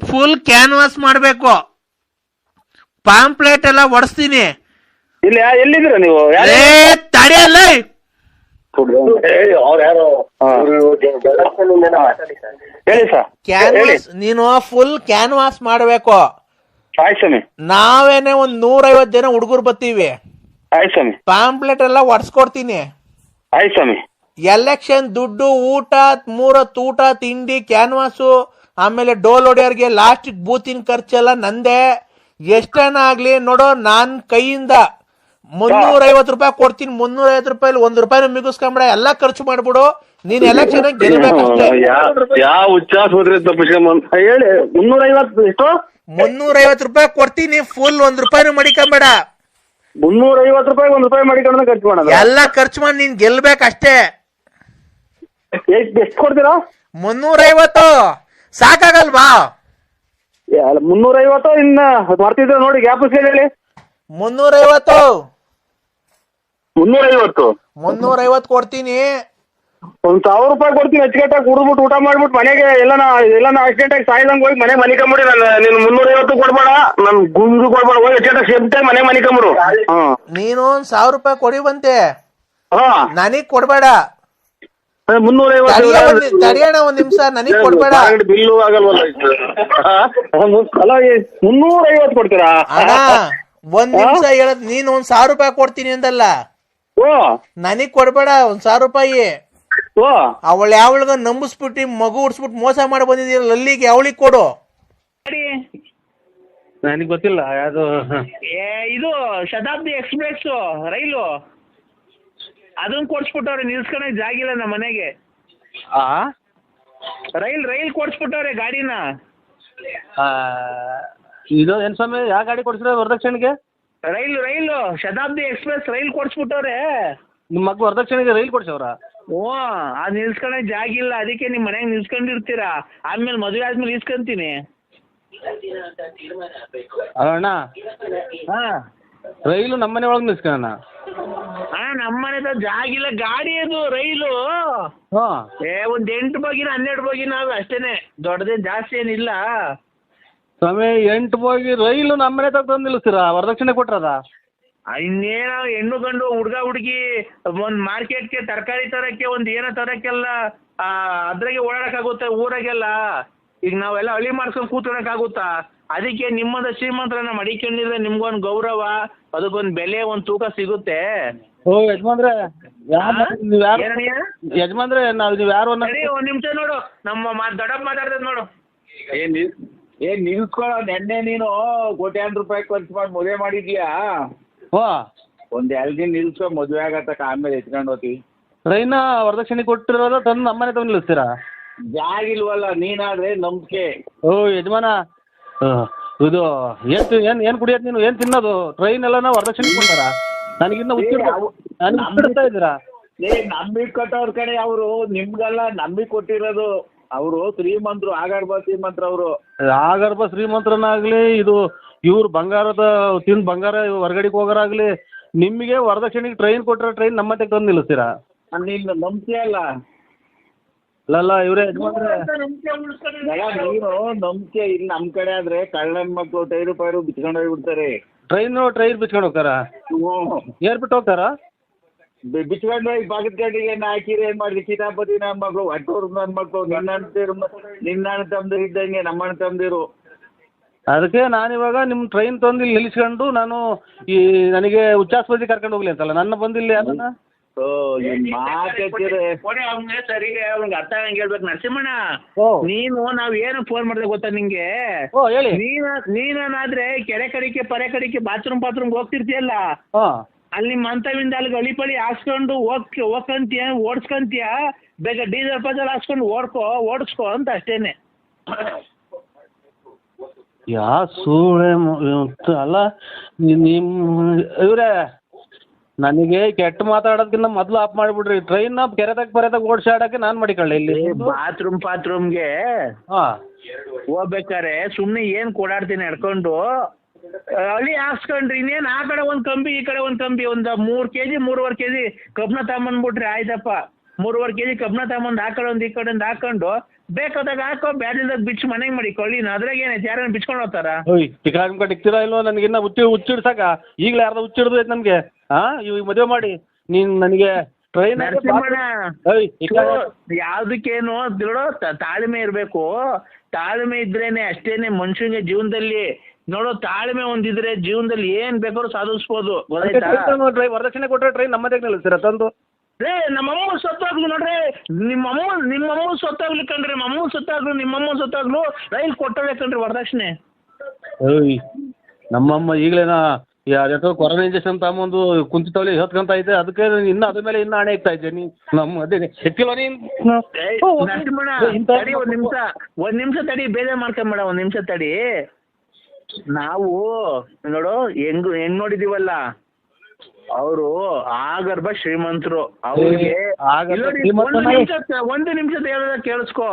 ಫುಲ್ ಕ್ಯಾನ್ವಾಸ್ ಮಾಡ್ಬೇಕು, ಪಾಂಪ್ಲೆಟ್ ಎಲ್ಲ ಒಡಿಸ್ತೀನಿ. ಇಲ್ಲಿ ಎಲ್ಲಿದ್ದೀರ ನೀವು? ತಡೆಯಲ್ಲ, ಹೇಳಿ ಸರ್. ಕ್ಯಾನ್ವಾಸ್ ನೀನು ಫುಲ್ ಕ್ಯಾನ್ವಾಸ್ ಮಾಡ್ಬೇಕು. ಆಯ್ತು ಸ್ವಾಮಿ. ನಾವೇನೆ 150 ಜನ ಹುಡುಗರು ಬರ್ತೀವಿ. ಆಯ್ತು ಸ್ವಾಮಿ. ಪಾಂಪ್ಲೆಟ್ ಎಲ್ಲ ಒಡ್ಸ್ಕೊಡ್ತೀನಿ. ಆಯ್ತು ಸ್ವಾಮಿ. ಎಲೆಕ್ಷನ್ ದುಡ್ಡು, ಊಟ, 3 ಹೊತ್ತು ಊಟ ತಿಂಡಿ, ಕ್ಯಾನ್ವಾಸು, ಆಮೇಲೆ ಡೋಲ್ ಹೊಡೆಯೋರ್ಗೆ ಲಾಸ್ಟ್ ಬೂತಿನ ಖರ್ಚೆಲ್ಲ ನಂದೇ. ಎಷ್ಟನ ಆಗ್ಲಿ ನೋಡೋ, ನಾನ್ ಕೈಯಿಂದ 350 ರೂಪಾಯಿ ಕೊಡ್ತೀನಿ. 350 ರೂಪಾಯಿ 1 ರೂಪಾಯಿನ ಮಿಗಿಸ್ಕೊಂಬಿಡ, ಎಲ್ಲಾ ಖರ್ಚು ಮಾಡ್ಬಿಡು. ನೀನ್ ಎಲೆಕ್ಷನ್ ಗೆಲ್ಬೇಕಷ್ಟೇ. ಯಾವ ಉಚ್ಚಾಸ ಹೋದ್ರಿ ತಪ್ಪಿಸ್ಕೊಂಬಂತ ಹೇಳಿ. 350 ಎಷ್ಟು? 350 ರೂಪಾಯಿ ಕೊಡ್ತೀನಿ, ಫುಲ್ 1 ರೂಪಾಯಿನೂ ಮಡಿಕೊಂಬೇಡ. 350 ರೂಪಾಯಿ 1 ರೂಪಾಯಿ ಮಾಡಿಕೊಂಡು ಖರ್ಚು ಮಾಡೋದು? ಎಲ್ಲಾ ಖರ್ಚು ಮಾಡಿ ನೀನ್ ಗೆಲ್ಬೇಕಷ್ಟೇ. ಎಷ್ಟು ಕೊಡ್ತೀರಾ? 350 ಸಾಕಾಗಲ್ವಾ? 350 ಇನ್ನ ಮಾಡ್ತಿದ್ರೆ ನೋಡಿ, ಗ್ಯಾಪ್ ಹೇಳಿ. 350 350 ಕೊಡ್ತೀನಿ. 1000 ರೂಪಾಯಿ ಕೊಡ್ತೀನಿ. ಅಚ್ಚುಕಟ್ಟಾಗಿ ಕುಡಿದ್ಬಿಟ್ಟು ಊಟ ಮಾಡ್ಬಿಟ್ಟು ಮನೆಗೆ ಎಲ್ಲಾನ ಆಕ್ಸಿಡೆಂಟ್ ಆಗಿ ಸಾಯ್ದಂಗ್ ಹೋಗಿ ಮನೆ ಮನಿಕೊಂಬಿಡಿ. ನೀನು 350 ಕೊಡ್ಬೇಡ, ನನ್ ಗುಂಡು ಕೊಡ್ಬೇಡ, ಹೋಗಿ ಅಚ್ಚುಕಟ್ಟಾಗಿ ಸೇಫ್ಟಿ ಮನೆ ಮನಿಕೊಂಬಿಡು. ನೀನು 1000 ರೂಪಾಯಿ ಕೊಡಿವಂತೆ, ನನಗ್ ಕೊಡ್ಬೇಡ. 350 ತಡಿಯೋಣ ಒಂದ್ ನಿಮಿಷ, ನನಗ್ ಕೊಡ್ಬೇಡ. ಬಿಲ್ಲು ಆಗಲ್ವಲ್ಲ? ಅಲ್ಲ, 350 ಕೊಡ್ತೀರಾ? ಅಣ್ಣ ಒಂದ್ ನಿಮಿಷ ಹೇಳದ್, ನೀನ್ 1000 ರೂಪಾಯಿ ಕೊಡ್ತೀನಿ ಅಂದಲ್ಲ, ನನಗ್ ಕೊಡ್ಬೇಡ 1000 ರೂಪಾಯಿ. ಅವಳ ಯಾವಳಿಗ ನಂಬಿಸ್ಬಿಟ್ಟು ಮಗು ಉಡ್ಸ್ಬಿಟ್ಟು ಮೋಸ ಮಾಡಿ ಬಂದಿದ್ದೀರಲ್ಲ, ಅಲ್ಲಿಗೆ ಅವಳಿಗೆ ಕೊಡು. ನನಗೆ ಗೊತ್ತಿಲ್ಲ ಯಾವುದು. ಇದು ಶತಾಬ್ದಿ ಎಕ್ಸ್ಪ್ರೆಸ್ ರೈಲು, ಅದನ್ನ ಕೊಡ್ಸ್ಬಿಟ್ಟವ್ರೆ, ನಿಲ್ಸ್ಕೊಳಕ್ ಜಾಗಿಲ್ಲ ನಮ್ಮ ಮನೆಗೆ. ರೈಲ್ ಕೊಡ್ಸ್ಬಿಟ್ಟವ್ರೆ ಗಾಡಿನ. ಇದು ಏನ್ ಸ್ವಾಮಿ, ಯಾವ ಗಾಡಿ ಕೊಡ್ಸಿದ್ರೆ ವರದಕ್ಷಿಣೆಗೆ? ರೈಲು ಶತಾಬ್ದಿ ಎಕ್ಸ್ಪ್ರೆಸ್ ರೈಲ್ ಕೊಡ್ಸ್ಬಿಟ್ಟವ್ರೆ. ನಿಮ್ಮ ಮಗ ವರದಕ್ಷಿಣೆಗೆ ರೈಲ್ ಕೊಡ್ಸವ್ರ? ಓ ಅದು ನಿಲ್ಸ್ಕೊಳಕ್ ಜಾಗ ಇಲ್ಲ, ಅದಕ್ಕೆ ನಿಮ್ಮ ಮನೆಯಾಗ ನಿಲ್ಸ್ಕೊಂಡಿರ್ತೀರಾ. ಆದ್ಮೇಲೆ ಮದುವೆ ಆದ್ಮೇಲೆ ಇಸ್ಕೊಂತೀನಿ. ಅಣ್ಣ ಹಾ ರೈಲು ನಮ್ಮನೆ ಒಳಗೆ ನಿಲ್ಸ್ಕೊಳ್ಳೋಣ. ನಮ್ಮನೆ ಜಾಗ ಇಲ್ಲ, ಗಾಡಿ ಅದು ರೈಲು. ಹಾಂ ಒಂದ್ 8 ಬೋಗಿನ 12 ಬೋಗಿನ ಅವು ಅಷ್ಟೇನೆ, ದೊಡ್ಡದೇನ್ ಜಾಸ್ತಿ ಏನಿಲ್ಲ. ಸ್ವಾಮಿ 8 ಬೋಗಿ ರೈಲು ನಮ್ಮನೆ ತಂದು ನಿಲ್ಲಿಸ್ತೀರಾ? ವರದಕ್ಷಿಣೆ ಕೊಟ್ರದ? ಇನ್ನೇನೋ ಹೆಣ್ಣು ಗಂಡು ಹುಡುಗ ಹುಡುಗಿ ಒಂದ್ ಮಾರ್ಕೆಟ್ಗೆ ತರಕಾರಿ ತರಕ್ಕೆ ಒಂದ್ ಏನೋ ತರಕ್ಕೆಲ್ಲ ಅದ್ರಾಗೆ ಓಡಾಡಕ್ಕಾಗುತ್ತಾ ಊರಾಗೆಲ್ಲ? ಈಗ ನಾವೆಲ್ಲ ಹಳ್ಳಿ ಮಾಡ್ಸ್ಕೊಂಡು ಕೂತ್ಕೊಳಕ್ಕಾಗುತ್ತಾ? ಅದಕ್ಕೆ ನಿಮ್ಮದ ಶ್ರೀಮಂತರನ್ನ ಮಡಿಕೊಂಡಿದ್ರೆ ನಿಮ್ಗೊಂದು ಗೌರವ, ಅದಕ್ಕೊಂದು ಬೆಲೆ, ಒಂದು ತೂಕ ಸಿಗುತ್ತೆ. ಓ ಯಜಮಾನ್ರೆ, ಯಜಮಾನ್ರೆ ನೀವು ಯಾರು? ಒಂದ್ ನಿಮಿಷ ನೋಡು, ನಮ್ಮ ದೊಡ್ಡಪ್ಪ ಮಾತಾಡ್ತದ ನೋಡು. ಏನ್ ನಿಲ್ಸ್ಕೊಳ್ಳೋ, ನೆನ್ನೆ ನೀನು ಕೋಟ್ಯಾಂತರ ರೂಪಾಯಿ ಖರ್ಚು ಮಾಡಿ ಮದುವೆ ಮಾಡಿದ್ಯಾ? ಒಂದ್ 2 ದಿನ ನಿಲ್ಸ್ಕೊ, ಮದುವೆ ಆಗತ್ತಕ್ಕ, ಆಮೇಲೆ ಎತ್ಕೊಂಡು ಹೋಗ್ತೀವಿ. ಟ್ರೈನ್ ವರದಕ್ಷಿಣೆ ಕೊಟ್ಟಿರೋದು ತಂದು ನಮ್ಮನೆ ತಂದು ನಿಲ್ಲಿಸ್ತೀರಾ? ಜಾಗ ಇಲ್ವಲ್ಲ, ನೀನಾದ್ರೆ ನಂಬಿಕೆ. ಓ ಯಜಮಾನ, ಇದು ಏನ್ ಕುಡಿಯೋದು ನೀನು? ಏನ್ ತಿನ್ನೋದು? ಟ್ರೈನ್ ಎಲ್ಲ ವರದಕ್ಷಿಣೆ ಕೊಡ್ತಾರ? ನನಗಿನ್ನ ಹುಚ್ಚಿಡ್ತಾ ಇದ್ದೀರಾ? ನಂಬಿಕೆ ಕೊಟ್ಟವ್ರ ಕಡೆ ಅವರು, ನಿಮ್ಗೆಲ್ಲ ನಂಬಿಕೆ ಕೊಟ್ಟಿರೋದು. ಅವರು ಶ್ರೀಮಂತರು, ಆಗರ್ಭ ಶ್ರೀಮಂತರು ಅವರು. ಆಗರ್ಭ ಶ್ರೀಮಂತರನ್ನಾಗ್ಲಿ, ಇದು ಇವ್ರು ತಿಂದು ಬಂಗಾರ ಹೊರಗಡೆಗೆ ಹೋಗೋರಾಗ್ಲಿ, ನಿಮಗೆ ವರದಕ್ಷಿಣೆಗೆ ಟ್ರೈನ್ ಕೊಟ್ಟರೆ ಟ್ರೈನ್ ನಮ್ಮತ್ತೆ ತಂದು ನಿಲ್ಲಿಸ್ತೀರಾ? ನಿನ್ನ ನಂಬಿಕೆ ಅಲ್ಲ ಅಲ್ಲ ಇವರೇ ಯಜಮಾನ್ರೆ, ನೀನು ನಂಬಿಕೆ ಇಲ್ಲಿ ನಮ್ಮ ಕಡೆ ಆದ್ರೆ ಕಳ್ಳನ ಮಕ್ಕಳು ಟೈರು ಪೈರು ಬಿಚ್ಕೊಂಡು ಹೋಗ್ಬಿಡ್ತಾರೆ. ಟ್ರೈನ್ ಬಿಚ್ಕೊಂಡು ಹೋಗ್ತಾರ? ಏರ್ಬಿಟ್ಟು ಹೋಗ್ತಾರಾ? ಬಿಚ್ಕೊಂಡು ಹೋಗಿ ಬಾಗಿದ ಗಂಡಿಗೆ ಹಾಕಿರಿ. ಏನ್ ಮಾಡಿದ್ರಿ? ಕಿತಾಪತಿ ನನ್ನ ಮಗಳು, ಅಟ್ಟೂರು ನನ್ನ ಮಕ್ಕಳು, ನಿನ್ನ ತಮ್ದಿರು ಇದ್ದಂಗೆ ನಮ್ಮಣ್ಣ ತಮ್ದಿರು. ಅದಕ್ಕೆ ನಾನಿವಾಗ ನಿಮ್ಮ ಟ್ರೈನ್ ತಂದು ಇಲ್ಲಿ ನಿಲ್ಲಿಸ್ಕೊಂಡು ನಾನು ನನಗೆ ಉಚ್ಚಾಸ್ಪತ್ರೆ ಕರ್ಕೊಂಡು ಹೋಗ್ಲಿ ಅಂತಲ್ಲ, ನನ್ನ ಬಂದಿಲ್ಲ ಅದನ್ನ ಸರಿಗೆ ಅವ್ನಿಗೆ ಅರ್ಥ ಆಗಂಗೆ ಹೇಳ್ಬೇಕು. ನರಸಿಂಹಣ್ಣ, ನೀನು ನಾವ್ ಏನು ಫೋನ್ ಮಾಡಿದೆ ಗೊತ್ತಾ ನಿಂಗೆ? ಹೇಳಿ. ನೀನಾದ್ರೆ ಕೆರೆ ಕಡಿಕೆ ಪರೆ ಕಡಿಕೆ ಬಾತ್ರೂಮ್ ಹೋಗ್ತಿರ್ತೀಯಲ್ಲ, ಅಲ್ಲಿ ನಿಮ್ಮ ಅಂತವಿಂದ ಅಲ್ಲಿ ಗಳಿಪಳಿ ಹಾಕ್ಸ್ಕೊಂಡು ಹೋಗ್ಕಂತೀಯ, ಓಡಿಸ್ಕೊಂತೀಯ. ಬೇಗ ಡೀಸೆಲ್ ಪಜಲ್ ಹಾಕ್ಸ್ಕೊಂಡು ಓಡಿಸ್ಕೊ ಅಂತ ಅಷ್ಟೇನೆ. ಸೂಳೆ ಅಲ್ಲ ಇವ್ರೆ, ನನಗೆ ಕೆಟ್ಟ ಮಾತಾಡೋದಕ್ಕಿಂತ ಮೊದಲು ಆಫ್ ಮಾಡಿಬಿಡ್ರಿ. ಟ್ರೈನ್ ಕೆರೆದಾಗ ಓಡಿಸಾಡಕ್ಕೆ ನಾನು ಮಾಡಿಕೊಳ್ಳಿ ಇಲ್ಲಿ ಬಾತ್ರೂಮ್ಗೆ ಹೋಗ್ಬೇಕಾರೆ ಸುಮ್ಮನೆ ಏನ್ ಕೊಡಾಡ್ತೀನಿ ನಡ್ಕೊಂಡು ಅಲ್ಲಿ ಹಾಕ್ಸ್ಕೊಂಡ್ರಿ. ಇನ್ನೇನು ಆ ಕಡೆ ಒಂದು ಕಂಬಿ ಈ ಕಡೆ ಒಂದು ಕಂಬಿ, ಒಂದು 3 kg 3.5 kg ಕಬ್ನ ತಗೊಂಬಂದ್ಬಿಟ್ರಿ ಆಯ್ತಪ್ಪ. 3.5 kg ಕಬ್ನ ತಗೊಂಬಂದು ಆ ಕಡೆ ಒಂದು ಈ ಕಡೆ ಒಂದು ಹಾಕೊಂಡು ಬೇಕಾದಾಗ ಹಾಕೋ, ಬ್ಯಾಡ್ದಾಗ ಬಿಚ್ಚು ಮನೆಗೆ ಮಾಡಿ ಕೊಳ್ಳಿನ. ಅದ್ರಾಗ ಏನೈತೆ? ಯಾರನ್ನ ಬಿಚ್ಕೊಂಡು ಹೋಗ್ತಾರ? ಇಕ್ತೀರಾ ಇಲ್ವೋ? ನನಗಿನ್ನ ಹುಚ್ಚಿಡ್ಸಾಕ ಈಗಲೇ ಯಾರ್ದ ಹುಚ್ಚಿಡ್ದು ಐತೆ ನಮ್ಗೆ. ಇವಾಗ ಮದುವೆ ಮಾಡಿ ನೀನ್ ನನಗೆ ಟ್ರೈನ್ ಯಾವ್ದಕ್ಕೇನು ನೋಡೋ, ತಾಳ್ಮೆ ಇರ್ಬೇಕು. ತಾಳ್ಮೆ ಇದ್ರೇನೆ ಅಷ್ಟೇನೆ ಮನುಷ್ಯನಿಗೆ ಜೀವನದಲ್ಲಿ. ನೋಡೋ, ತಾಳ್ಮೆ ಒಂದಿದ್ರೆ ಜೀವನದಲ್ಲಿ ಏನ್ ಬೇಕಾದ್ರೂ ಸಾಧಿಸ್ಬೋದು. ವರದಕ್ಷಿಣೆ ಕೊಟ್ಟರೆ ಟ್ರೈನ್ ನಮ್ಮದೇ ನಿಲ್ಲಿಸ್ತೀರಾ ತಂದು? ನಮ್ಮಮ್ಮ ಸೊತ್ತಾಗ್ಲು ನೋಡ್ರಿ, ನಿಮ್ಮಮ್ಮ ಸೊತ್ತಾಗ್ಲಿ ಕಣ್ರಿ, ನಮ್ಮಮ್ಮ ಸೊತ್ತಾಗ್ಲು ನಿಮ್ಮಮ್ಮ ಸೊತ್ತಾಗ್ಲು ರೈಲ್ ಕೊಟ್ಟವೇ ಕಣ್ರಿ ವರದಕ್ಷಿಣೆ. ನಮ್ಮಮ್ಮ ಈಗಲೇನಾ ಕೊರೋನಾ ಇಂಜೆಕ್ಷನ್ ತಗೊಂಬಂದು ಕುಂತಿತ್ತವಲ್ಲಿ ಹೇಳ್ಕೊಂತ ಐತೆ, ಅದಕ್ಕೆ ಇನ್ನು ಅದ್ರ ಮೇಲೆ ಇನ್ನು ಹಣೆ ಇಕ್ತಾ ಇದ್ದೆ. ನಮ್ಮ ಅದೇ ಒಂದ್ ನಿಮಿಷ ತಡಿ, ಬೇಜಾರ್ ಮಾಡ್ಕೊಂಬೇಡ, ಒಂದ್ ನಿಮಿಷ ತಡಿ. ನಾವು ನೋಡು ಹೆಂಗ್ ನೋಡಿದೀವಲ್ಲ, ಅವರು ಆಗರ್ಭ ಶ್ರೀಮಂತರು. ಅವ್ರಿಗೆ ಒಂದು ನಿಮಿಷ ಹೇಳೋದ ಕೇಳಿಸ್ಕೊ.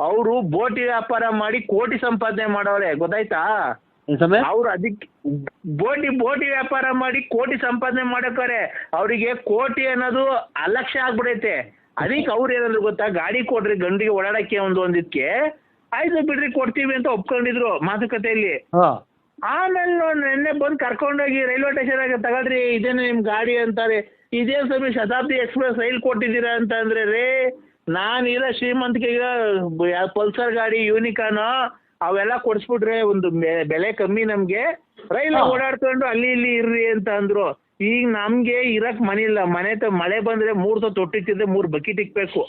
ಅವರು ಬೋಟಿ ವ್ಯಾಪಾರ ಮಾಡಿ ಕೋಟಿ ಸಂಪಾದನೆ ಮಾಡವ್ರೆ, ಗೊತ್ತಾಯ್ತಾ? ಅವ್ರು ಅದಕ್ಕೆ ಬೋಟಿ ವ್ಯಾಪಾರ ಮಾಡಿ ಕೋಟಿ ಸಂಪಾದನೆ ಮಾಡಕ್ಕಾರೆ. ಅವರಿಗೆ ಕೋಟಿ ಅನ್ನೋದು ಅಲಕ್ಷ ಆಗ್ಬಿಡೈತೆ. ಅದಕ್ಕೆ ಅವ್ರು ಏನಾದ್ರು ಗೊತ್ತಾ, ಗಾಡಿ ಕೊಡ್ರಿ ಗಂಡಿಗೆ ಓಡಾಡಕ್ಕೆ ಒಂದಿದ್ಕೆ, ಆಯ್ತು ಬಿಡ್ರಿ ಕೊಡ್ತೀವಿ ಅಂತ ಒಪ್ಕೊಂಡಿದ್ರು ಮಾತುಕತೆಯಲ್ಲಿ. ಆಮೇಲೆ ನೆನ್ನೆ ಬಂದು ಕರ್ಕೊಂಡೋಗಿ ರೈಲ್ವೆ ಸ್ಟೇಷನ್ ಆಗಿ ತಗೊಳ್ರಿ, ಇದೇನು ನಿಮ್ ಗಾಡಿ ಅಂತಾರೆ. ಇದೇ ಸಮಯ ಶತಾಬ್ದಿ ಎಕ್ಸ್ಪ್ರೆಸ್ ರೈಲ್ ಕೊಟ್ಟಿದ್ದೀರಾ ಅಂತ ಅಂದ್ರೆ ನಾನಿರೋ ಶ್ರೀಮಂತಿಕೆಗೆ ಪಲ್ಸರ್ ಗಾಡಿ, ಯೂನಿಕಾನ್ ಅವೆಲ್ಲ ಕೊಡಿಸ್ಬಿಟ್ರೆ ಒಂದು ಬೆಲೆ ಕಮ್ಮಿ ನಮ್ಗೆ, ರೈಲ್ ಓಡಾಡ್ಕೊಂಡು ಅಲ್ಲಿ ಇಲ್ಲಿ ಇರ್ರಿ ಅಂತ ಅಂದ್ರು. ಈಗ ನಮ್ಗೆ ಇರಕ್ ಮನೆ ಇಲ್ಲ, ಮಳೆ ಬಂದ್ರೆ 3 ತೊಟ್ಟಿತ್ತಿದ್ರೆ 3 ಬಕೆಟ್ ಇಕ್ಬೇಕು.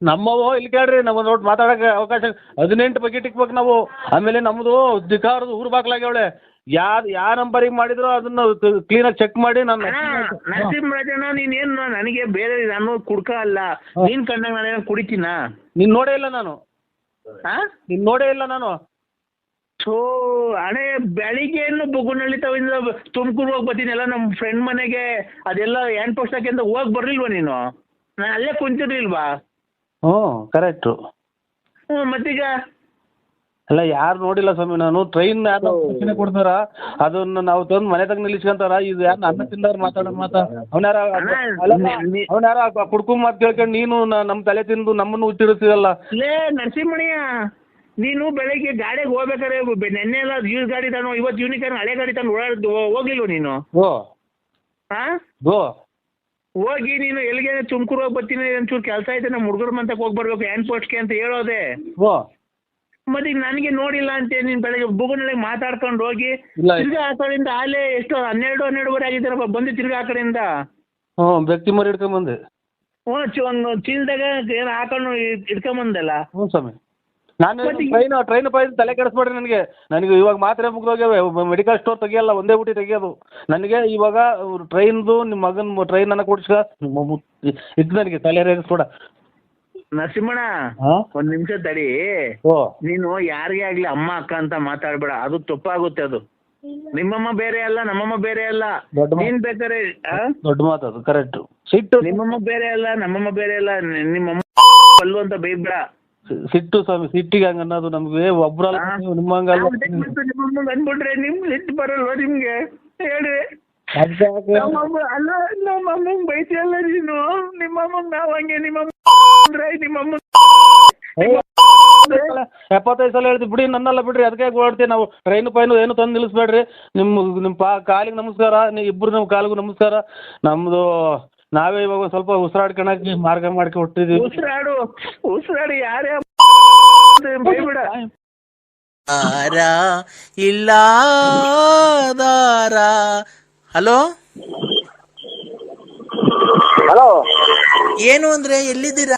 ನಮ್ಮವು ಇಲ್ಲಿ ಕೇಳ್ರಿ, ನಮ್ಮ ನೋಡಿ ಮಾತಾಡಕ್ಕೆ ಅವಕಾಶ 18 ಬಕೆಟ್ ಇಕ್ಬೇಕು ನಾವು. ಆಮೇಲೆ ನಮ್ದು ದಿಕಾರದು ಊರು ಬಾಗ್ಲಾಗ್ಯವಳೆ, ಯಾವ ನಂಬರಿಗೆ ಮಾಡಿದ್ರು ಅದನ್ನ ಕ್ಲೀನಾಗಿ ಚೆಕ್ ಮಾಡಿ. ನಾನು ನರಸಿಂಹರಾಜಣ್ಣ, ನೀನೇನು ನನಗೆ ಬೇರೆ ನಾನು ಕುಡ್ಕ ಅಲ್ಲ, ನೀನ್ ಕಂಡಾಗ ನಾನೇನು ಕುಡಿತೀನ? ನೀನ್ ನೋಡೇ ಇಲ್ಲ ನಾನು. ಸೊ ಹಣೆ ಬೆಳಿಗ್ಗೆಯನ್ನು ಬುಗುನಳ್ಳಿ ತವಿಂದ ತುಮಕೂರು ಹೋಗಿ ಬರ್ತೀನಿ ಎಲ್ಲ ನಮ್ಮ ಫ್ರೆಂಡ್ ಮನೆಗೆ ಅದೆಲ್ಲ ಹ್ಯಾಂಡ್ ಪೋಸ್ಟ್ ಹಾಕಿ ಅಂತ ಹೋಗಿ ಬರ್ಲಿಲ್ವಾ ನೀನು? ನಾನು ಅಲ್ಲೇ ಕುಂತಿರ್ಲಿಲ್ವಾ? ಹ್ಞೂ ಕರೆಕ್ಟು. ಮತ್ತೀಗ ಅಲ್ಲ ಯಾರು ನೋಡಿಲ್ಲ ಸ್ವಾಮಿ, ನಾನು ಟ್ರೈನ್ ಯಾರು ಕೊಡ್ತಾರ ಅದನ್ನ ನಾವು ತಂದು ಮನೆ ತಗ ನಿಲ್ಲಿಸ್ಕೊಂತಾರ. ಇದು ಯಾರು ಅನ್ನ ತಿಂದವ್ರು ಮಾತಾಡೋ ಅವನಾರ ಕುಡ್ಕೊಂಡ್ ಮಾತು ಕೇಳ್ಕೊಂಡು ನೀನು ನಮ್ಮ ತಲೆ ತಿಂದು ನಮ್ಮನ್ನು ಹುಚ್ಚಿಡಿಸ್ತೀರಲ್ಲ. ಲೇ ನರಸಿಂಹಣ್ಣಯ್ಯ, ನೀನು ಬೆಳಗ್ಗೆ ಗಾಡಿಗೆ ಹೋಗ್ಬೇಕಾರೆ ನೆನ್ನೆ ಎಲ್ಲ ಯೂಸ್ ಗಾಡಿ ತಾನು, ಇವತ್ತು ಯೂನಿಕಾರ್ನ್ ಹಳೆ ಗಾಡಿ ತಾನು ಓಡಾಡ್ ಹೋಗ್ಲಿಲ್ವ ನೀನು? ಹೋಗಿ ನೀನು ಎಲ್ಲಿಗೆ ತುಮಕೂರು ಹೋಗಿ ಬರ್ತೀನಿ, ಒಂಚೂರು ಕೆಲಸ ಐತೆ ನಮ್ಮ ಹುಡುಗರ ಮಂತಕ್ಕೆ ಹೋಗಿ ಬರ್ಬೇಕು ಹ್ಯಾಂಡ್ ಪೋಸ್ಟ್ಗೆ ಅಂತ ಹೇಳೋದೆ. ಮತ್ತೆ ಈಗ ನನಗೆ ನೋಡಿಲ್ಲ ಅಂತ ನೀನು ಬೆಳಗ್ಗೆ ಬುಗುನಳ್ಳಿಗೆ ಮಾತಾಡ್ಕೊಂಡು ಹೋಗಿ ತಿರ್ಗಾ ಆ ಕಡೆಯಿಂದ ಆಲೇ ಎಷ್ಟು 12-12:30 ಆಗಿದ್ದಾರಪ್ಪ ಬಂದು ತಿರ್ಗಾ ಆ ಕಡೆಯಿಂದ ವ್ಯಕ್ತಿ ಮರಿ ಹಿಡ್ಕೊಂಡ್ ಬಂದೆ. ಒಂದು ಚೀಲದಾಗ ಏನು ಹಾಕೊಂಡು ಇಟ್ಕೊಂಬಂದಲ್ಲ. ಹ್ಞೂ ಸ್ವಾಮಿ, ನಾನು ಟ್ರೈನ್ ಪೈನ್ ತಲೆ ಕೆಡಿಸ್ಬೇಡ್ರಿ ನನಗೆ ಇವಾಗ ಮಾತ್ರೆ ಮುಗಿದೋಗ್ಯಾವೆ. ಮೆಡಿಕಲ್ ಸ್ಟೋರ್ ತೆಗಿಯಲ್ಲ, ಒಂದೇ ಬುಟ್ಟಿ ತೆಗಿಯೋದು ನನಗೆ. ಇವಾಗ ಟ್ರೈನ್ದು ನಿಮ್ಮ ಮಗನ ಟ್ರೈನ್ ಅನ್ನ ಕೊಡ್ಸ ಇದು ನನಗೆ ತಲೆ ರೇಗಿಸ್ಬೇಡ. ನರಸಿಂಹಣ್ಣ ಒಂದ್ ನಿಮಿಷ ತಡಿ. ನೀನು ಯಾರಿಗೇ ಆಗ್ಲಿ ಅಮ್ಮ ಅಕ್ಕ ಅಂತ ಮಾತಾಡ್ಬೇಡ, ಅದು ತಪ್ಪಾಗುತ್ತೆ. ಅದು ನಿಮ್ಮಮ್ಮ ಬೇರೆ ಅಲ್ಲ, ನಮ್ಮಮ್ಮ ಬೇರೆ ಅಲ್ಲ. ನೀನ್ ಬೇಕಾರೆ ದೊಡ್ಡ ಮಾತದು ಕರೆಕ್ಟ್. ಸಿಟ್ಟು ನಿಮ್ಮಮ್ಮ ಬೇರೆ ಅಲ್ಲ, ನಮ್ಮಮ್ಮ ಬೇರೆ ಅಲ್ಲ. ನಿಮ್ಮಮ್ಮ ಅಲ್ಲು ಅಂತ ಬೈಬೇಡ. ಸಿಟ್ಟು ಸ್ವಾಮಿ, ಸಿಟ್ಟಿಗೆ ಹಂಗ ಅನ್ನೋದು ನಮ್ಗೆ ಒಬ್ರಲ್ಲ ನಿಮ್ಮಂಗಲ್ಲ. ನಿಮ್ಮಮ್ಮ ಅಂದ್ಬಿಟ್ರೆ ನಿಮ್ ಸಿಟ್ಟು ಬರಲ್ವ ನಿಮ್ಗೆ? ಹೇಳ್ರಿ. ಅಲ್ಲ ನಮ್ಮಮ್ಮಂಗ್ ಬೈತಿಯಲ್ಲ ನೀನು. ನಿಮ್ಮಮ್ಮಂಗ್ ನಾವ್ ಹಂಗೆ ನಿಮ್ಮಮ್ಮ 75 ಸಲ ಹೇಳ್ತೀವಿ ಬಿಡಿ, ನನ್ನಲ್ಲ ಬಿಡ್ರಿ. ಅದಕ್ಕೆ ಓಡ್ತೀವಿ ನಾವು. ಟ್ರೈನ್ ಪೈನು ಏನು ತಂದು ನಿಲ್ಲಿಸ್ಬೇಡ್ರಿ. ನಿಮ್ಮ ಕಾಲಿಗೆ ನಮಸ್ಕಾರ, ಇಬ್ಬರು ನಮ್ಮ ಕಾಲಿಗೂ ನಮಸ್ಕಾರ. ನಮ್ದು ನಾವೇ ಇವಾಗ ಸ್ವಲ್ಪ ಉಸಿರಾಡ್ಕೊಳಕ್ಕೆ ಮಾರ್ಗ ಮಾಡ್ಕೊ ಹೊಟ್ಟಿದೀವಿ. ಉಸಿರಾಡಿ ಯಾರೇ ಬೈಬಿಡ. ಇಲ್ಲ ಹಲೋ ಹಲೋ, ಏನು ಅಂದ್ರೆ ಎಲ್ಲಿದ್ದೀರಾ?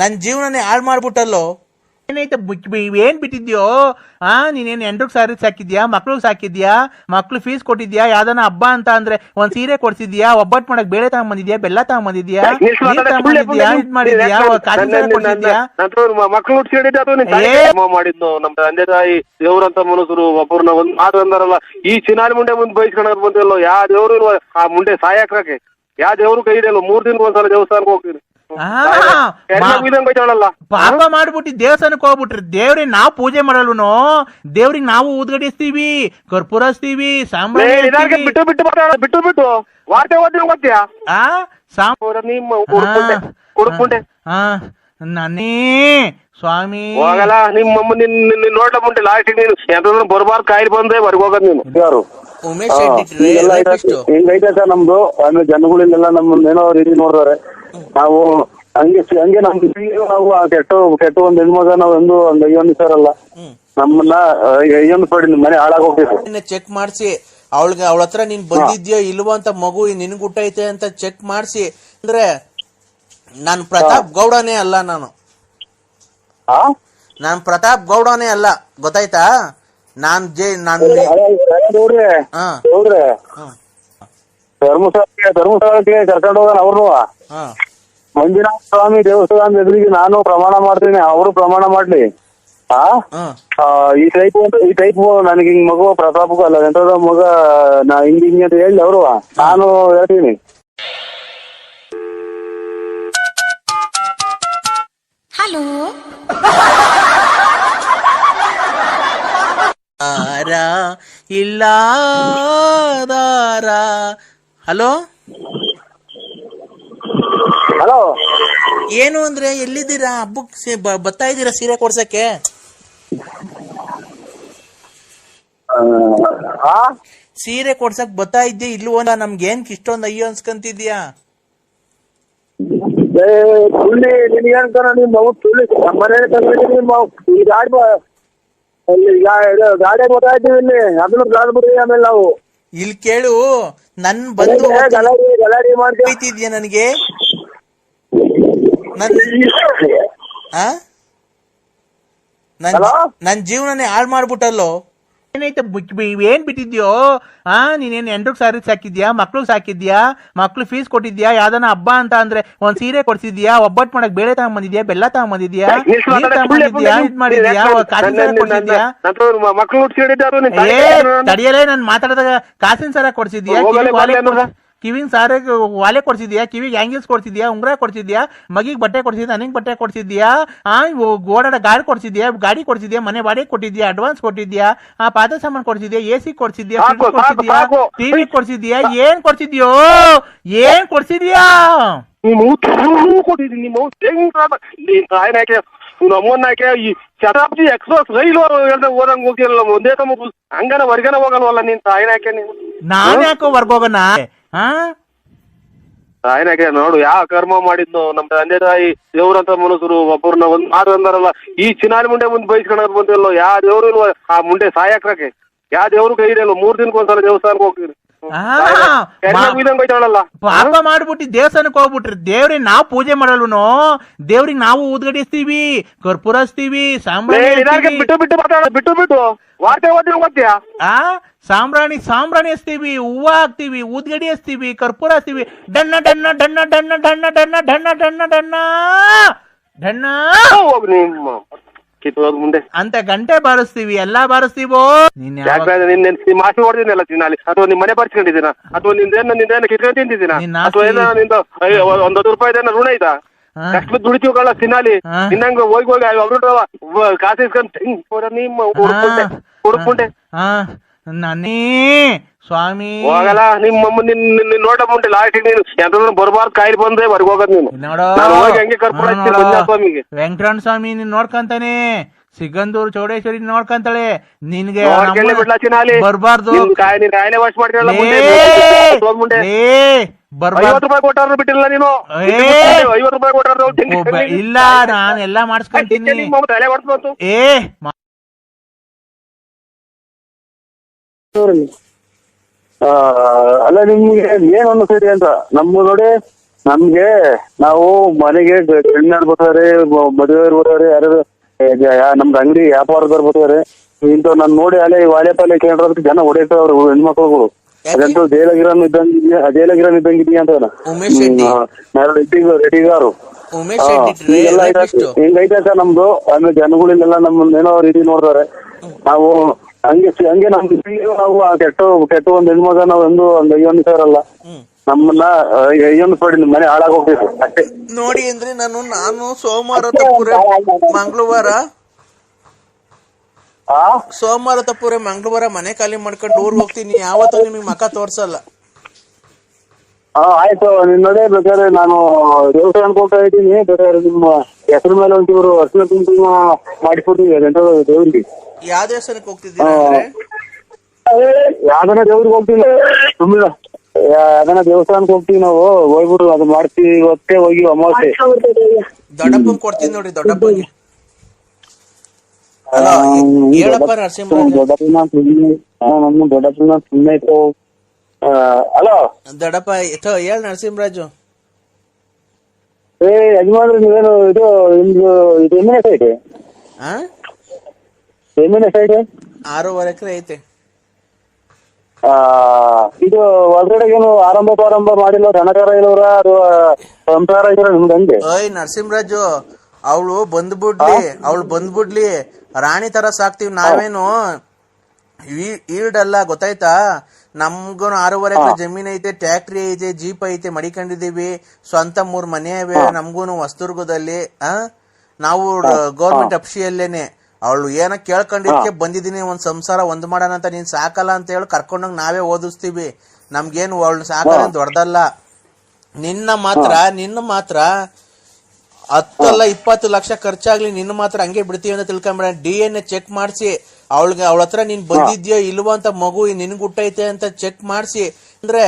ನನ್ ಜೀವನನೇ ಹಾಳು ಮಾಡ್ಬಿಟ್ಟಲ್ಲೋ. ಏನೈತೆ ಏನ್ ಬಿಟ್ಟಿದ್ಯೋ? ನೀನೇನ್ ಎಂಟ್ರಿಗೆ ಸಾರಿ ಸಾಕಿದ್ಯಾ? ಮಕ್ಳಿಗೆ ಸಾಕಿದ್ಯಾ? ಮಕ್ಳು ಫೀಸ್ ಕೊಟ್ಟಿದ್ಯಾ? ಯಾವ್ದಾನ ಹಬ್ಬ ಅಂತ ಅಂದ್ರೆ ಒಂದ್ ಸೀರೆ ಕೊಡ್ಸಿದ್ಯಾ? ಒಬ್ಬಟ್ಟು ಮಾಡಕ್ ಬೇಳೆ ತಗೊಂಬಂದಿದ್ಯಾ? ಬೆಲ್ಲ ತಗೊಂಬಂದಿದ್ಯಾ? ಇದ್ ಮಾಡಿದ್ಯಾ? ಮಕ್ಳು ಮಾಡಿದ್ದು ನಮ್ ತಂದೆ ತಾಯಿ ದೇವ್ರಂತ ಮನುಷ್ಯರು ಒಬ್ಬರನ್ನ ಒಂದ್ ಮಾತು ಅಂದಾರಲ್ಲ. ಈ ಚಿನಾರಿ ಮುಂಡೆ ಮುಂದೆ ಬಯಸ್ಕೊಳಕ್ ಬಂದಿಲ್ಲ. ಯಾವ ದೇವ್ರು ಇಲ್ವ ಆ ಮುಂಡೆ ಸಾಯಕ್ಕೆ? ಯಾವ ದೇವ್ರು ಕೈ ಇದೆಯಲ್ಲ. 3 ದಿನಕ್ಕೆ ಒಂದ್ಸಲ ದೇವಸ್ಥಾನಕ್ಕೆ ಹೋಗ್ತೀನಿ. ಪಾಪ ಮಾಡ್ಬಿಟ್ಟು ದೇವಸ್ಥಾನಕ್ಕೆ ಹೋಗ್ಬಿಟ್ರಿ. ದೇವ್ರಿಗೆ ನಾವು ಪೂಜೆ ಮಾಡಲ್ವನೋ? ದೇವ್ರಿಗೆ ನಾವು ಊದ್ಗಡಿಸ್ತೀವಿ, ಕರ್ಪೂರ ಹಚ್ತೀವಿ, ಬಿಟ್ಟು ವಾರ್ತೆ ಓದ್ತೀಯ ನನ್ನೇ ಸ್ವಾಮಿ ಹೋಗಲ್ಲ. ನಿಮ್ಮಮ್ಮ ನೋಡ್ಲ ಮುಂಟೆ ಲಾಸ್ಟಿಗೆ ನೀನು ಎಂತ ಬರ್ಬಾರ್ದು ಕಾಯಿಲೆ ಬಂದ್ರೆ ಹೊರಗೋಗದ್ ನೀನು. ಯಾರು ಹಿಂಗೈತೆ ಸರ್ ನಮ್ದು. ಅಂದ್ರೆ ಜನಗಳಿಂದೆಲ್ಲ ನಮ್ಮನ್ನ ಏನೋ ರೀತಿ ನೋಡ್ತಾರೆ. ನಾವು ಹಂಗೆ ನಾವು ಕೆಟ್ಟ ಒಂದ್ ಹೆಣ್ಮಗ ನಾವು ಒಂದ್ ಅಯ್ಯೊಂದು ಸರಲ್ಲ. ನಮ್ಮನ್ನ ಅಯ್ಯೊಂದು ಪಡಿ ಮನೆ ಹಾಳಾಗ್ ಹೋಗ್ಬೇಕು. ಚೆಕ್ ಮಾಡ್ಸಿ ಅವಳ ಹತ್ರ ನೀನ್ ಬಂದಿದ್ಯೋ ಇಲ್ವೋ ಅಂತ, ಮಗು ನಿನ್ಗೆ ಹುಟ್ಟೈತೆ ಅಂತ ಚೆಕ್ ಮಾಡ್ಸಿ. ಅಂದ್ರೆ ನಾನ್ ಪ್ರತಾಪ್ ಗೌಡನೇ ಅಲ್ಲ. ನಾನ್ ಪ್ರತಾಪ್ ಗೌಡನೇ ಅಲ್ಲ, ಗೊತ್ತಾಯ್ತಾ? ಧರ್ಮಸ್ಥಳಕ್ಕೆ ಕರ್ಕೊಂಡು ಹೋಗೋಣ ಅವ್ರನ್ನು. ಮಂಜುನಾಥ ಸ್ವಾಮಿ ದೇವಸ್ಥಾನ ಎದುರಿಗೆ ನಾನು ಪ್ರಮಾಣ ಮಾಡ್ತೀನಿ, ಅವರು ಪ್ರಮಾಣ ಮಾಡ್ಲಿ. ಈ ಟೈಪ್ ನನಗೆ ಹಿಂಗ್ ಮಗು ಪ್ರತಾಪಕ್ಕೂ ಅಲ್ಲ ಎಂತದ ಮಗ ನಾ ಹಿಂಗ್ ಅಂತ ಹೇಳಿ ಅವರು ನಾನು ಹೇಳ್ತೀನಿ. ಹಲೋ ಇಲ್ಲ ಹಲೋ ಹಲೋ, ಏನು ಅಂದ್ರೆ ಎಲ್ಲಿದ್ದೀರಾ? ಹಬ್ಬಕ್ಕೆ ಬರ್ತಾ ಇದ್ದೀರಾ ಸೀರೆ ಕೊಡ್ಸಕ್ಕೆ? ಸೀರೆ ಕೊಡ್ಸಕ್ ಬರ್ತಾ ಇದ್ದೆ ಇಲ್ವೋ? ನಮ್ಗೆ ಏನ್ ಇಷ್ಟೊಂದು ಅಯ್ಯೋ ಅನ್ಸ್ಕಂತಿದ್ಯಾ? ಇಲ್ಲಿ ಕೇಳು, ನನ್ ಬಂದು ಬೈತಿದ್ಯಾ ನನಗೆ? ನನ್ ಜೀವನನೇ ಹಾಳು ಮಾಡ್ಬಿಟ್ಟಲ್ಲೋ. ಏನೈತೆ ಏನ್ ಬಿಟ್ಟಿದ್ಯೋ? ನೀನೇನ್ ಎಂಟ್ರಿಗೆ ಸಾರಿ ಸಾಕಿದ್ಯಾ? ಮಕ್ಳು ಸಾಕಿದ್ಯಾ? ಮಕ್ಳು ಫೀಸ್ ಕೊಟ್ಟಿದ್ಯಾ? ಯಾವ್ದಾನ ಹಬ್ಬ ಅಂತ ಅಂದ್ರೆ ಒಂದ್ ಸೀರೆ ಕೊಡ್ಸಿದ್ಯಾ? ಒಬ್ಬಟ್ಟು ಮಾಡಕ್ ಬೇಳೆ ತಗೊಂಬಂದಿದ್ಯಾ? ಬೆಲ್ಲ ತಗೊಂಬಂದಿದ್ಯಾ? ನೀರ್ ತಗೊಂಬಂದಿದ್ಯಾ? ಇದ್ ಮಾಡಿದ್ಯಾ? ಕಾಸಿನ ಸರ ಕೊಡ್ಸಿದ್ಯಾ? ತಡಿಯಲೇ ನಾನ್ ಮಾತಾಡಿದಾಗ ಕಾಸಿನ ಸರ ಕೊಡ್ಸಿದ್ಯಾ? ಕಿವಿಂಗ್ ಸಾರೆ ವಾಲೆ ಕೊಡ್ಸಿದ್ಯಾ? ಕಿವಿಗೆ ಹ್ಯಾಂಗಿಲ್ಸ್ ಕೊಡ್ಸಿದ್ಯಾ? ಉಂಗ್ರ ಕೊಡ್ಸಿದ್ಯಾ? ಮಗಿಗ್ ಬಟ್ಟೆ ಕೊಡ್ಸಿದ್ಯಾ? ನನಗ್ ಬಟ್ಟೆ ಕೊಡ್ಸಿದ್ಯಾ? ಓಡಾಡ ಗಾಡಿ ಕೊಡ್ಸಿದ್ಯಾ? ಮನೆ ಬಾಡಿಗೆ ಕೊಟ್ಟಿದ್ಯಾ? ಅಡ್ವಾನ್ಸ್ ಕೊಟ್ಟಿದ್ಯಾ? ಪಾದ ಸಾಮಾನ್ ಕೊಡ್ಸಿದ್ಯಾ? AC ಕೊಡ್ಸಿದ್ಯಾ? ಕೊಡ್ಸಿದ್ಯಾ? ಟಿವಿ ಕೊಡ್ಸಿದ್ಯಾ? ಏನ್ ಕೊಡ್ಸಿದ್ಯೋ? ಏನ್ ಕೊಡ್ಸಿದ್ಯಾ? ನಮ್ಮನ್ನಾಕೆ ಈ ಶತಾಬ್ದಿ ಎಕ್ಸ್ಪ್ರೆಸ್ ರೈಲು ಓದಂಗ್ ಹೋಗಿರಲ್ಲ ಒಂದೇ ತಮ್ಮ ಹಂಗನ ಹೊರ್ಗನ ಹೋಗಲ್ವಲ್ಲ ನೀನ್ ತಾಯಿನಾಕೆ ನೀನು. ನಾನ್ ಯಾಕೋ ಹೊರ್ಗೋಗಣ? ತಾಯಿನಾಕೆ ನೋಡು ಯಾವ ಕರ್ಮ ಮಾಡಿದ್ನು ನಮ್ ತಂದೆ ತಾಯಿ ದೇವ್ರಂತ ಮನುಷ್ಯರು ಒಬ್ಬರನ್ನ ಒಂದ್ ಮಾತು ಅಂದಾರಲ್ಲ. ಈ ಚಿನಾರಿ ಮುಂಡೆ ಮುಂದೆ ಬಯಸ್ಕೊಳಕ್ ಬಂದಿಲ್ಲ. ಯಾವ ದೇವ್ರು ಇಲ್ವ ಆ ಮುಂಡೆ ಸಾಯಕ್ರಕ್ಕೆ? ಯಾವ ದೇವ್ರು ಕೈ ಇದೆಯಲ್ಲ 3 ದಿನಕ್ಕೊಂದ್ಸಲ ದೇವಸ್ಥಾನಕ್ಕೆ ಹೋಗ್ತೀರಿ. ಪಾಪ ಮಾಡ್ಬಿಟ್ಟು ದೇವಸ್ಥಾನಕ್ಕೆ ಹೋಗ್ಬಿಟ್ರಿ. ದೇವ್ರಿಗೆ ನಾವು ಪೂಜೆ ಮಾಡಲ್ವನೋ? ದೇವ್ರಿಗೆ ನಾವು ಊದ್ಗಡಿಸ್ತೀವಿ, ಕರ್ಪೂರ ಹಚ್ತೀವಿ, ಸಾಂಬ್ರಾಣಿ ಹಚ್ತೀವಿ, ಹೂವ ಹಾಕ್ತಿವಿ, ಊದ್ಗಡಿ ಹಚ್ತೀವಿ, ಕರ್ಪೂರ ಹಚ್ತೀವಿ. ಡನ್ನ ಡನ್ನ ಡನ್ನ ಡನ್ನ ಡನ್ನ ಡನ್ನ ಡನ್ನ ಡನ್ನ ಡನ್ನ ಡನ್ನ ಮುಂದೆ ಅಂತ ಗಂಟೆ ಬಾರಿಸ್ತೀವಿ, ಎಲ್ಲಾ ಬಾರಿಸ್ತೀವೋ. ಮಾಸಿ ಹೊಡೆದಿನಲ್ಲ ತಿನ್ನಾಲಿ ಅಥವಾ ನಿಮ್ ಮನೆ ಬರ್ಸ್ಕೊಂಡಿದ್ದೀನ ಅಥವಾ ನಿಂದೇನ ಕಿತ್ಕೊಂಡು ತಿಂತಿದ್ದೀನ ಅಥವಾ ಏನೋ ನಿಂದು 100 ರೂಪಾಯಿದೇನ ಋಣ ಐತಾ? ಕಷ್ಟ ದುಡಿತೀವಲ್ಲ ತಿನ್ನಾಲಿ. ನಿನ್ನಂಗ ಹೋಗಿ ಅವ್ರು ಕಾಸು ಇಸ್ಕೊಂಡು ನಿಮ್ಮ ಹುಡುಕ್ಬಿಟ್ಟೆ ನಾನೇ ಸ್ವಾಮಿ ಹೋಗಲ್ಲ. ನಿಮ್ಮ ನಿನ್ನ ನೋಟ ಮುಂದೆ ಲಾಸ್ಟಿಗೆ ನೀನು ಎಂತ ಬರ್ಬಾರ್ದು ಕಾಯಿಲೆ ಬಂದ್ರೆ ಹೊರಗೆ ಹೋಗೋದ್ ನೀನು. ಹಂಗೆ ಕರ್ಕೊಂಡು ಸ್ವಾಮಿಗೆ ವೆಂಕಟರಮಣ ಸ್ವಾಮಿ ನೀನ್ ನೋಡ್ಕಂತಾನೆ. ಸಿಗಂದೂರು ಚೌಡೇಶ್ವರಿ ನೋಡ್ಕಂತಾಳೆ. ನಿನ್ಗೆ ಬರ್ಬಾರ್ದು. ಕಾಯಿಲೆ ವಾಶ್ ಮಾಡ್ತೀರಲ್ಲ ಬರ್ಬಾರ್ದು. 50 ರೂಪಾಯಿ ಕೊಟ್ಟಾರು ಬಿಟ್ಟಿಲ್ಲ ನೀನು. 50 ರೂಪಾಯಿ ಕೊಟ್ಟಾರು ಇಲ್ಲ. ನಾನ್ ಎಲ್ಲಾ ಮಾಡಿಸ್ಕೊಂತೀನಿ. ತಲೆ ಹೊಡ್ಸ್ಬಂತು. ಅಲ್ಲ ನಿಮ್ಗೆ ಏನ್ ಅನ್ಸೈತಿ ಅಂತ ನಮ್ಗೆ ನೋಡಿ. ನಮ್ಗೆ ನಾವು ಮನೆಗೆ ಹೆಣ್ಣಾರು ಬರ್ತಾರೆ, ಮದುವೆಯವ್ರು ಬರ್ತಾರೆ, ಯಾರು ನಮ್ದು ಅಂಗಡಿ ವ್ಯಾಪಾರದವ್ರು ಬರ್ತಾರೆ. ಇಂಥವ್ ನಾನ್ ನೋಡಿ ಅಲ್ಲೇ ವಾಲೆ ಪಾಲೆ ಕೇಳೋದಕ್ಕೆ ಜನ ಹೊಡೆಯವ್ರು ಹೆಣ್ಮಕ್ಳುಗಳು. ಅದಂತೂ ಜೈಲಗಿರನ್ ಇದ್ದಂಗಿದೀಯ ಅಂತ ರೆಡ್ಡಿಗಾರು ಹಿಂಗೈತೆ ಸರ್ ನಮ್ದು. ಆಮೇಲೆ ಜನಗಳಿಗೆಲ್ಲ ನಮ್ಮನ್ನ ಏನೋ ರೀತಿ ನೋಡ್ತಾರೆ. ನಾವು ಹಂಗೆ ನಮ್ದು ನಾವು ಕೆಟ್ಟ ಒಂದ್ ಹೆಣ್ಮಗ ನಾವು ಒಂದ್ ಅಯ್ಯೊಂದಿಸಾರಲ್ಲ ನಮ್ಮನ್ನ ಅಯ್ಯೊಂದಿಸ್ಬೇಡಿ, ನಿಮ್ ಮನೆ ಹಾಳಾಗ್ ಹೋಗ್ಬೇಕು ಅಷ್ಟೇ. ನೋಡಿ ಅಂದ್ರೆ ನಾನು ಸೋಮವಾರ ತಪ್ಪೂರೆ ಮಂಗಳವಾರ ಮನೆ ಖಾಲಿ ಮಾಡ್ಕೊಂಡು ಊರ್ ಹೋಗ್ತೀನಿ. ಯಾವತ್ತೂ ನಿಮಗ್ ಮಕ ತೋರ್ಸಲ್ಲ. ಆಯ್ತು. ನಿನ್ನೋದೇ ಬೇಕಾದ್ರೆ ನಾನು ದೇವಸ್ಥಾನಕ್ಕೆ ಹೋಗ್ತಾ ಇದ್ದೀನಿ. ಬೇಕಾದ್ರೆ ನಿಮ್ಮ ಹೆಸರು ಮೇಲೆ ಒಂಚೂರು ಅರ್ಶಿನ ಕುಂಕುಮ ಮಾಡಿಕೊಡ್ತೀವಿ ದೇವ್ರಿಗೆ. ಯಾವ ದೇವಸ್ಥಾನಕ್ಕೆ ಹೋಗ್ತಿದ್ದೀರಾ? ಯಾವ್ದನ ದೇವ್ರಿಗೆ ಹೋಗ್ತೀವಿ ಸುಮ್ಮನೆ. ಯಾವ್ದನ ದೇವಸ್ಥಾನಕ್ಕೆ ಹೋಗ್ತೀವಿ ನಾವು. ಹೋಗ್ಬಿಟ್ಟು ಅದು ಮಾಡ್ತೀವಿ. ಇವತ್ತೇ ಹೋಗಿ ಅಮಾವಾಸ್ಯೆ ದೊಡ್ಡಪ್ಪನ್ ಕೊಡ್ತೀನಿ ನೋಡ್ರಿ. ದೊಡ್ಡಪ್ಪನಿಗೆ ದೊಡ್ಡಪ್ಪನ ಸುಮ್ಮನೆ ಇತ್ತು. ಹಲೋ ದೊಡ್ಡಪ್ಪ ಹೇಳ್ ನರಸಿಂಹರಾಜು. ಯಜಮಾನ್ರಿ ನೀವೇನು ಇದು ನಿಮ್ದು ಎಮ್ಮಿನ ಸೈಟ್? ಎಮ್ಮಿನ ಸೈಟ್ 6.5 ಎಕರೆ ಐತೆ. ಇದು ಒಳಗಡೆಗೇನು ಆರಂಭ ಮಾಡಿಲ್ಲ? ದನಕರ ಇಲ್ಲವ್ರ ಅಥವಾ ಸಂಸಾರ ಇದ್ರ ನಿಮ್ದು ಹಂಗೆ? ನರಸಿಂಹರಾಜು ಅವಳು ಬಂದ್ಬಿಡ್ಲಿ ರಾಣಿ ತರ ಸಾಕ್ತಿವಿ. ನಾವೇನು ಈಲ್ಡ್ ಅಲ್ಲ ಗೊತ್ತಾಯ್ತಾ? ನಮ್ಗೂ 6.5 ಎಕರೆ ಜಮೀನ್ ಐತೆ, ಟ್ಯಾಕ್ಟ್ರಿ ಐತೆ, ಜೀಪ್ ಐತೆ, ಮಡಿಕೊಂಡಿದೀವಿ. ಸ್ವಂತ 3 ಮನೆ ಇವೆ ನಮ್ಗೂನು ಹೊಸದುರ್ಗದಲ್ಲಿ. ನಾವು ಗೌರ್ಮೆಂಟ್ ಅಫ್ಸಿಯಲ್ಲೇನೆ. ಅವಳು ಏನ ಕೇಳ್ಕೊಂಡಿದ್ಕೆ ಬಂದಿದ್ದೀನಿ, ಒಂದ್ ಸಂಸಾರ ಒಂದ್ ಮಾಡೋಣ ಅಂತ. ನೀನ್ ಸಾಕಲ್ಲ ಅಂತ ಹೇಳಿ ಕರ್ಕೊಂಡೋಗಿ ನಾವೇ ಓದಿಸ್ತೀವಿ. ನಮ್ಗೇನು ಅವಳು ಸಾಕಲ್ಲ ದೊಡ್ಡದಲ್ಲ. ನಿನ್ನ ಮಾತ್ರ 10 ಅಲ್ಲ 20 ಲಕ್ಷ ಖರ್ಚಾಗ್ಲಿ ನಿನ್ನ ಮಾತ್ರ ಹಂಗೆ ಬಿಡ್ತೀವಿ ಅಂತ ತಿಳ್ಕೊಂಬೇಡ. DNA ಚೆಕ್ ಮಾಡಿಸಿ ಅವಳ ಹತ್ರ ನೀನ್ ಬಂದಿದ್ಯೋ ಇಲ್ವೋ ಅಂತ, ಮಗು ನಿನ್ಗೆ ಹುಟ್ಟೈತೆ ಅಂತ ಚೆಕ್ ಮಾಡಿಸಿ. ಅಂದ್ರೆ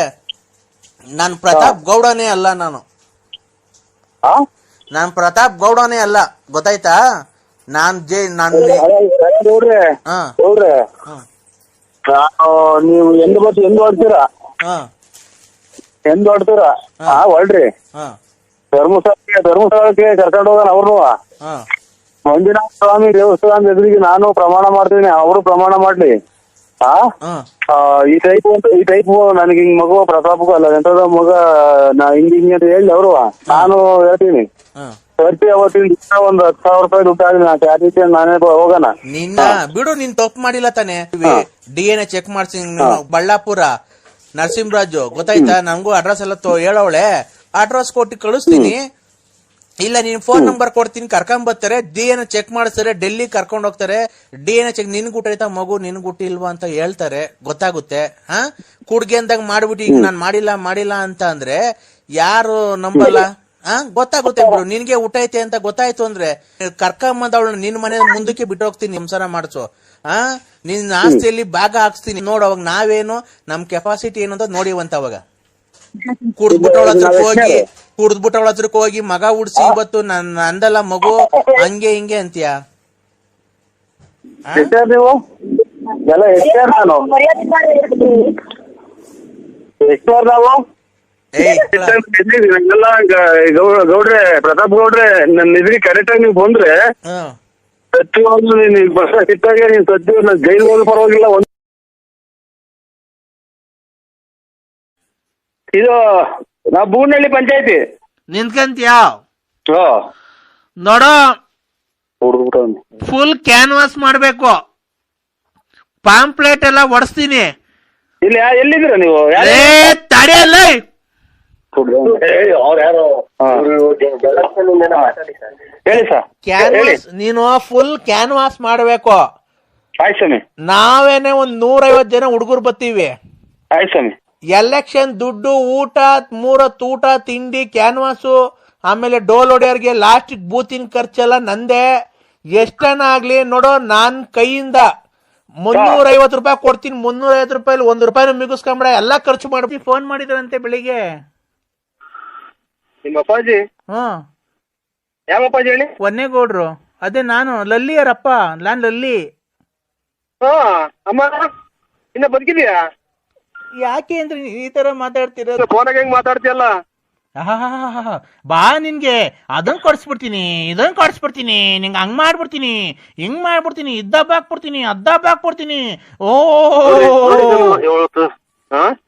ನಾನ್ ಪ್ರತಾಪ್ ಗೌಡನೇ ಅಲ್ಲ. ನಾನ್ ಪ್ರತಾಪ್ ಗೌಡನೇ ಅಲ್ಲ ಗೊತ್ತಾಯ್ತಾ? ನೀವು ಎಂದು ಹೊಡ್ತೀರಾ ಹೊಳ್ರಿ. ಧರ್ಮಸ್ಥಳಕ್ಕೆ ಕರ್ಕೊಂಡು ಹೋಗೋಣ ಅವ್ರನ್ನು. ಮಂಜುನಾಥ ಸ್ವಾಮಿ ದೇವಸ್ಥಾನದ ಎದುರಿಗೆ ನಾನು ಪ್ರಮಾಣ ಮಾಡ್ತೀನಿ, ಅವರು ಪ್ರಮಾಣ ಮಾಡ್ಲಿ. ಈ ಟೈಪ್ ನನಗೆ ಹಿಂಗ್ ಮಗು ಪ್ರತಾಪ್ಗೂ ಅಲ್ಲ ಎಂತದ ಮಗ ನಾ ಹಿಂಗ್ ಅಂತ ಹೇಳಿ ಅವರು ನಾನು ಹೇಳ್ತೀನಿ ಸರ್ತಿ ಅವತ್ತಿನ ಒಂದ್ 10,000 ರೂಪಾಯಿ ದುಡ್ಡು ಆಗಿ ನಾನೇ ಹೋಗೋಣ. ನಿನ್ನ ಬಿಡು, ನೀನ್ ತಪ್ಪು ಮಾಡಿಲ್ಲ ತಾನೆ. DNA ಚೆಕ್ ಮಾಡ್ಸಿ ಬಳ್ಳಾಪುರ ನರಸಿಂಹರಾಜು ಗೊತ್ತಾಯ್ತಾ? ನಂಗೂ ಅಡ್ರೆಸ್ ಎಲ್ಲ ಹೇಳವಳೆ, ಅಡ್ರೆಸ್ ಕೊಟ್ಟು ಕಳಿಸ್ತೀನಿ. ಇಲ್ಲ ನೀನ್ ಫೋನ್ ನಂಬರ್ ಕೊಡ್ತೀನಿ, ಕರ್ಕೊಂಡ್ ಬರ್ತಾರೆ, DNA ಚೆಕ್ ಮಾಡಿಸ್ತಾರೆ, ಡೆಲ್ಲಿ ಕರ್ಕೊಂಡ್ ಹೋಗ್ತಾರೆ. DNA ಚೆಕ್ ನಿನ್ಗೆ ಊಟ ಆಯ್ತಾ ಮಗು, ನಿನ್ಗೆ ಊಟ ಇಲ್ವಾ ಅಂತ ಹೇಳ್ತಾರೆ, ಗೊತ್ತಾಗುತ್ತೆ. ಕುಡ್ಗೆ ಅಂದಾಗ ಮಾಡ್ಬಿಟ್ಟು ಈಗ ನಾನ್ ಮಾಡಿಲ್ಲ ಅಂತ ಅಂದ್ರೆ ಯಾರು ನಂಬಲ್ಲ? ಗೊತ್ತಾಗುತ್ತೆ ಬಿಡು. ನಿನ್ಗೆ ಊಟ ಐತೆ ಅಂತ ಗೊತ್ತಾಯ್ತು ಅಂದ್ರೆ ಕರ್ಕೊಂಬಂದವಳು ನಿನ್ ಮನೆ ಮುಂದಕ್ಕೆ ಬಿಟ್ಟು ಹೋಗ್ತೀನಿ, ಸಂಸಾರ ಮಾಡಿಸು. ನಿನ್ ಆಸ್ತಿಯಲ್ಲಿ ಭಾಗ ಹಾಕ್ಸ್ತೀನಿ ನೋಡು. ಅವಾಗ ನಾವೇನು ನಮ್ ಕೆಪಾಸಿಟಿ ಏನು ಅಂತ ನೋಡಿವಂತ. ಅವಾಗ ಕುಡ್ದ್ಬಿಟ್ಟವಳ ಹತ್ರಕ್ಕೆ ಹೋಗಿ ಮಗ ಉಡ್ಸಿ ಇವತ್ತು ನಂದಲ್ಲ ಮಗು ಹಂಗೆ ಹಿಂಗೆ ಅಂತೀಯ? ನೀವು ಎಲ್ಲ ನಾವು ಗೌಡ್ರೆ ಪ್ರತಾಪ್ ಗೌಡ್ರೆ ನನ್ನ ಎದುರಿಗೆ ಕರೆಕ್ಟ್ ಆಗಿ ನೀವು ಬಂದ್ರೆ ಸತ್ಯವಾಗ್ಲೂ ನೀನ್ ಬಸ್ ಸಿಕ್ಕಾಗ ನೀನ್ ಸತ್ಯ ಜೈಲ್ ಹೋಗಿ ಪರವಾಗಿಲ್ಲ. ಇದು ನಾವು ಬೂನಹಳ್ಳಿ ಪಂಚಾಯತಿ ನಿಂತ್ಕಂತೀಯ ನೋಡೋ. ಫುಲ್ ಕ್ಯಾನ್ವಾಸ್ ಮಾಡ್ಬೇಕು, ಪಾಂಪ್ಲೆಟ್ ಎಲ್ಲ ಒಡಿಸ್ತೀನಿ. ಇಲ್ಲಿ ಎಲ್ಲಿದ್ದೀರ ನೀವು? ತಡೆಯಲ್ಲ, ಹೇಳಿ ಸರ್. ಕ್ಯಾನ್ವಾಸ್ ನೀನು ಫುಲ್ ಕ್ಯಾನ್ವಾಸ್ ಮಾಡ್ಬೇಕು. ಆಯ್ತು ಸ್ವಾಮಿ. ನಾವೇನೆ 150 ಜನ ಹುಡುಗರು ಬರ್ತೀವಿ. ಆಯ್ತು ಸ್ವಾಮಿ. ಎಲೆಕ್ಷನ್ ದುಡ್ಡು, ಊಟ, 3 ಊಟ ತಿಂಡಿ, ಕ್ಯಾನ್ವಾಸು, ಆಮೇಲೆ ಡೋಲ್ ಹೊಡೆಯೋರ್ಗೆ ಲಾಸ್ಟ್ ಬೂತಿನ ಖರ್ಚೆಲ್ಲ ನಂದೇ. ಎಷ್ಟನ ಆಗ್ಲಿ ನೋಡೋ, ನಾನ್ ಕೈಯಿಂದ 350 ರೂಪಾಯಿ ಕೊಡ್ತೀನಿ. 350 ರೂಪಾಯಿ 1 ರೂಪಾಯಿನೂ ಮಿಗಿಸ್ಕೊಂಬೇಡ, ಎಲ್ಲಾ ಖರ್ಚು ಮಾಡ್ಬಿಟ್ಟು. ಫೋನ್ ಮಾಡಿದ್ರಂತೆ ಬೆಳಿಗ್ಗೆ ನಿಮ್ಮ ಅಪ್ಪಾಜಿ? ಯಾವ ಅಪ್ಪಾಜಿ ಹೇಳಿ? ಒನ್ನೇಗೌಡ್ರು. ಅದೇ ನಾನು ಲಲ್ಲಿಯರಪ್ಪ, ನಾನ್ ಲಲ್ಲಿ. ಅಮ್ಮ ಇನ್ನ ಬದುಕಿದ್ಯಾ? ಯಾಕೆ ಅಂದ್ರೆ ಈ ತರ ಮಾತಾಡ್ತೀರ? ಫೋನಾಗ ಹೆಂಗ್ ಮಾತಾಡ್ತೀಯಲ್ಲ? ಬಾ, ನಿನ್ಗೆ ಅದನ್ ಕೊಡ್ಸ್ಬಿಡ್ತೀನಿ, ಇದನ್ ಕೊಡ್ಸ್ಬಿಡ್ತೀನಿ, ನಿಂಗೆ ಹಂಗ್ ಮಾಡ್ಬಿಡ್ತೀನಿ, ಹಿಂಗ್ ಮಾಡ್ಬಿಡ್ತೀನಿ, ಇದ್ದಬ್ಬ ಹಾಕ್ಬಿಡ್ತೀನಿ, ಅದ್ದಬ್ಬ ಹಾಕ್ಬಿಡ್ತೀನಿ. ಓ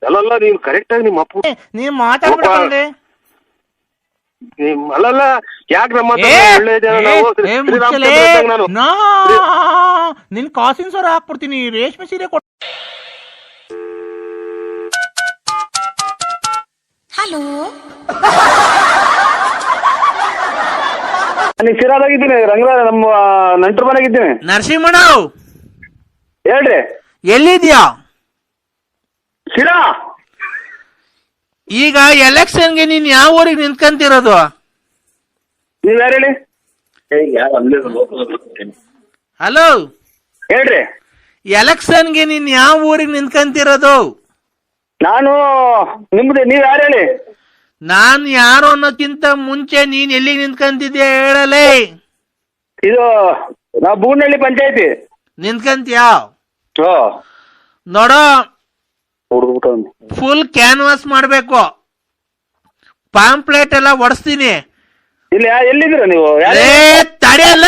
ಅಲ್ಲಲ್ಲ, ನೀವ್ ಕರೆಕ್ಟ್ ಆಗಿ ನಿಮ್ಮ ಅಪ್ಪ ನೀವ್ ಮಾತಾಡ್ಬಿಡ್ತೀನಿ. ಅಲ್ಲಲ್ಲ, ಯಾಕೆ ನಮ್ಮ ನಿನ್ ಕಾಸಿನ ಸರ ಹಾಕ್ಬಿಡ್ತೀನಿ, ರೇಷ್ಮೆ ಸೀರೆ ಕೊಟ್ಟು. ಹಲೋ, ನಾನು ಶಿರಾದಾಗಿದ್ದೀನಿ, ರಂಗರಾಜ ನಮ್ಮ ನಂಟ್ರ ಮನೆಗಿದ್ದೀನಿ. ನರಸಿಂಹಣ್ಣ ಹೇಳ್ರಿ, ಎಲ್ಲಿದ್ಯಾ? ಶಿರಾ. ಈಗ ಎಲೆಕ್ಷನ್ಗೆ ನೀನ್ ಯಾವ ಊರಿಗೆ ನಿಂತ್ಕಂತಿರೋದು? ನೀವ್ ಯಾರು ಹೇಳಿ? ಹಲೋ, ಹೇಳ್ರಿ. ಎಲೆಕ್ಷನ್ಗೆ ನೀನ್ ಯಾವ ಊರಿಗೆ ನಿಂತ್ಕಂತಿರೋದು? ನಾನು ನಿಮ್ದು, ನೀವ್ ಯಾರು ಹೇಳಿ? ನಾನ್ ಯಾರು ಅನ್ನೋಕ್ಕಿಂತ ಮುಂಚೆ ನೀನ್ ಎಲ್ಲಿ ನಿಂತ್ಕಂತಿದ್ಯಾ ಹೇಳಲೇ. ಇದು ನಾವು ಬೂನಹಳ್ಳಿ ಪಂಚಾಯತಿ. ನಿಂತ್ಕಂತೀಯಾ? ನೋಡೋ, ಫುಲ್ ಕ್ಯಾನ್ವಾಸ್ ಮಾಡ್ಬೇಕು, ಪಾಂಪ್ಲೆಟ್ ಎಲ್ಲ ಒಡಿಸ್ತೀನಿ. ಇಲ್ಲಿ ಎಲ್ಲಿದ್ದೀರ ನೀವು? ತಡೆಯಲ್ಲ,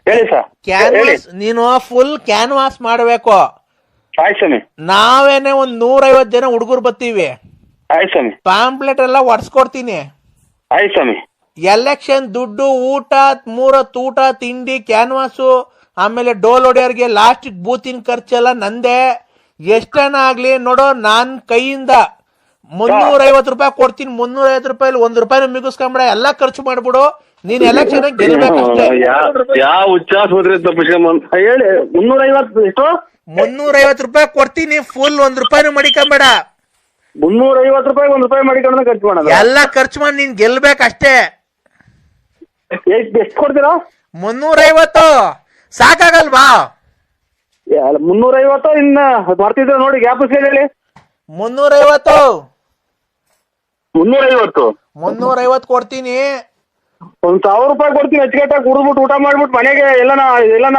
ಹೇಳಿ ಸರ್. ಕ್ಯಾನ್ವಾಸ್ ನೀನು ಫುಲ್ ಕ್ಯಾನ್ವಾಸ್ ಮಾಡ್ಬೇಕು. ಆಯ್ತು ಸ್ವಾಮಿ. ನಾವೇನೆ 150 ಜನ ಹುಡುಗರು ಬರ್ತೀವಿ. ಆಯ್ತು ಸ್ವಾಮಿ. ಪಾಂಪ್ಲೆಟ್ ಎಲ್ಲ ಒಡ್ಸ್ಕೊಡ್ತೀನಿ. ಆಯ್ತು ಸ್ವಾಮಿ. ಎಲೆಕ್ಷನ್ ದುಡ್ಡು, ಊಟ, 3 ಊಟ ತಿಂಡಿ, ಕ್ಯಾನ್ವಾಸು, ಆಮೇಲೆ ಡೋಲ್ ಹೊಡೆಯೋರ್ಗೆ ಲಾಸ್ಟ್ ಬೂತಿನ ಖರ್ಚೆಲ್ಲ ನಂದೇ. ಎಷ್ಟನ ಆಗ್ಲಿ ನೋಡೋ, ನಾನ್ ಕೈಯಿಂದ 350 ರೂಪಾಯಿ ಕೊಡ್ತೀನಿ. 350 ರೂಪಾಯಿ 1 ರೂಪಾಯಿನೂ ಮಿಗಿಸ್ಕೊಂಬೇಡ, ಎಲ್ಲಾ ಖರ್ಚು ಮಾಡ್ಬಿಡು. ನೀನ್ ಎಲೆಕ್ಷನ್ ಗೆಲ್ಬೇಕಷ್ಟೇ. ಯಾವ ಉಚ್ಚಾಸ್ಪತ್ರೆ ತಪ್ಪಿಸ್ಕೊಂಡ್ ಹೇಳಿ. 350 ಎಷ್ಟು? 350 ರೂಪಾಯಿ ಕೊಡ್ತೀನಿ, ಫುಲ್ 1 ರೂಪಾಯಿನೂ ಮಡಿಕೊಂಬೇಡ. 350 ರೂಪಾಯಿ 1 ರೂಪಾಯಿ ಮಾಡಿಕೊಂಡು ಖರ್ಚು ಮಾಡೋದು? ಎಲ್ಲಾ ಖರ್ಚು ಮಾಡಿ ನೀನ್ ಗೆಲ್ಬೇಕಷ್ಟೇ. ಎಷ್ಟು ಕೊಡ್ತೀರಾ? 350 ಸಾಕಾಗಲ್ವಾ? 350 ಇನ್ನ ಬರ್ತಿದ್ರೆ ನೋಡಿ, ಗ್ಯಾಪ್ ಹೇಳಿ. 350 350 ಕೊಡ್ತೀನಿ. 1000 ರೂಪಾಯಿ ಕೊಡ್ತೀನಿ. ಅಚ್ಚುಕಟ್ಟಾಗಿ ಕುಡಿದ್ಬಿಟ್ಟು ಊಟ ಮಾಡ್ಬಿಟ್ಟು ಮನೆಗೆ ಎಲ್ಲ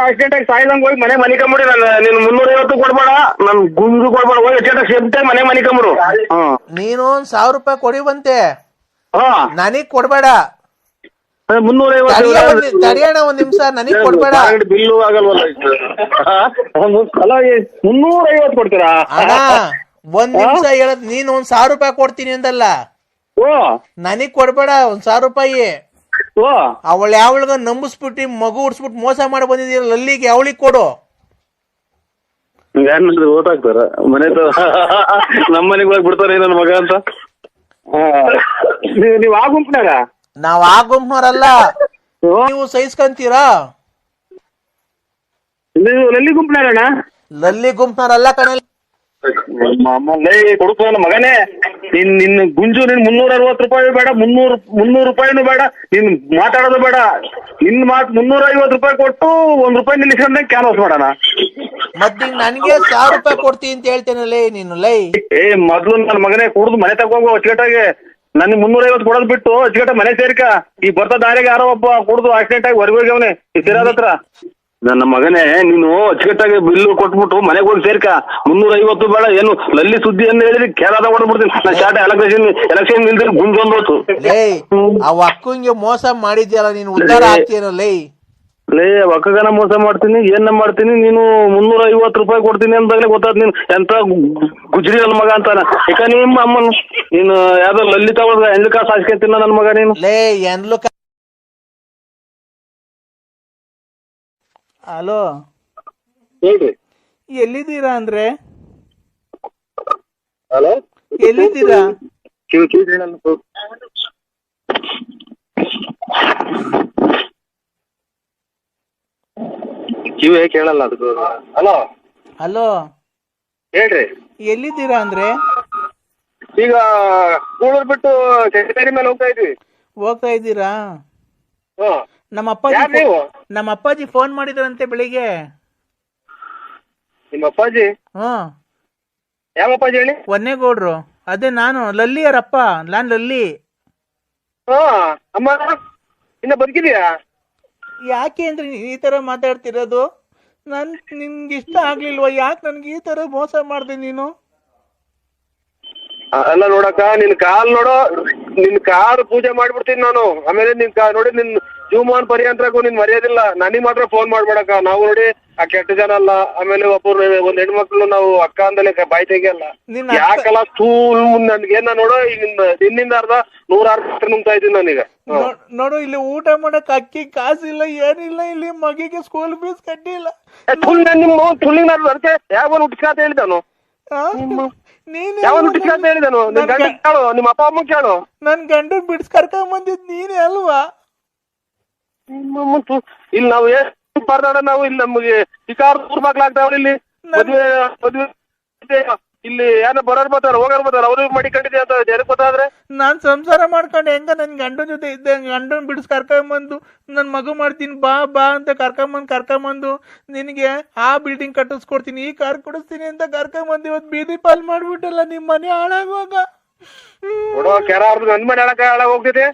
ಆಕ್ಸಿಡೆಂಟ್ ಆಗಿ ಸಾಯ್ದಂಗ್ ಹೋಗಿ ಮನೆ ಮನಿಕೊಂಬಿಡಿ. ನೀನು 350 ಕೊಡ್ಬೇಡ, ನನ್ ಗುಂಡು ಕೊಡ್ಬೇಡ, ಹೋಗಿ ಅಚ್ಚುಕಟ್ಟಾಗಿ ಸೇಫ್ಟಾಗಿ ಮನೆ ಮನಿಕೊಂಬಿಡು. ನೀನು 1000 ರೂಪಾಯಿ ಕೊಡಿ ಬಂತೆ, ನನಗ್ ಕೊಡ್ಬೇಡ. ತಡಿಯೋಣ ಒಂದ್ ನಿಮಿಷ, ನನಗ್ ಕೊಡ್ಬೇಡ ಬಿಲ್ಲು ಆಗಲ್ವಲ್ಲ. ಅಲ್ಲ 350 ಕೊಡ್ತೀರಾ? ಅಣ್ಣ ಒಂದ್ ನಿಮಿಷ ಹೇಳದ್, ನೀನ್ 1,000 ರೂಪಾಯಿ ಕೊಡ್ತೀನಿ ಅಂದಲ್ಲ, ನನಗ್ ಕೊಡ್ಬೇಡ 1,000 ರೂಪಾಯಿ. ಅವಳ ಯಾವಳಿಗ ನಂಬಿಸ್ಬಿಟ್ಟು ಮಗು ಉಡ್ಸ್ಬಿಟ್ಟು ಮೋಸ ಮಾಡಿ ಬಂದಿದ್ದೀರಲ್ಲ, ಅಲ್ಲಿಗೆ ಅವಳಿಗೆ ಕೊಡು. ಓಟಾಕ್ತಾರ ಮನೆ ನಮ್ಮನೆಗೆ ಹೋಗಿ ಬಿಡ್ತಾರ ನನ್ನ ಮಗ ಅಂತ. ನೀವ್ ಆ ಗುಂಪ್ನಾಗ? ನಾವ್ ಆ ಗುಂಪ್ನವ್ರಲ್ಲ, ನೀವು ಸಹಿಸ್ಕೊಂತೀರಾ? ಲಲ್ಲಿ ಗುಂಪ್ನಾಗಣ್ಣ? ಲಲ್ಲಿ ಗುಂಪ್ನವ್ರಲ್ಲ ಕಣಲ್ಲಿ. ಕೊಡುತ್ತ ನನ್ನ ಮಗನೇ, ನಿನ್ನ ಗುಂಜು ನಿನ್ 360 ರೂಪಾಯಿ ಬೇಡ, 300 ರೂಪಾಯಿನೂ ಬೇಡ, ನೀನ್ ಮಾತಾಡೋದು ಬೇಡ. ನಿನ್ ಮಾತು 350 ರೂಪಾಯಿ ಕೊಟ್ಟು 1 ರೂಪಾಯಿ ನಿಲ್ಲಿಸ್ಕೊಂಡೆ ಕ್ಯಾನ್ವಾಸ್ ಮಾಡೋಣ. ಮತ್ತೆ ನನ್ಗೆ 1,000 ರೂಪಾಯಿ ಕೊಡ್ತೀನಿ ಅಂತ ಹೇಳ್ತೇನಲ್ಲೇ ನೀನು. ಲೈ ಮೊದ್ಲು ನನ್ನ ಮಗನೇ ಕುಡ್ದು ಮನೆ ತಗೋಗು ಅಚ್ಚುಕಟ್ಟಾಗಿ. ನನ್ 350 ಕೊಡೋದ್ ಬಿಟ್ಟು ಅಚ್ಚುಕಟ್ಟ ಮನೆ ಸೇರ್ಕ. ಈ ಬರ್ತಾ ದಾರಿಗೆ ಯಾರೋ ಒಬ್ಬ ಕುಡ್ದು ಆಕ್ಸಿಡೆಂಟ್ ಆಗಿ ಹೊರಗೋಗ್ಯವನೆ ಈ ಸಿರಾದ ಹತ್ರ. ನನ್ನ ಮಗನೇ, ನೀನು ಅಚ್ಚುಕಟ್ಟಾಗಿ ಬಿಲ್ಲು ಕೊಟ್ಬಿಟ್ಟು ಮನೆಗೆ ಹೋಗಿ ಸೇರ್ಕ. 350 ಬೇಡ, ಏನು ಲಲ್ಲಿ ಸುದ್ದಿ ಅಂತ ಹೇಳಿದ್ರೆ ಕೇರಳದ ಹೊಡ್ಬಿಡ್ತೀನಿ. ನಾನು ಶಾರ್ಟ್ ಎಲೆಕ್ಷನ್ ನಿಲ್ದ್ರೆ ಗುಂಜೊಂದೋತು. ಅವ ಅಕ್ಕಂಗೆ ಮೋಸ ಮಾಡಿದ್ಯಲ್ಲ ನೀನು, ಉದ್ದಾರ ಆಗ್ತೀಯನಲ್ಲೇ. ಒಕ್ಕಗನ ಮೋಸ ಮಾಡ್ತೀನಿ, ಏನ್ ಮಾಡ್ತೀನಿ, ನೀನು 350 ರೂಪಾಯಿ ಕೊಡ್ತೀನಿ ಅಂದಾಗಲೇ ಗೊತ್ತಾದ್ ನೀನು ಎಂತ ಗುಜ್ರಿ ನನ್ನ ಮಗ ಅಂತಾನ. ಯಾಕ ನಿಮ್ಮ ಅಮ್ಮನ ನೀನು ಯಾವ್ದೋ ಲಲ್ಲಿ ತಗೊಳ್ದ ಎಂಡ್ಲು ಕಾಸು ಹಾಸ್ಕೊಂತಿನ ನನ್ನ ಮಗ ನೀನು. ಹಲೋ ಹೇಳ್ರಿ, ಎಲ್ಲಿದ್ದೀರಾ ಅಂದ್ರೆ? ಹಲೋ ಎಲ್ಲಿದ್ದೀರಾ? ಕಿವಿ ಕೇಳಲ್ಲ ಅದಕ್ಕೆ. ಹಲೋ ಹಲೋ ಹೇಳ್ರಿ, ಎಲ್ಲಿದ್ದೀರಾ ಅಂದ್ರೆ? ಈಗ ಕೂಳೂರ್ ಬಿಟ್ಟು ಕೆಂಗೇರಿ ಮೇಲೆ ಹೋಗ್ತಾ ಇದ್ದೀರಾ? ನಮ್ಮ ಅಪ್ಪಾಜಿ ಫೋನ್ ಮಾಡಿದ್ರಂತೆ ಬೆಳಿಗ್ಗೆ. ನಿಮ್ಮ ಅಪ್ಪಾಜಿ? ಯಾವ ಅಪ್ಪಾಜಿ ಹೇಳಿ? ಒನ್ನೇಗೌಡ್ರು. ಅದೇ ನಾನು ಲಲ್ಲಿಯರಪ್ಪ, ನಾನ್ ಲಲ್ಲಿ. ಅಮ್ಮ ಇನ್ನ ಬದುಕಿದ್ಯಾ? ಯಾಕೆ ಅಂದ್ರೆ ನೀನ್ ಈ ತರ ಮಾತಾಡ್ತಿರೋದು? ನಿನ್ಗೆ ಇಷ್ಟ ಆಗ್ಲಿಲ್ವಾ? ಯಾಕೆ ನನ್ಗೆ ಈ ತರ ಮೋಸ ಮಾಡ್ದೆ ನೀನು? ಅಲ್ಲ ನೋಡಕ್ಕ, ನಿನ್ ಕಾಲ್ ಪೂಜೆ ಮಾಡ್ಬಿಡ್ತೀನಿ ನಾನು. ಆಮೇಲೆ ನಿನ್ ನೋಡಿ, ನಿನ್ ಜೀವಮಾನ್ ಪರ್ಯಂತರಕ್ಕೂ ನಿನ್ ಮರ್ಯಾದಿಲ್ಲ. ನನಗ್ ಮಾತ್ರ ಫೋನ್ ಮಾಡ್ಬೇಡಕ್ಕ. ನಾವು ನೋಡಿ ಆ ಕೆಟ್ಟ ಜನ ಅಲ್ಲ. ಆಮೇಲೆ ಒಬ್ಬರು ಒಂದ್ ಹೆಣ್ಮಕ್ಳು ನಾವು ಅಕ್ಕ ಅಂದಲೇ ಬಾಯ್ ತೆಗಿಯಲ್ಲ. ಯಾಕಲ್ಲ ತೂಲ್ ನನ್ಗೇನ ನೋಡೋ, ಈಗ ನಿನ್ನಿಂದ ಅರ್ಧ 160 ನುಂಗ್ತಾ ಇದ್ದೀನಿ ನಾನೀಗ. ನೋಡು, ಇಲ್ಲಿ ಊಟ ಮಾಡಕ್ ಅಕ್ಕಿ ಕಾಸಿಲ್ಲ, ಏನಿಲ್ಲ. ಇಲ್ಲಿ ಮಗಿಗೆ ಸ್ಕೂಲ್ ಫೀಸ್ ಕಟ್ಟಿಲ್ಲ. ಯಾವ ಹುಟ್ಟಿಸ್ಕಾತ ಹೇಳಿದಾನು? ಯಾವ ಹುಟ್ಟಿಸ್ಕಾತ ಹೇಳಿದಾನು? ನಿನ್ ಗಂಡ ಕೇಳು, ನಿಮ್ಮ ಅಪ್ಪ ಅಮ್ಮ ಕೇಳು. ನನ್ ಗಂಡ ಬಿಡ್ಸ್ ಕರ್ಕೊಂಡ್ ಬಂದಿದ್ ನೀನೇ ಅಲ್ವಾ? ಇಲ್ಲಿ ನಾವು ನಾವು ಇಲ್ಲಿ ನಮ್ಗೆ ಶಿಕಾರ ಊರ್ ಮಕ್ಳಾಗ್ತಾವ. ಇಲ್ಲಿ ಮದ್ವೆ ಇಲ್ಲಿ ಏನೋ ಬರೋರ್ ಬರ್ತಾರ, ಹೋಗೋರ್ ಬರ್ತಾರ, ಅವ್ರಿಗೆ ಮಾಡಿಕೊಂಡಿದೆ ಅಂತ ಜನಕ್ಕೆ ಗೊತ್ತಾದ್ರೆ. ನಾನ್ ಸಂಸಾರ ಮಾಡ್ಕೊಂಡು ಹೆಂಗ ನನ್ ಗಂಡನ ಜೊತೆ ಇದ್ದೆ, ಗಂಡನ್ ಬಿಡಿಸ್ ಕರ್ಕೊಂಬಂದು ನನ್ ಮಗು ಮಾಡ್ತೀನಿ ಬಾ ಬಾ ಅಂತ ಕರ್ಕೊಂಬಂದು ನಿನಗೆ ಆ ಬಿಲ್ಡಿಂಗ್ ಕಟ್ಟಿಸ್ಕೊಡ್ತೀನಿ, ಈ ಕಾರ್ ಕೊಡಿಸ್ತೀನಿ ಅಂತ ಕರ್ಕೊಂಬಂದು ಇವತ್ತು ಬೀದಿ ಪಾಲ್ ಮಾಡ್ಬಿಟ್ಟಲ್ಲ. ನಿಮ್ ಮನೆ ಹಾಳಾಗುವಾಗ ನೋಡೋ ಕೆರ ನನ್ ಮನೆ ಹಾಳಾಗ ಹೋಗ್ತೈತೆ.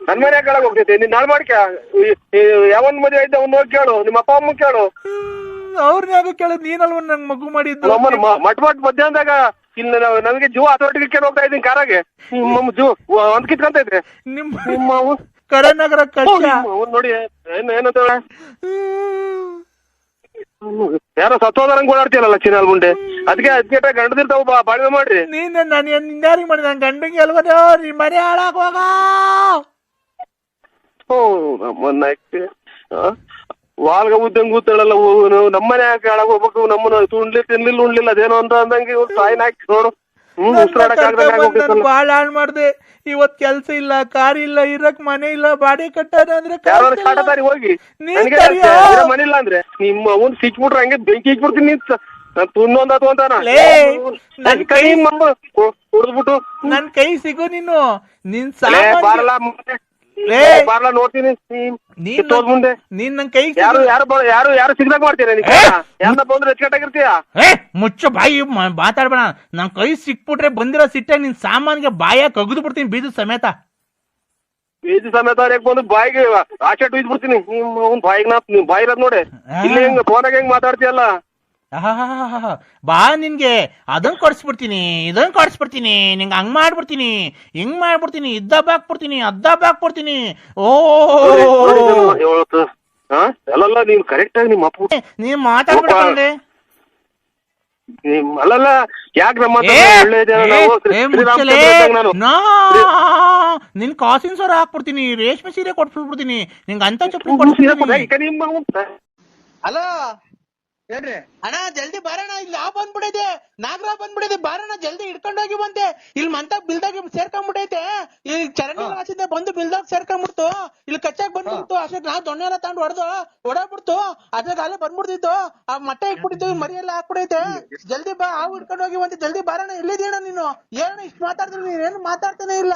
ನನ್ ಮನೆ ಹಾಳಾಗ ಹೋಗ್ತೈತೆ. ನೀನ್ ನಾಳೆ ಮಾಡ್ಕ ಯಾವನ್ ಮದುವೆ ಐತೆ ಅವ್ನು ಹೋಗಿ ಕೇಳು, ನಿಮ್ಮ ಅಪ್ಪ ಅಮ್ಮ ಕೇಳು. ಅವ್ರನ್ಯಾಗ ಕೇಳೋದು? ನೀನಲ್ವ ನಂಗೆ ಮಗು ಮಾಡಿದ್ದು? ಮಟ್ ಮಧ್ಯಾಹ್ನದಾಗ ಇಲ್ಲಿ ನನಗೆ ಜೀವ ಹತೋಟಿಗೆ ಕಿತ್ಕೊಂಡು ಹೋಗ್ತಾ ಇದ್ದೀನಿ ಕಾರಾಗೆ. ನಿಮ್ಮ ಜೀವ ಒಂದ್ ಕಿತ್ಕೊಂತ ಇದ್ರೆ ನಿಮ್ಮ ಕರೆನಗರ ಕಷ್ಟ ನೋಡಿ. ಏನಂತ ಯಾರೋ ಸತ್ತೋದಂಗ್ ಓಡಾಡ್ತೀಯಲ್ಲ ಚಿನ್ನಲ್ ಮುಂಡೆ. ಅದಕ್ಕೆ ಗಂಡದಿರ್ತಾವ ಬಾಳ್ವೆ ಮಾಡ್ರಿ. ನೀನ್ ನಾನು ಯಾರಿಗೆ ಮಾಡಿ? ನನ್ ಗಂಡಂಗೆ ಅಲ್ವೋ ನಿಮ್ ಮನೆ ಹಾಳಾಗ ಹೋಗ. ವಾಲ್ಗ ಉದ್ದಂಗ್ ಕೂತಾಳಲ್ಲ, ನಮ್ಮನೆ ಯಾಕೆ ಹಾಳಾಗ ಹೋಗ್ಬೇಕು? ನಮ್ಮನ್ನ ತಿನ್ಲಿಲ್ಲ ಉಣ್ಲಿಲ್ಲ ಅದೇನೋ ಅಂತ ಅಂದಂಗೆ ಸಾಯಿನ ಹಾಕಿ ನೋಡು. ಬಾಳ ಹಾಳ್ ಮಾಡ್ದೆ. ಇವತ್ ಕೆಲ್ಸ ಇಲ್ಲ, ಕಾರ್ ಇಲ್ಲ, ಇರಕ್ ಮನೆ ಇಲ್ಲ, ಬಾಡಿ ಕಟ್ಟಾರ ಅಂದ್ರೆ ಹೋಗಿ ಮನೆ ಇಲ್ಲ ಅಂದ್ರೆ ನಿಮ್ಮ ಅವ್ನ್ ಸಿಕ್ಬಿಟ್ರೆ ಹಂಗೆ ಬೆಂಕಿ ಇಕ್ಬಿಡ್ತೀನಿ. ತುನ್ನೊಂದತು ಅಂತಾನ ಕುಡ್ದ್ಬಿಟ್ಟು ನನ್ ಕೈ ಸಿಗು ನೀನು. ನಿನ್ ಬಾರ್ಲ ನೋಡ್ತೀನಿ. ನೀನ್ ನನ್ ಕೈ ಯಾರು ಸಿಗ್ದಾಗ ಮಾಡ್ತೀರ? ಯಾರನ್ನ ಬಂದ್ರೆ ಹೆಚ್ಚಕಟ್ಟಾಗಿರ್ತೀಯ? ಮುಚ್ಚ ಬಾಯಿ ಮಾತಾಡ್ಬೇಡ. ನನ್ ಕೈ ಸಿಕ್ಬಿಟ್ರೆ ಬಂದಿರೋ ಸಿಟ್ಟಾಗ ನಿನ್ ಸಾಮಾನ್ಗೆ ಬಾಯ ಕಗದು ಬಿಡ್ತೀನಿ, ಬೀಜ ಸಮೇತ. ಬೀಜ ಸಮೇತ ಬಂದು ಬಾಯಿಗೆ ಆಚೆ ಟುಯ್ದು ಬಿಡ್ತೀನಿ. ಅವ್ನ್ ಬಾಯಿಗೆ ಬಾಯಿ ಇರೋದ್ ನೋಡಿ. ಇಲ್ಲಿ ಹೆಂಗ್ ಫೋನಾಗ ಹೆಂಗ್ ಮಾತಾಡ್ತೀಯಲ್ಲ? ಆಹಾಹಾಹಾಹಾ. ಬಾ ನಿನ್ಗೆ ಅದನ್ ಕೊಡ್ಸ್ಬಿಡ್ತೀನಿ ಇದನ್ ಕೊಡ್ಸ್ಬಿಡ್ತೀನಿ ನಿಂಗೆ ಹಂಗ್ ಮಾಡ್ಬಿಡ್ತೀನಿ ಹಿಂಗ್ ಮಾಡ್ಬಿಡ್ತೀನಿ ಇದ್ದಬ್ಬ ಹಾಕ್ಬಿಡ್ತೀನಿ ಅದ್ದಬ್ಬ ಹಾಕ್ಬಿಡ್ತೀನಿ. ಓ ಅಲ್ಲಲ್ಲ ನೀನ್ ಕರೆಕ್ಟ್ ಆಗಿ ನಿಮ್ಮ ಅಪ್ಪ ನೀವ್ ಮಾತಾಡ್ಬಿಡ್ಕೊಂಡೆ ಅಲ್ಲಲ್ಲ ಯಾಕೆ ನಮ್ಮ ನಿನ್ ಕಾಸಿನ ಸರ ಹಾಕ್ಬಿಡ್ತೀನಿ ರೇಷ್ಮೆ ಸೀರೆ ಕೊಡ್ಸ್ಬಿಡ್ತೀನಿ ನಿಂಗೆ ಅಂತ ಚಪ್ಪಲಿ ಕೊಡ್ಸ್ಬಿಡ್ತೀನಿ. ಹಲೋ ಹೇಳ್ರಿ ಅಣ್ಣ ಜಲ್ದಿ ಬಾರಣ ಇಲ್ಲಿ ಆ ಬಂದ್ಬಿಡೈತೆ ನಾಗರಾವ್ ಬಂದ್ಬಿಡೈತೆ ಬಾರಣ ಜಲ್ದಿ ಹಿಡ್ಕೊಂಡೋಗಿ ಬಂದೆ ಇಲ್ಲಿ ಮಂತ ಬಿಲ್ದಾಗ ಸೇರ್ಕೊಂಡ್ಬಿಟ್ಟೈತೆ ಇಲ್ಲಿ ಚರಂಡಿ ಹಾಸಿಂದ ಬಂದು ಬಿಲ್ದಾಗ ಸೇರ್ಕೊಂಡ್ಬಿಡ್ತು ಇಲ್ಲಿ ಕಚ್ಚಾಕ್ ಬಂದ್ಬಿಡ್ತು ಅಷ್ಟಕ್ಕೆ ನಾವ್ ದೊಣ್ಣೆ ಎಲ್ಲ ತಗೊಂಡು ಹೊಡಬಿಡ್ತು ಅದ್ರಾಗ ಅಲ್ಲೇ ಬಂದ್ಬಿಡ್ತಿತ್ತು ಆ ಮೊಟ್ಟೆ ಇಟ್ಬಿಟ್ಟಿತ್ತು ಮರಿ ಎಲ್ಲ ಹಾಕ್ಬಿಡೈತೆ ಜಲ್ದಿ ಬಾ ಹಾವು ಹಿಡ್ಕೊಂಡೋಗಿ ಬಂದೆ ಜಲ್ದಿ ಬಾರಣ ಎಲ್ಲಿದ್ದೀಣ ನೀನು ಏನಣ್ಣ ಇಷ್ಟು ಮಾತಾಡಿದ್ರು ನೀನೇನು ಮಾತಾಡ್ತಾನೆ ಇಲ್ಲ.